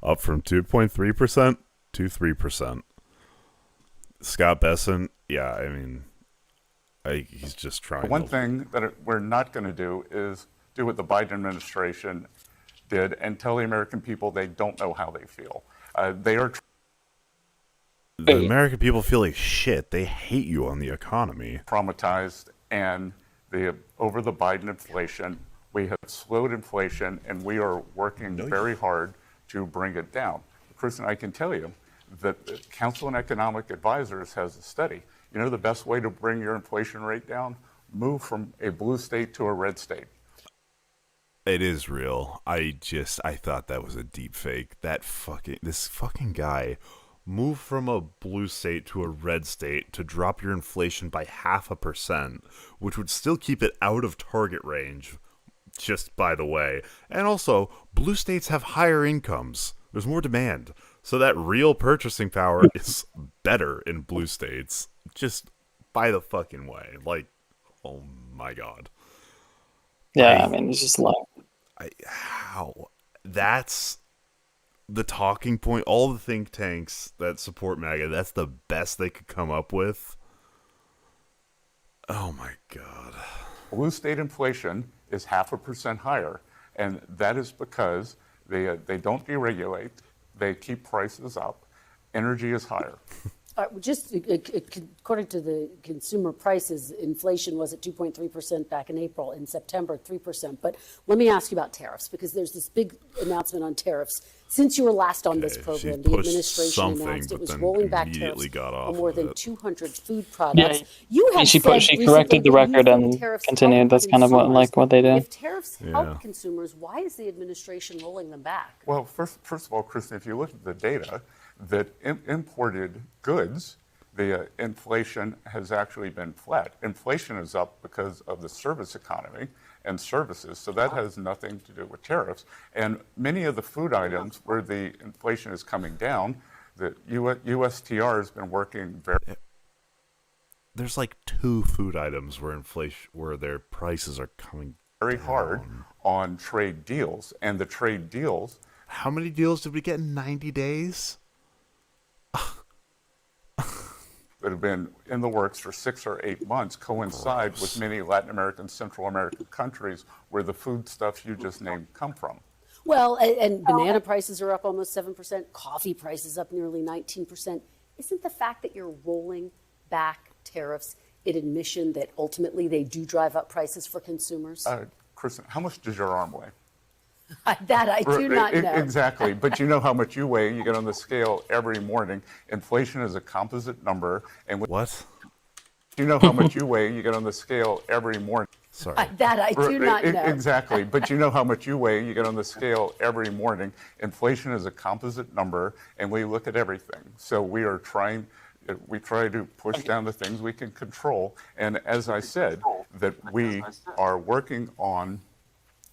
Speaker 1: Up from 2.3% to 3%. Scott Besson, yeah, I mean, he's just trying.
Speaker 24: One thing that we're not going to do is do what the Biden administration did and tell the American people they don't know how they feel. They are.
Speaker 1: The American people feel like shit. They hate you on the economy.
Speaker 24: Traumatized, and over the Biden inflation, we have slowed inflation, and we are working very hard to bring it down. Kristen, I can tell you that the Council on Economic Advisors has a study. You know the best way to bring your inflation rate down? Move from a blue state to a red state.
Speaker 1: It is real. I thought that was a deep fake. This fucking guy moved from a blue state to a red state to drop your inflation by 0.5%, which would still keep it out of target range, just by the way. And also, blue states have higher incomes. There's more demand. So that real purchasing power is better in blue states. Just by the fucking way. Like, oh my God.
Speaker 2: Yeah, I mean, it's just like...
Speaker 1: How? That's the talking point. All the think tanks that support MAGA, that's the best they could come up with. Oh my God.
Speaker 24: Blue state inflation is 0.5% higher, and that is because they don't deregulate, they keep prices up, energy is higher.
Speaker 12: Just according to the consumer prices, inflation was at 2.3% back in April. In September, 3%. But let me ask you about tariffs, because there's this big announcement on tariffs. Since you were last on this program, the administration announced it was rolling back tariffs on more than 200 food products.
Speaker 2: Yeah, she corrected the record and continued. That's kind of what they did.
Speaker 12: If tariffs help consumers, why is the administration rolling them back?
Speaker 24: Well, first of all, Kristen, if you look at the data, that imported goods, the inflation has actually been flat. Inflation is up because of the service economy and services, so that has nothing to do with tariffs. And many of the food items where the inflation is coming down, the USTR has been working very...
Speaker 1: There's like 2 food items where their prices are coming
Speaker 24: very hard on trade deals, and the trade deals...
Speaker 1: How many deals did we get in 90 days?
Speaker 24: That have been in the works for 6 or 8 months coincide with many Latin American, Central American countries where the foodstuffs you just named come from.
Speaker 12: Well, and banana prices are up almost 7%, coffee prices up nearly 19%. Isn't the fact that you're rolling back tariffs an admission that ultimately they do drive up prices for consumers?
Speaker 24: Kristen, how much does your arm weigh?
Speaker 12: That I do not know.
Speaker 24: Exactly, but you know how much you weigh. You get on the scale every morning. Inflation is a composite number. And
Speaker 1: what?
Speaker 24: You know how much you weigh. You get on the scale every morning.
Speaker 1: Sorry.
Speaker 12: That I do not know.
Speaker 24: Exactly, but you know how much you weigh. You get on the scale every morning. Inflation is a composite number, and we look at everything. So we are trying. we try to push down the things we can control. And as I said, that we are working on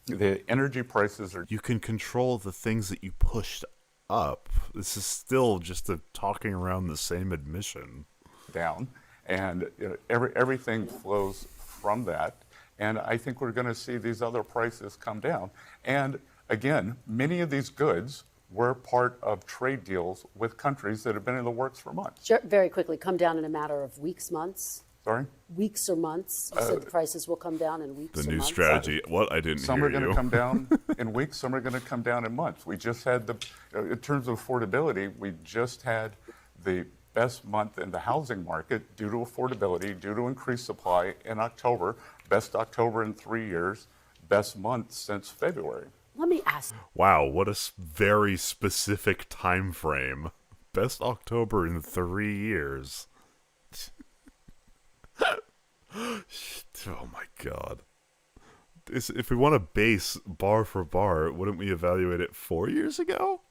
Speaker 24: the energy prices are.
Speaker 1: You can control the things that you pushed up. This is still just talking around the same admission.
Speaker 24: Down, and everything flows from that. And I think we're going to see these other prices come down. And again, many of these goods were part of trade deals with countries that have been in the works for months.
Speaker 12: Sure, very quickly, come down in a matter of weeks, months?
Speaker 24: Sorry?
Speaker 12: Weeks or months? You said the prices will come down in weeks or
Speaker 1: The new
Speaker 12: months?
Speaker 1: strategy. What? I didn't
Speaker 24: Some
Speaker 1: hear
Speaker 24: are going
Speaker 1: you.
Speaker 24: to come down in weeks, some are going to come down in months. We just had in terms of affordability, we just had the best month in the housing market due to affordability, due to increased supply in October, best October in 3 years, best month since February.
Speaker 12: Let me ask.
Speaker 1: Wow, what a very specific time frame. Best October in 3 years. Oh my god. If we want to base bar for bar, wouldn't we evaluate it 4 years ago?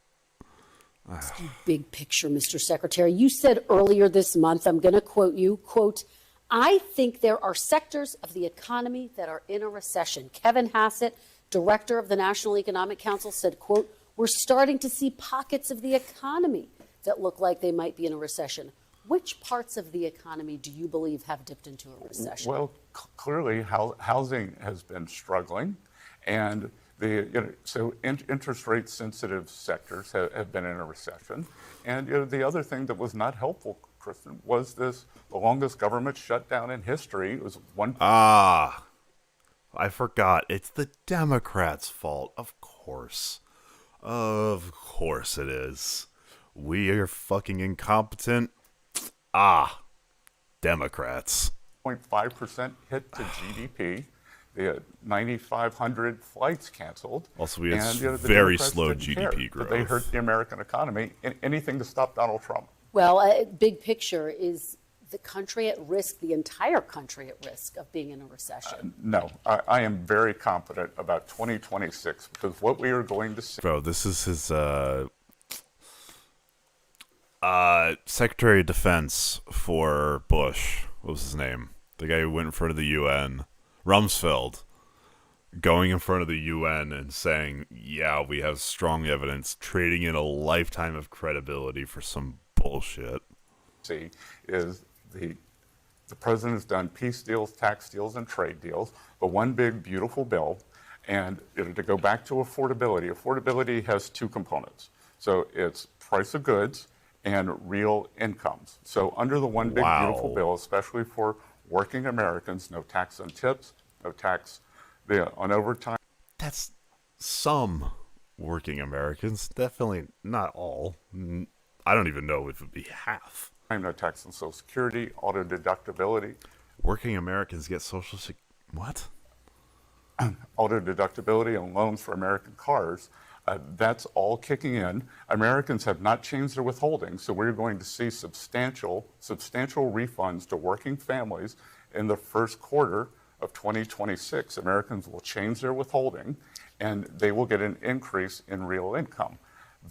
Speaker 12: Big picture, Mr. Secretary. You said earlier this month, I'm going to quote you, quote, I think there are sectors of the economy that are in a recession. Kevin Hassett, director of the National Economic Council, said, quote, we're starting to see pockets of the economy that look like they might be in a recession. Which parts of the economy do you believe have dipped into a recession?
Speaker 24: Well, clearly housing has been struggling, and so interest rate sensitive sectors have been in a recession. And the other thing that was not helpful, Kristen, was the longest government shutdown in history. It was one.
Speaker 1: I forgot. It's the Democrats' fault. Of course. Of course it is. We are fucking incompetent. Democrats.
Speaker 24: 0.5% hit to GDP. They had 9,500 flights canceled.
Speaker 1: Also, we had
Speaker 24: the
Speaker 1: very
Speaker 24: Democrats
Speaker 1: slow
Speaker 24: didn't
Speaker 1: GDP
Speaker 24: care
Speaker 1: growth.
Speaker 24: that they hurt the American economy. Anything to stop Donald Trump.
Speaker 12: Well, big picture, is the country at risk, the entire country at risk of being in a recession?
Speaker 24: No, I am very confident about 2026 because what we are going to see.
Speaker 1: Bro, this is his Secretary of Defense for Bush. What was his name? The guy who went in front of the UN. Rumsfeld. Going in front of the UN and saying, yeah, we have strong evidence, trading in a lifetime of credibility for some bullshit.
Speaker 24: See, is the president has done peace deals, tax deals, and trade deals, but one big, beautiful bill. And to go back to affordability has two components. So it's price of goods and real incomes. So under the one big, beautiful bill, especially for working Americans, no tax on tips, no tax on overtime.
Speaker 1: That's some working Americans. Definitely not all. I don't even know if it would be half.
Speaker 24: No tax on Social Security, auto deductibility.
Speaker 1: Working Americans get Social Security. What?
Speaker 24: Auto deductibility on loans for American cars. That's all kicking in. Americans have not changed their withholding, so we're going to see substantial refunds to working families in the first quarter of 2026. Americans will change their withholding, and they will get an increase in real income.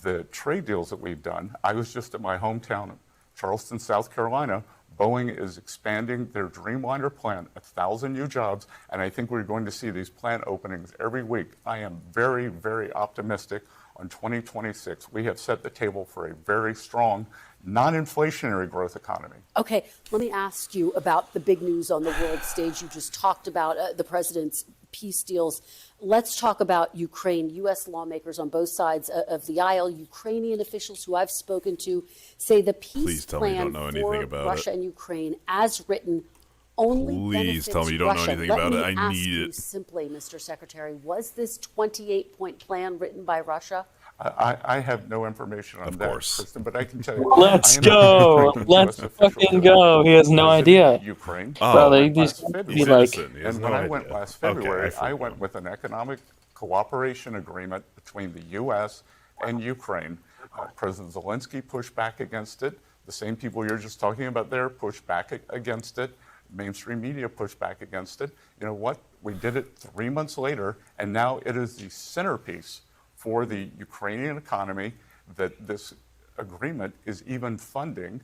Speaker 24: The trade deals that we've done, I was just at my hometown, Charleston, South Carolina. Boeing is expanding their Dreamliner plant, 1,000 new jobs, and I think we're going to see these plant openings every week. I am very, very optimistic on 2026. We have set the table for a very strong, non-inflationary growth economy.
Speaker 12: Okay, let me ask you about the big news on the world stage. You just talked about the president's peace deals. Let's talk about Ukraine. U.S. lawmakers on both sides of the aisle, Ukrainian officials who I've spoken to, say the peace plan for Russia and Ukraine, as written, only
Speaker 1: Please tell me you don't
Speaker 12: Russia.
Speaker 1: know anything
Speaker 12: Let
Speaker 1: about
Speaker 12: me
Speaker 1: it. I
Speaker 12: ask
Speaker 1: need
Speaker 12: you
Speaker 1: it.
Speaker 12: simply, Mr. Secretary, was this 28-point plan written by Russia?
Speaker 24: I have no information on that, Kristen, but I can tell you.
Speaker 2: Let's go. Let's fucking go. He has no idea.
Speaker 24: Ukraine.
Speaker 2: Well, they just be like.
Speaker 24: And when I went last February, I went with an economic cooperation agreement between the U.S. and Ukraine. President Zelensky pushed back against it. The same people you're just talking about there pushed back against it. Mainstream media pushed back against it. You know what? We did it 3 months later, and now it is the centerpiece for the Ukrainian economy that this agreement is even funding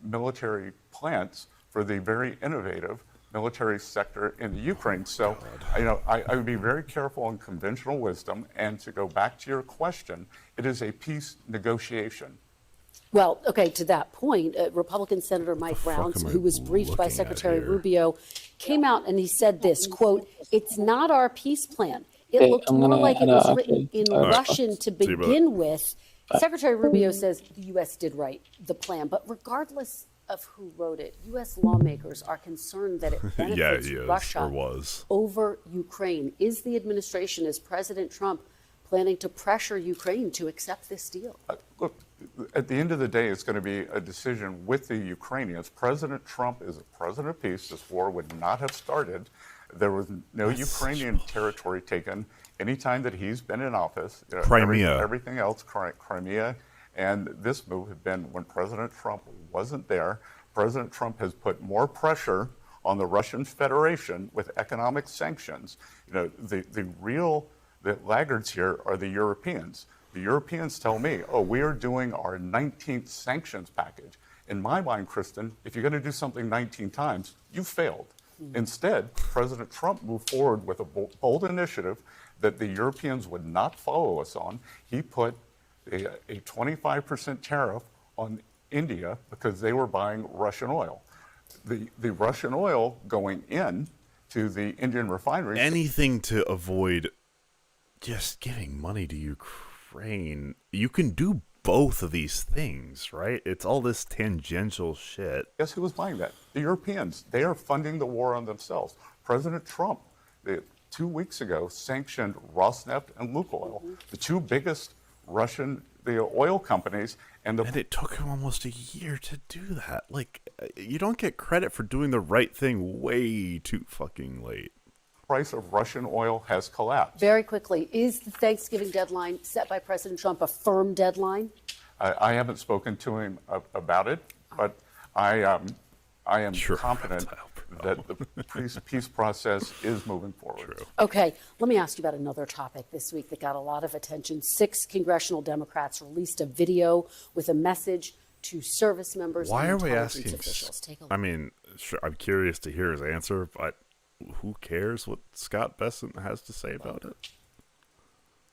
Speaker 24: military plants for the very innovative military sector in the Ukraine. So, I would be very careful on conventional wisdom. And to go back to your question, it is a peace negotiation.
Speaker 12: Well, okay, to that point, Republican Senator Mike Rounds, who was briefed by Secretary Rubio, came out and he said this, quote, "It's not our peace plan. It looked more like it was written in Russian to begin with." Secretary Rubio says the U.S. did write the plan, but regardless of who wrote it, U.S. lawmakers are concerned that it benefits Russia over Ukraine. Is the administration, is President Trump planning to pressure Ukraine to accept this deal?
Speaker 24: Look, at the end of the day, it's going to be a decision with the Ukrainians. President Trump is a president of peace. This war would not have started. There was no Ukrainian territory taken anytime that he's been in office.
Speaker 1: Crimea.
Speaker 24: Everything else, Crimea. And this move had been when President Trump wasn't there. President Trump has put more pressure on the Russian Federation with economic sanctions. The laggards here are the Europeans. The Europeans tell me, oh, we are doing our 19th sanctions package. In my mind, Kristen, if you're going to do something 19 times, you failed. Instead, President Trump moved forward with a bold initiative that the Europeans would not follow us on. He put a 25% tariff on India because they were buying Russian oil. The Russian oil going in to the Indian refineries.
Speaker 1: Anything to avoid just giving money to Ukraine. You can do both of these things, right? It's all this tangential shit.
Speaker 24: Guess who was buying that? The Europeans. They are funding the war on themselves. President Trump, 2 weeks ago, sanctioned Rosneft and Lukoil, the two biggest Russian oil companies. And
Speaker 1: it took him almost a year to do that. Like, you don't get credit for doing the right thing way too fucking late.
Speaker 24: Price of Russian oil has collapsed.
Speaker 12: Very quickly, is the Thanksgiving deadline set by President Trump a firm deadline?
Speaker 24: I haven't spoken to him about it, but I am confident that the peace process is moving forward.
Speaker 12: Okay, let me ask you about another topic this week that got a lot of attention. 6 congressional Democrats released a video with a message to service members
Speaker 1: Why
Speaker 12: and
Speaker 1: are we
Speaker 12: intelligence
Speaker 1: asking?
Speaker 12: officials. Take a look.
Speaker 1: I mean, I'm curious to hear his answer, but who cares what Scott Bessent has to say about it?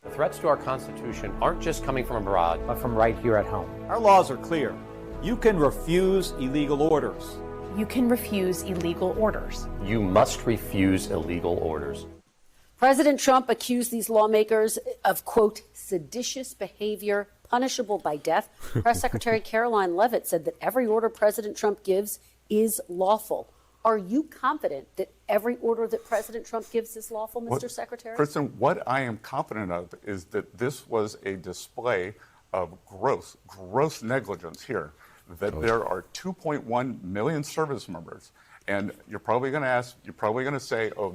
Speaker 5: The threats to our Constitution aren't just coming from abroad, but from right here at home. Our laws are clear. You can refuse illegal orders.
Speaker 7: You can refuse illegal orders.
Speaker 5: You must refuse illegal orders.
Speaker 12: President Trump accused these lawmakers of, quote, seditious behavior punishable by death. Press Secretary Caroline Leavitt said that every order President Trump gives is lawful. Are you confident that every order that President Trump gives is lawful, Mr. Secretary?
Speaker 24: Kristen, what I am confident of is that this was a display of gross negligence here, that there are 2.1 million service members. And you're probably going to say, oh,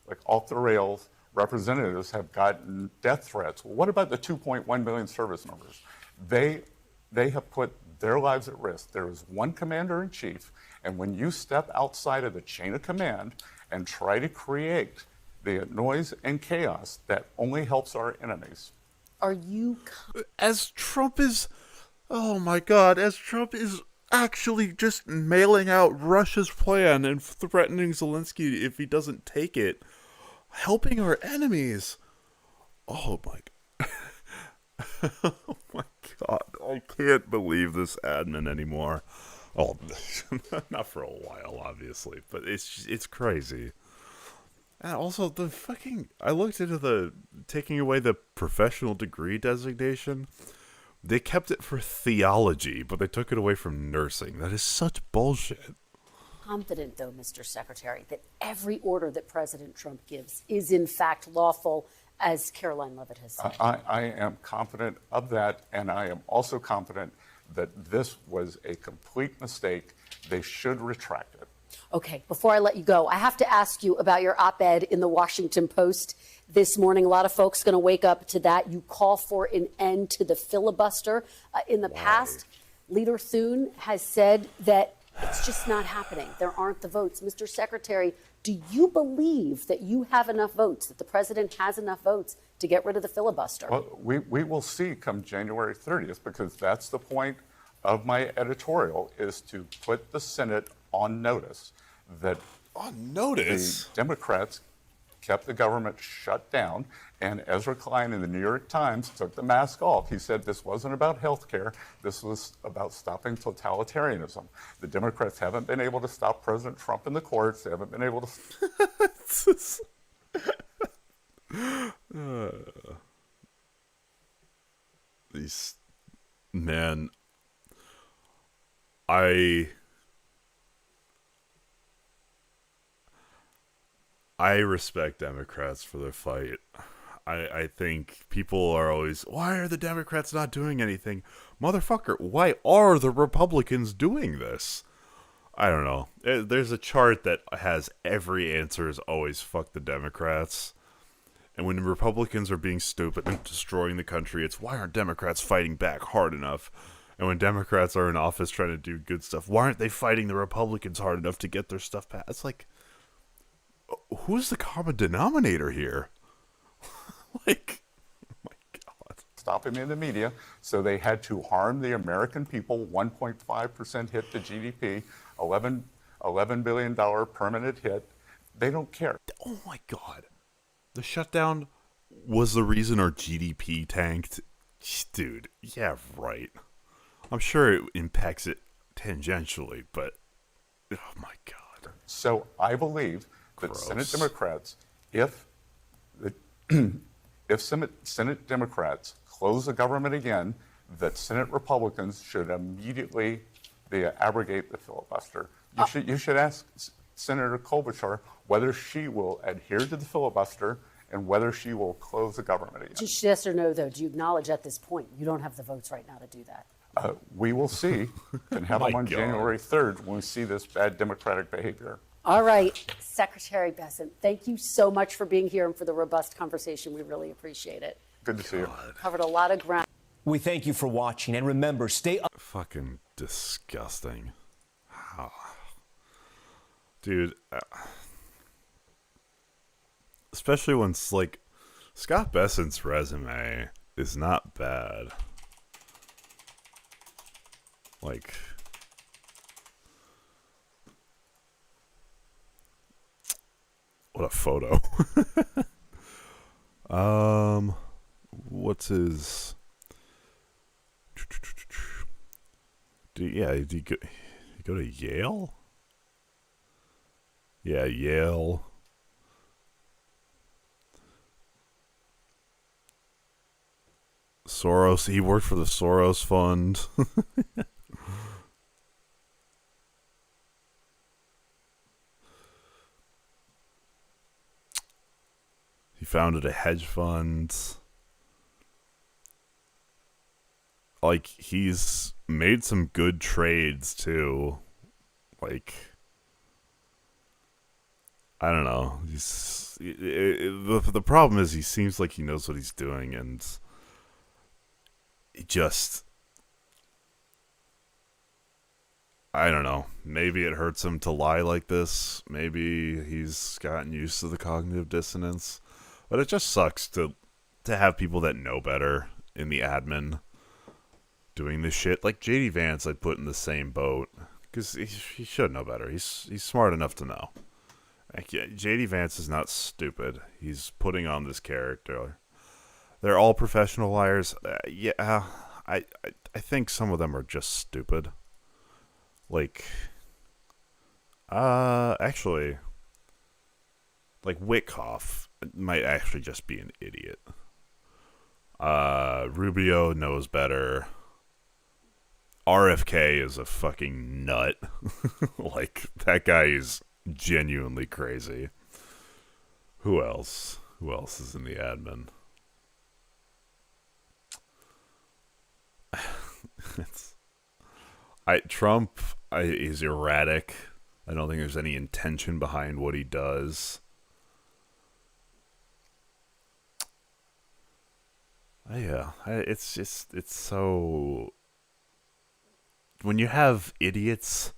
Speaker 24: like off the rails representatives have gotten death threats. Well, what about the 2.1 million service members? They have put their lives at risk. There is one commander in chief, and when you step outside of the chain of command and try to create the noise and chaos, that only helps our enemies.
Speaker 12: Are you...
Speaker 1: As Trump is... Oh my God, as Trump is actually just mailing out Russia's plan and threatening Zelensky if he doesn't take it, helping our enemies. Oh my Oh my God, I can't believe this admin anymore. Oh, not for a while, obviously, but it's crazy. And also I looked into the taking away the professional degree designation. They kept it for theology, but they took it away from nursing. That is such bullshit.
Speaker 12: Confident, though, Mr. Secretary, that every order that President Trump gives is in fact lawful, as Caroline Leavitt has said.
Speaker 24: I am confident of that, and I am also confident that this was a complete mistake. They should retract it.
Speaker 12: Okay, before I let you go, I have to ask you about your op-ed in the Washington Post this morning. A lot of folks going to wake up to that. You call for an end to the filibuster. In the past, Leader Thune has said that it's just not happening. There aren't the votes. Mr. Secretary, do you believe that you have enough votes, that the president has enough votes to get rid of the filibuster.
Speaker 24: Well, we will see come January 30th, because that's the point of my editorial, is to put the Senate on notice that the Democrats kept the government shut down, and Ezra Klein in the New York Times took the mask off. He said this wasn't about health care, this was about stopping totalitarianism. The Democrats haven't been able to stop President Trump in the courts, they haven't been able to...
Speaker 1: These... Man... I respect Democrats for their fight. I think people are always, why are the Democrats not doing anything? Motherfucker, why are the Republicans doing this? I don't know. There's a chart that has every answer is always fuck the Democrats. And when the Republicans are being stupid and destroying the country, it's why aren't Democrats fighting back hard enough? And when Democrats are in office trying to do good stuff, why aren't they fighting the Republicans hard enough to get their stuff passed? It's like, who's the common denominator here? Like, oh my God.
Speaker 24: Stop him in the media, so they had to harm the American people, 1.5% hit to GDP, $11 billion permanent hit. They don't care.
Speaker 1: Oh my God. The shutdown was the reason our GDP tanked? Dude, yeah, right. I'm sure it impacts it tangentially, but oh my God.
Speaker 24: So I believe that Senate Democrats, if Senate Democrats close the government again, that Senate Republicans should immediately abrogate the filibuster. You should ask Senator Klobuchar whether she will adhere to the filibuster and whether she will close the government again.
Speaker 12: Just yes or no, though. Do you acknowledge at this point you don't have the votes right now to do that?
Speaker 24: We will see and have them on January 3rd when we see this bad Democratic behavior.
Speaker 12: All right, Secretary Bessent, thank you so much for being here and for the robust conversation. We really appreciate it.
Speaker 24: Good to see you.
Speaker 12: Covered a lot of ground.
Speaker 6: We thank you for watching, and remember, stay up.
Speaker 1: Fucking disgusting. Dude, especially when it's like, Scott Bessent's resume is not bad. Like, what a photo. What's his... Did he go to Yale? Yeah, Yale. Soros, he worked for the Soros Fund. He founded a hedge fund. Like, he's made some good trades, too. Like, I don't know. The problem is he seems like he knows what he's doing, and he just... I don't know. Maybe it hurts him to lie like this. Maybe he's gotten used to the cognitive dissonance. But it just sucks to have people that know better in the admin doing this shit. Like JD Vance, I'd put in the same boat because he should know better. He's smart enough to know. Like, JD Vance is not stupid. He's putting on this character. They're all professional liars. Yeah, I think some of them are just stupid. Like, actually, like Witkoff might actually just be an idiot. Rubio knows better. RFK is a fucking nut. Like, that guy is genuinely crazy. Who else? Who else is in the admin? Trump is erratic. I don't think there's any intention behind what he does. It's so... When you have idiots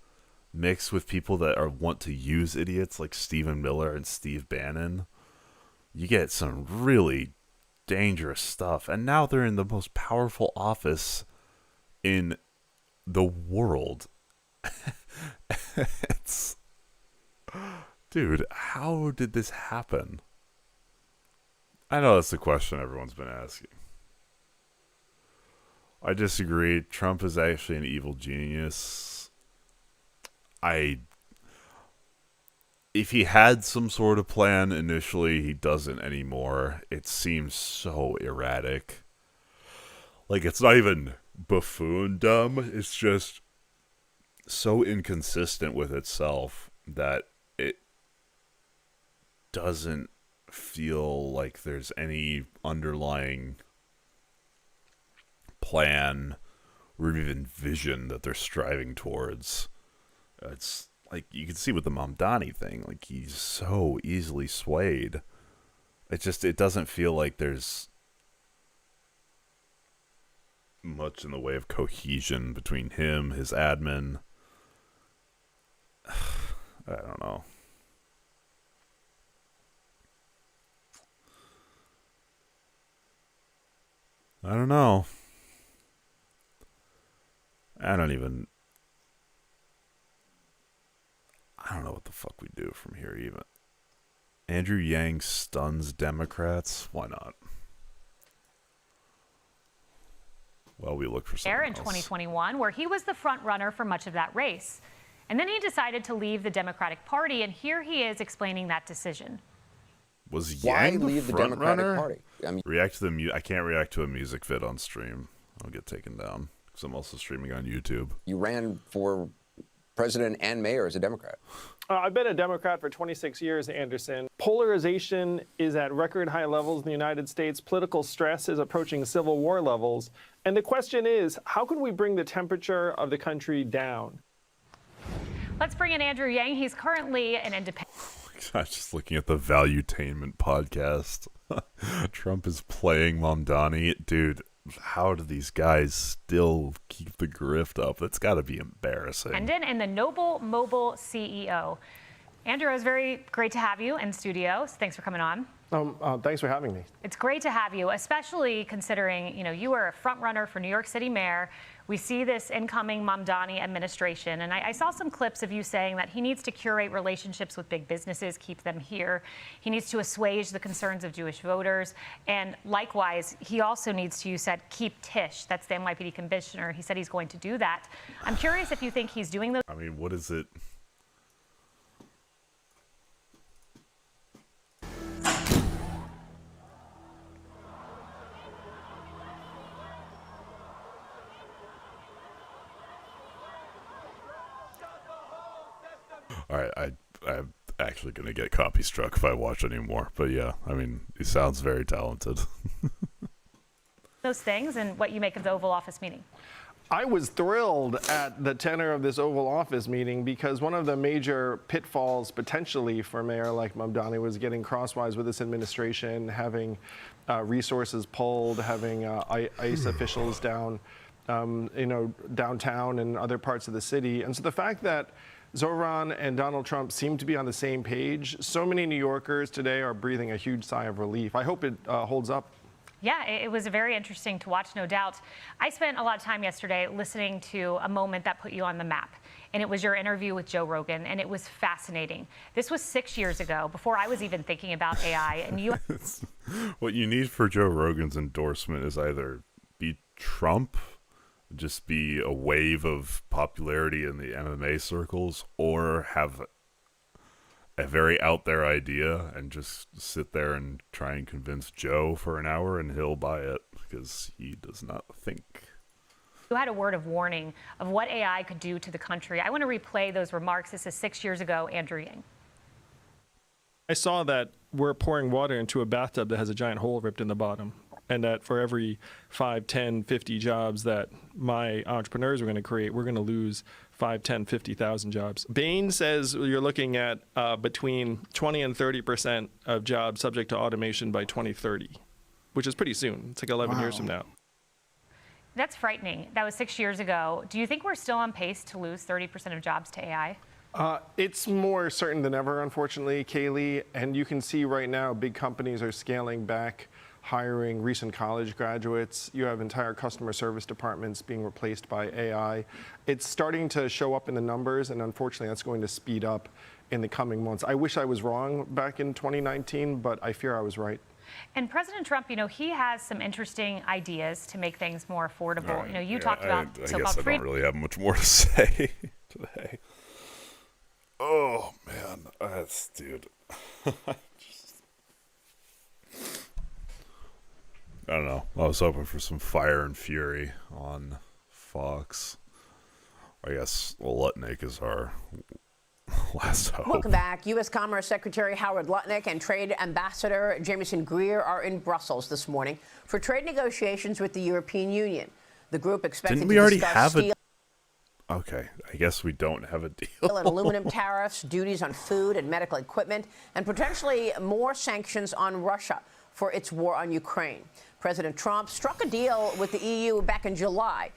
Speaker 1: mixed with people that want to use idiots like Stephen Miller and Steve Bannon, you get some really dangerous stuff. And now they're in the most powerful office in the world. It's... Dude, how did this happen? I know that's the question everyone's been asking. I disagree. Trump is actually an evil genius. If he had some sort of plan initially, he doesn't anymore. It seems so erratic. Like, it's not even buffoon dumb. It's just so inconsistent with itself that it doesn't feel like there's any underlying plan or even vision that they're striving towards. It's like, you can see with the Mamdani thing, like, he's so easily swayed. It doesn't feel like there's much in the way of cohesion between him, his admin. I don't know. I don't know. I don't know what the fuck we do from here even. Andrew Yang stuns Democrats? Why not? Well, we look for something
Speaker 10: there in
Speaker 1: else.
Speaker 10: 2021, where he was the front runner for much of that race. And then he decided to leave the Democratic Party, and here he is explaining that decision.
Speaker 1: Was
Speaker 13: Why
Speaker 1: Yang
Speaker 13: leave the
Speaker 1: front
Speaker 13: Democratic
Speaker 1: runner?
Speaker 13: Party? I mean,
Speaker 1: React to the I can't react to a music vid on stream. I'll get taken down because I'm also streaming on YouTube.
Speaker 13: you ran for president and mayor as a Democrat.
Speaker 15: I've been a Democrat for 26 years, Anderson. Polarization is at record high levels in the United States. Political stress is approaching Civil War levels. And the question is, how can we bring the temperature of the country down?
Speaker 10: Let's bring in Andrew Yang. He's currently an independent.
Speaker 1: I was just looking at the Valuetainment podcast. Trump is playing Mamdani. Dude, how do these guys still keep the grift up? That's got to be embarrassing.
Speaker 10: And the Noble Mobile CEO. Andrew, it's very great to have you in studio. So thanks for coming on.
Speaker 15: Thanks for having me.
Speaker 10: It's great to have you, especially considering, you were a front runner for New York City mayor. We see this incoming Mamdani administration, and I saw some clips of you saying that he needs to curate relationships with big businesses, keep them here. He needs to assuage the concerns of Jewish voters, and likewise, he also needs to, you said, keep Tish. That's the NYPD commissioner. He said he's going to do that. I'm curious if you think he's doing those.
Speaker 1: I mean, what is it? All right, I'm actually going to get copy struck if I watch anymore. But yeah, I mean, he sounds very talented.
Speaker 10: Those things and what you make of the Oval Office meeting.
Speaker 15: I was thrilled at the tenor of this Oval Office meeting because one of the major pitfalls potentially for a mayor like Mamdani was getting crosswise with this administration, having resources pulled, having ICE officials down, downtown and other parts of the city. And so the fact that Zoran and Donald Trump seem to be on the same page, so many New Yorkers today are breathing a huge sigh of relief. I hope it holds up.
Speaker 10: Yeah, it was very interesting to watch, no doubt. I spent a lot of time yesterday listening to a moment that put you on the map, and it was your interview with Joe Rogan, and it was fascinating. This was 6 years ago, before I was even thinking about AI, and you...
Speaker 1: What you need for Joe Rogan's endorsement is either be Trump, just be a wave of popularity in the MMA circles, or have a very out there idea and just sit there and try and convince Joe for an hour and he'll buy it because he does not think.
Speaker 10: You had a word of warning of what AI could do to the country. I want to replay those remarks. This is 6 years ago, Andrew Yang.
Speaker 15: I saw that we're pouring water into a bathtub that has a giant hole ripped in the bottom, and that for every 5, 10, 50 jobs that my entrepreneurs are going to create, we're going to lose 5, 10, 50,000 jobs. Bain says you're looking at between 20 and 30% of jobs subject to automation by 2030, which is pretty soon. It's like 11 years from now.
Speaker 10: That's frightening. That was 6 years ago. Do you think we're still on pace to lose 30% of jobs to AI?
Speaker 15: It's more certain than ever, unfortunately, Kaylee. And you can see right now big companies are scaling back hiring recent college graduates. You have entire customer service departments being replaced by AI. It's starting to show up in the numbers, and unfortunately, that's going to speed up in the coming months. I wish I was wrong back in 2019, but I fear I was right.
Speaker 10: And President Trump, he has some interesting ideas to make things more affordable. You talked about
Speaker 1: I
Speaker 10: so-called
Speaker 1: guess I
Speaker 10: freedom.
Speaker 1: don't really have much more to say today. Oh man, dude. I don't know. I was hoping for some fire and fury on Fox. I guess Lutnick is our last hope.
Speaker 16: Welcome back. U.S. Commerce Secretary Howard Lutnick and Trade Ambassador Jamieson Greer are in Brussels this morning for trade negotiations with the European Union. The group expected
Speaker 1: Didn't we
Speaker 16: to
Speaker 1: already
Speaker 16: discuss
Speaker 1: have
Speaker 16: steel
Speaker 1: Okay, I guess we don't have a deal.
Speaker 16: and aluminum tariffs, duties on food and medical equipment, and potentially more sanctions on Russia for its war on Ukraine. President Trump struck a deal with the EU back in July,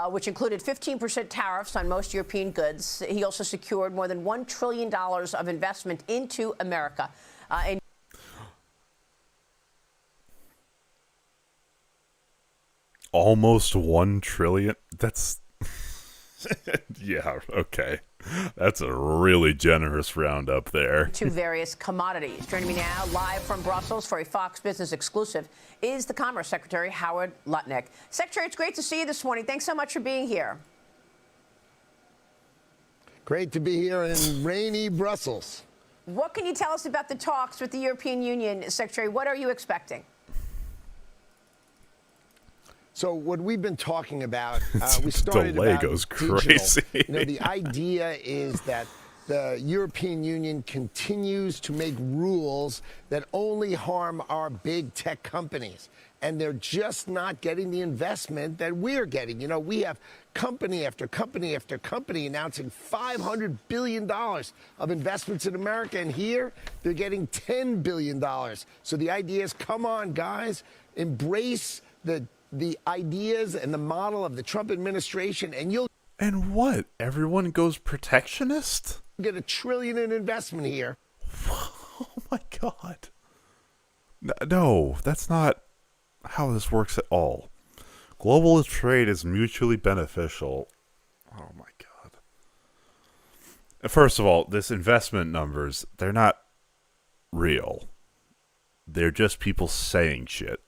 Speaker 16: which included 15% tariffs on most European goods. He also secured more than $1 trillion of investment into America.
Speaker 1: Almost 1 trillion? That's... yeah, okay. That's a really generous roundup there.
Speaker 16: To various commodities. Joining me now, live from Brussels for a Fox Business exclusive, is the Commerce Secretary, Howard Lutnick. Secretary, it's great to see you this morning. Thanks so much for being here.
Speaker 17: Great to be here in rainy Brussels.
Speaker 16: What can you tell us about the talks with the European Union, Secretary? What are you expecting?
Speaker 17: So what we've been talking about, we started
Speaker 1: delay
Speaker 17: about
Speaker 1: goes
Speaker 17: digital.
Speaker 1: crazy.
Speaker 17: The idea is that the European Union continues to make rules that only harm our big tech companies. And they're just not getting the investment that we're getting. We have company after company after company announcing $500 billion of investments in America. And here, they're getting $10 billion. So the idea is, come on, guys, embrace the ideas and the model of the Trump administration, and you'll...
Speaker 1: And what? Everyone goes protectionist?
Speaker 17: Get $1 trillion in investment here.
Speaker 1: Oh my God. No, that's not how this works at all. Global trade is mutually beneficial. Oh my God. First of all, this investment numbers, they're not real. They're just people saying shit.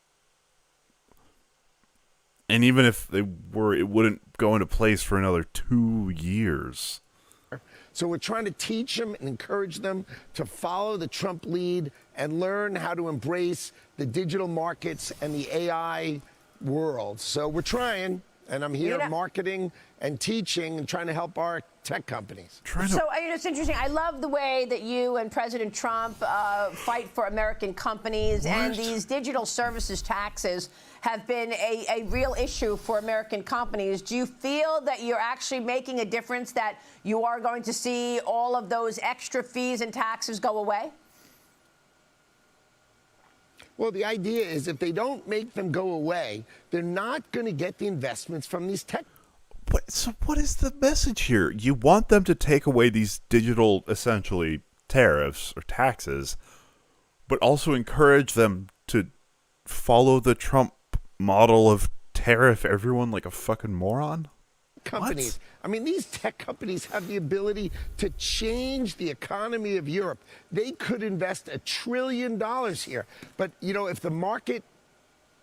Speaker 1: And even if they were, it wouldn't go into place for another 2 years.
Speaker 17: So we're trying to teach them and encourage them to follow the Trump lead and learn how to embrace the digital markets and the AI world. So we're trying, and I'm here marketing and teaching and trying to help our tech companies.
Speaker 16: So it's interesting. I love the way that you and President Trump fight for American companies.
Speaker 1: What?
Speaker 16: And these digital services taxes have been a real issue for American companies. Do you feel that you're actually making a difference, that you are going to see all of those extra fees and taxes go away?
Speaker 17: Well, the idea is if they don't make them go away, they're not going to get the investments from these tech.
Speaker 1: So what is the message here? You want them to take away these digital, essentially, tariffs or taxes, but also encourage them to follow the Trump model of tariff everyone like a fucking moron?
Speaker 17: Companies. I mean, these tech companies have the ability to change the economy of Europe. They could invest $1 trillion here. But, if the market,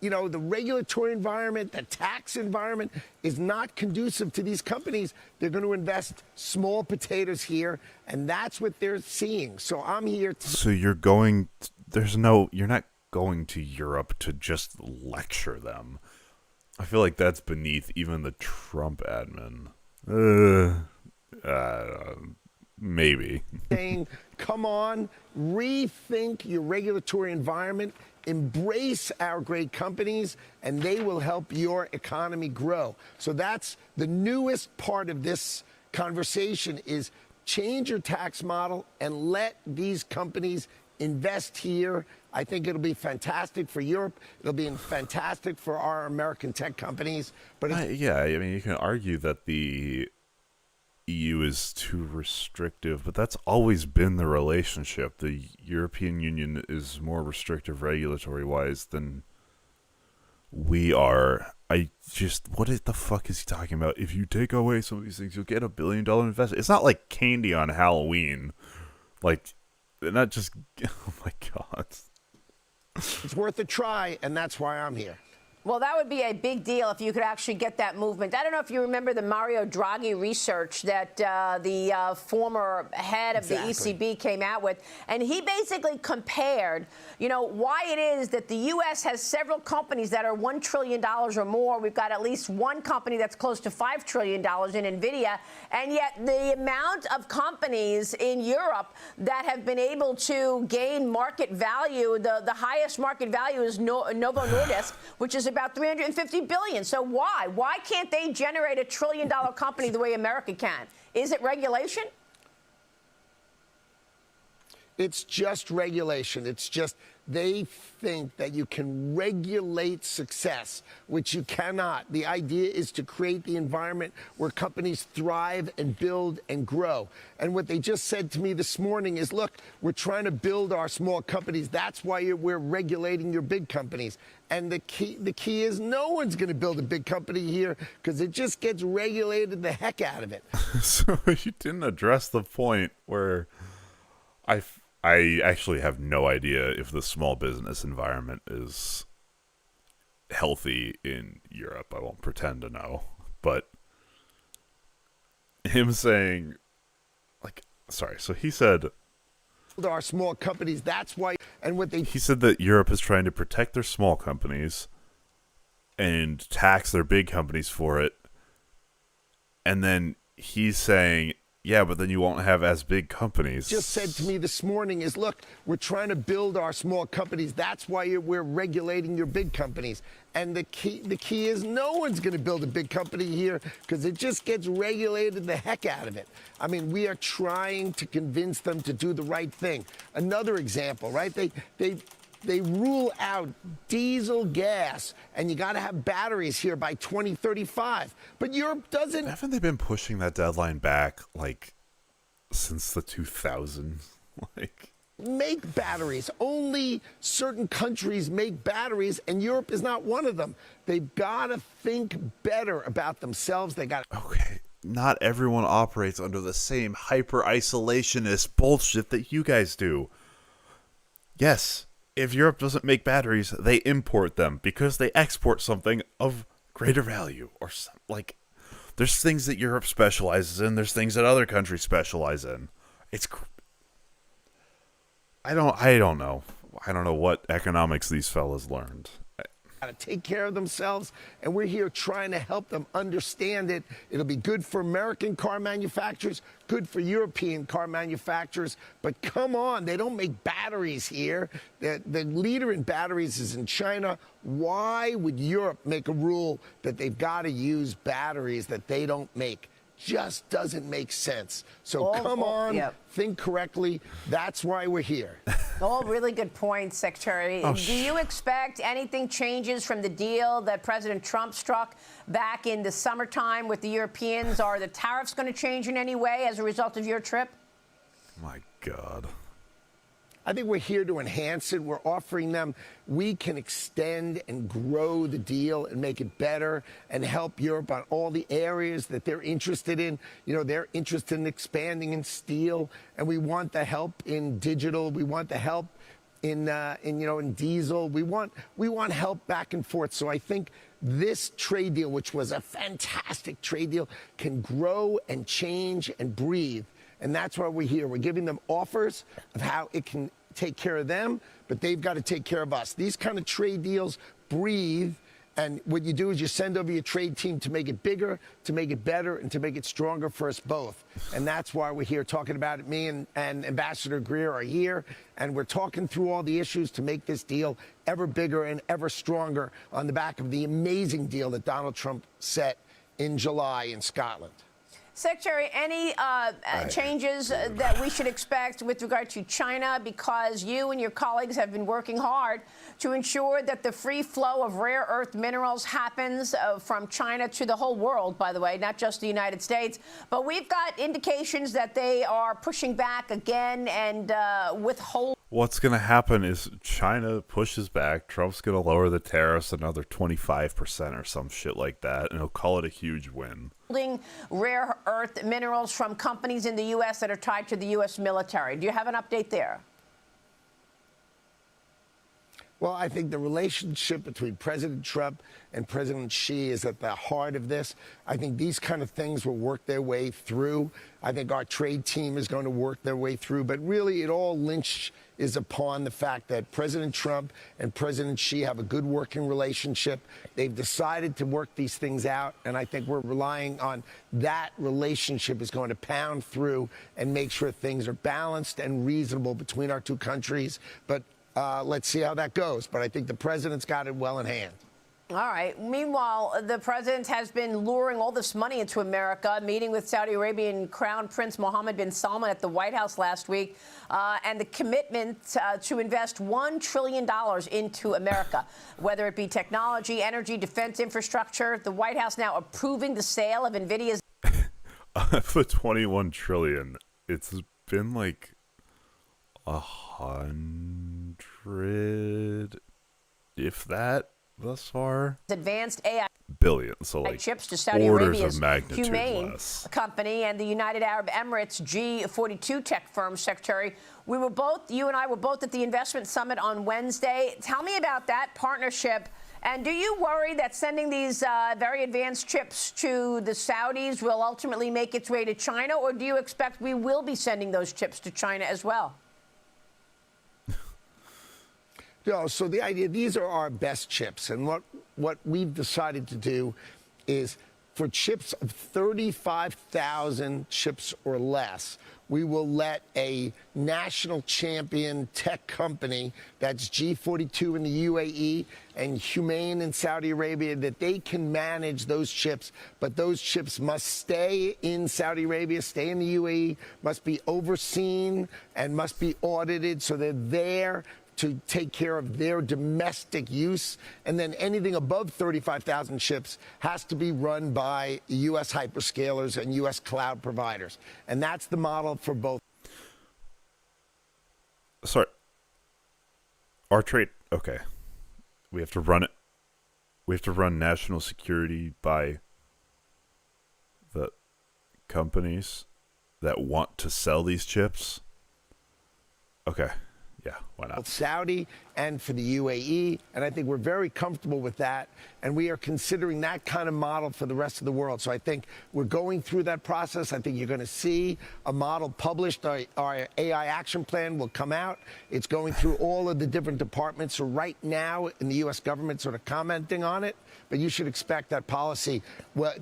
Speaker 17: the regulatory environment, the tax environment is not conducive to these companies, they're going to invest small potatoes here. And that's what they're seeing. So I'm here to...
Speaker 1: So you're not going to Europe to just lecture them. I feel like that's beneath even the Trump admin. Maybe.
Speaker 17: Saying, come on, rethink your regulatory environment, embrace our great companies, and they will help your economy grow. So that's the newest part of this conversation, is change your tax model and let these companies invest here. I think it'll be fantastic for Europe. It'll be fantastic for our American tech companies. But
Speaker 1: you can argue that the EU is too restrictive, but that's always been the relationship. The European Union is more restrictive regulatory-wise than what the fuck is he talking about? If you take away some of these things, you'll get $1 billion investment. It's not like candy on Halloween. Like, they're not just, oh my God.
Speaker 17: It's worth a try, and that's why I'm here.
Speaker 16: Well, that would be a big deal if you could actually get that movement. I don't know if you remember the Mario Draghi research that the former head of the ECB came out with. And he basically compared, why it is that the U.S. has several companies that are $1 trillion or more. We've got at least one company that's close to $5 trillion in NVIDIA. And yet the amount of companies in Europe that have been able to gain market value, the highest market value is Novo Nordisk, which is about $350 billion. So why? Why can't they generate $1 trillion company the way America can? Is it regulation?
Speaker 17: It's just regulation. It's just they think that you can regulate success, which you cannot. The idea is to create the environment where companies thrive and build and grow. And what they just said to me this morning is, look, we're trying to build our small companies. That's why we're regulating your big companies. And the key is no one's going to build a big company here because it just gets regulated the heck out of it.
Speaker 1: So you didn't address the point where I actually have no idea if the small business environment is healthy in Europe. I won't pretend to know. But him saying, so he said...
Speaker 17: Our small companies, that's why...
Speaker 1: He said that Europe is trying to protect their small companies and tax their big companies for it. And then he's saying... Yeah, but then you won't have as big companies.
Speaker 17: Just said to me this morning is, look, we're trying to build our small companies. That's why we're regulating your big companies. And the key is no one's going to build a big company here because it just gets regulated the heck out of it. I mean, we are trying to convince them to do the right thing. Another example, right? They rule out diesel gas, and you got to have batteries here by 2035. But Europe doesn't.
Speaker 1: Haven't they been pushing that deadline back, since the 2000s?
Speaker 17: Make batteries. Only certain countries make batteries, and Europe is not one of them. They've got to think better about themselves. They got.
Speaker 1: Okay, not everyone operates under the same hyper-isolationist bullshit that you guys do. Yes. If Europe doesn't make batteries, they import them because they export something of greater value. Or there's things that Europe specializes in. There's things that other countries specialize in. I don't know. I don't know what economics these fellas learned.
Speaker 17: Got to take care of themselves, and we're here trying to help them understand it. It'll be good for American car manufacturers, good for European car manufacturers, but come on, they don't make batteries here. The leader in batteries is in China. Why would Europe make a rule that they've got to use batteries that they don't make? Just doesn't make sense. So come on, think correctly. That's why we're here.
Speaker 16: All really good points, Secretary. Do you expect anything changes from the deal that President Trump struck back in the summertime with the Europeans? Are the tariffs going to change in any way as a result of your trip?
Speaker 1: My God.
Speaker 17: I think we're here to enhance it. We're offering them, we can extend and grow the deal and make it better and help Europe on all the areas that they're interested in. They're interested in expanding in steel, and we want the help in digital. We want the help in diesel. We want help back and forth. So I think this trade deal, which was a fantastic trade deal, can grow and change and breathe. And that's why we're here. We're giving them offers of how it can take care of them, but they've got to take care of us. These kind of trade deals breathe, and what you do is you send over your trade team to make it bigger, to make it better, and to make it stronger for us both. And that's why we're here talking about it. Me and Ambassador Greer are here, and we're talking through all the issues to make this deal ever bigger and ever stronger on the back of the amazing deal that Donald Trump set in July in Scotland.
Speaker 16: Secretary, any changes that we should expect with regard to China? Because you and your colleagues have been working hard to ensure that the free flow of rare earth minerals happens from China to the whole world, by the way, not just the United States. But we've got indications that they are pushing back again and withhold.
Speaker 1: what's going to happen is China pushes back. Trump's going to lower the tariffs another 25% or some shit like that, and he'll call it a huge win.
Speaker 16: Rare earth minerals from companies in the U.S. that are tied to the U.S. military. Do you have an update there?
Speaker 17: Well, I think the relationship between President Trump and President Xi is at the heart of this. I think these kind of things will work their way through. I think our trade team is going to work their way through. But really, it all is upon the fact that President Trump and President Xi have a good working relationship. They've decided to work these things out. And I think we're relying on that relationship is going to pound through and make sure things are balanced and reasonable between our two countries. But let's see how that goes. But I think the president's got it well in hand.
Speaker 16: All right. Meanwhile, the president has been luring all this money into America, meeting with Saudi Arabian Crown Prince Mohammed bin Salman at the White House last week, and the commitment to invest $1 trillion into America, whether it be technology, energy, defense infrastructure. The White House now approving the sale of NVIDIA's.
Speaker 1: For $21 trillion, it's been like 100, if that, thus far.
Speaker 16: Advanced AI
Speaker 1: billion, so like
Speaker 16: chips to Saudi
Speaker 1: orders
Speaker 16: Arabia's
Speaker 1: of magnitude
Speaker 16: Humane
Speaker 1: less.
Speaker 16: company and the United Arab Emirates G42 tech firm. Secretary, you and I were both at the investment summit on Wednesday. Tell me about that partnership. And do you worry that sending these very advanced chips to the Saudis will ultimately make its way to China, or do you expect we will be sending those chips to China as well?
Speaker 17: No, so the idea, these are our best chips. And what we've decided to do is for chips of 35,000 chips or less, we will let a national champion tech company, that's G42 in the UAE and Humane in Saudi Arabia, that they can manage those chips. But those chips must stay in Saudi Arabia, stay in the UAE, must be overseen and must be audited so they're there to take care of their domestic use. And then anything above 35,000 chips has to be run by U.S. hyperscalers and U.S. cloud providers. And that's the model for both.
Speaker 1: Sorry. Our trade, okay. We have to run it. We have to run national security by the companies that want to sell these chips. Okay. Yeah, why not?
Speaker 17: Saudi and for the UAE, and I think we're very comfortable with that, and we are considering that kind of model for the rest of the world. So I think we're going through that process. I think you're going to see a model published. Our AI action plan will come out. It's going through all of the different departments. So right now in the U.S. government sort of commenting on it, but you should expect that policy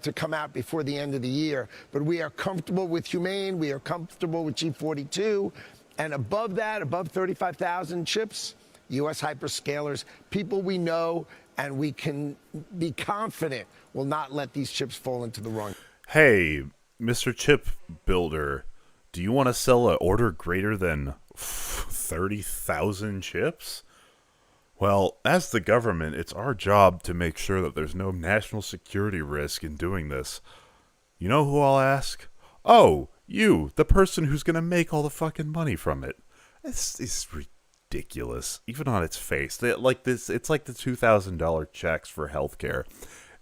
Speaker 17: to come out before the end of the year. But we are comfortable with Humane. We are comfortable with G42. And above that, above 35,000 chips, U.S. hyperscalers, people we know and we can be confident will not let these chips fall into the wrong.
Speaker 1: Hey, Mr. Chip Builder, do you want to sell an order greater than 30,000 chips? Well, as the government, it's our job to make sure that there's no national security risk in doing this. You know who I'll ask? Oh, you, the person who's going to make all the fucking money from it. It's ridiculous, even on its face. It's like the $2,000 checks for healthcare.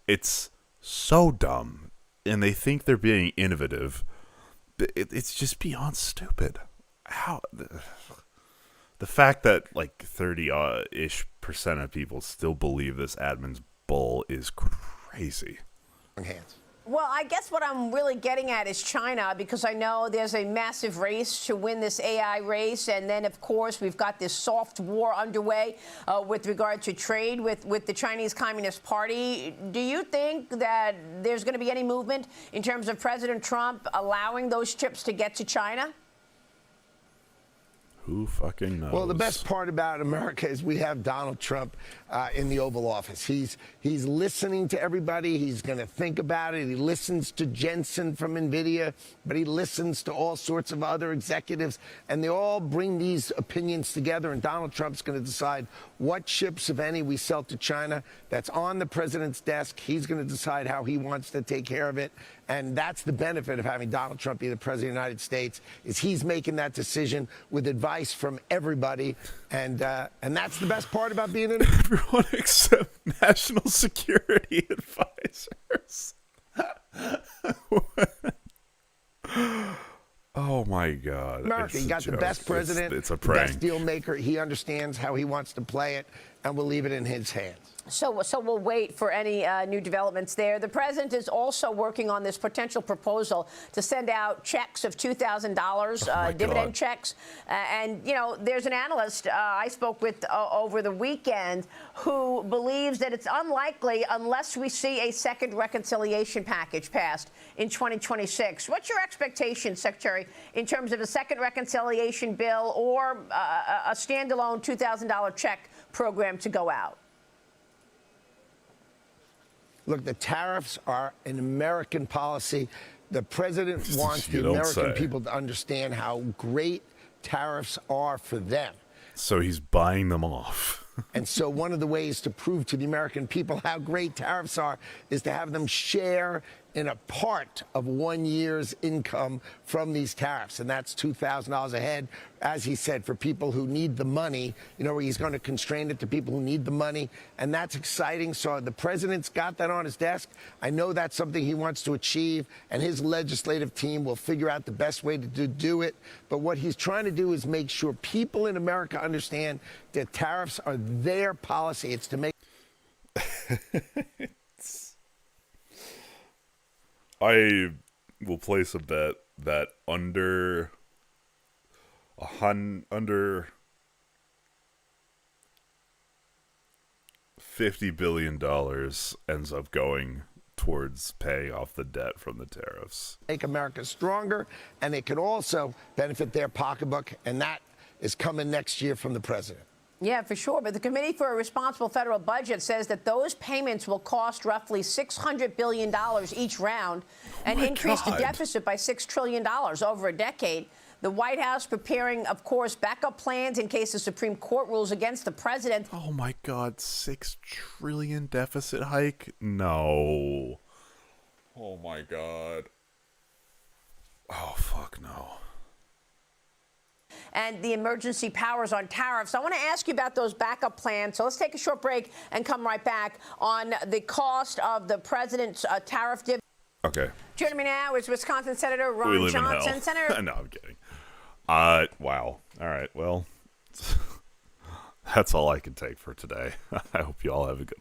Speaker 1: It's so dumb, and they think they're being innovative. It's just beyond stupid. How the fact that like 30-ish% of people still believe this admin's bull is crazy.
Speaker 16: Well, I guess what I'm really getting at is China, because I know there's a massive race to win this AI race. And then, of course, we've got this soft war underway with regard to trade with the Chinese Communist Party. Do you think that there's going to be any movement in terms of President Trump allowing those chips to get to China?
Speaker 1: Who fucking knows?
Speaker 17: Well, the best part about America is we have Donald Trump in the Oval Office. He's listening to everybody. He's going to think about it. He listens to Jensen from NVIDIA, but he listens to all sorts of other executives, and they all bring these opinions together, and Donald Trump's going to decide what chips, if any, we sell to China. That's on the president's desk. He's going to decide how he wants to take care of it, And that's the benefit of having Donald Trump be the president of the United States, is he's making that decision with advice from everybody. And that's the best part about being in
Speaker 1: everyone except national security advisors. Oh my God.
Speaker 17: America. You got the best president,
Speaker 1: it's a
Speaker 17: the
Speaker 1: prank.
Speaker 17: best deal maker. He understands how he wants to play it, and we'll leave it in his hands.
Speaker 16: So we'll wait for any new developments there. The president is also working on this potential proposal to send out checks of $2,000, dividend checks. And, you know, there's an analyst I spoke with over the weekend who believes that it's unlikely unless we see a second reconciliation package passed in 2026. What's your expectation, Secretary, in terms of a second reconciliation bill or a standalone $2,000 check program to go out?
Speaker 17: Look, the tariffs are an American policy. The president wants the American people to understand how great tariffs are for them.
Speaker 1: So he's buying them off.
Speaker 17: And so one of the ways to prove to the American people how great tariffs are is to have them share in a part of 1 year's income from these tariffs. And that's $2,000 a head, as he said, for people who need the money. You know, he's going to constrain it to people who need the money. And that's exciting. So the president's got that on his desk. I know that's something he wants to achieve, and his legislative team will figure out the best way to do it. But what he's trying to do is make sure people in America understand that tariffs are their policy. It's to make...
Speaker 1: I will place a bet that under $50 billion ends up going towards paying off the debt from the tariffs.
Speaker 17: Make America stronger, and it can also benefit their pocketbook, and that is coming next year from the president.
Speaker 16: Yeah, for sure. But the Committee for a Responsible Federal Budget says that those payments will cost roughly $600 billion each round and increase the deficit by $6 trillion over a decade. The White House preparing, of course, backup plans in case the Supreme Court rules against the president.
Speaker 1: Oh, my God. $6 trillion deficit hike? No. Oh, my God. Oh, fuck no.
Speaker 16: And the emergency powers on tariffs. I want to ask you about those backup plans. So let's take a short break and come right back on the cost of the president's tariff dividend.
Speaker 1: Okay.
Speaker 16: Joining me now is Wisconsin Senator Ron
Speaker 1: We live
Speaker 16: Johnson.
Speaker 1: in hell.
Speaker 16: Senator.
Speaker 1: No, I'm kidding. Wow. All right. Well, that's all I can take for today. I hope you all have a good one.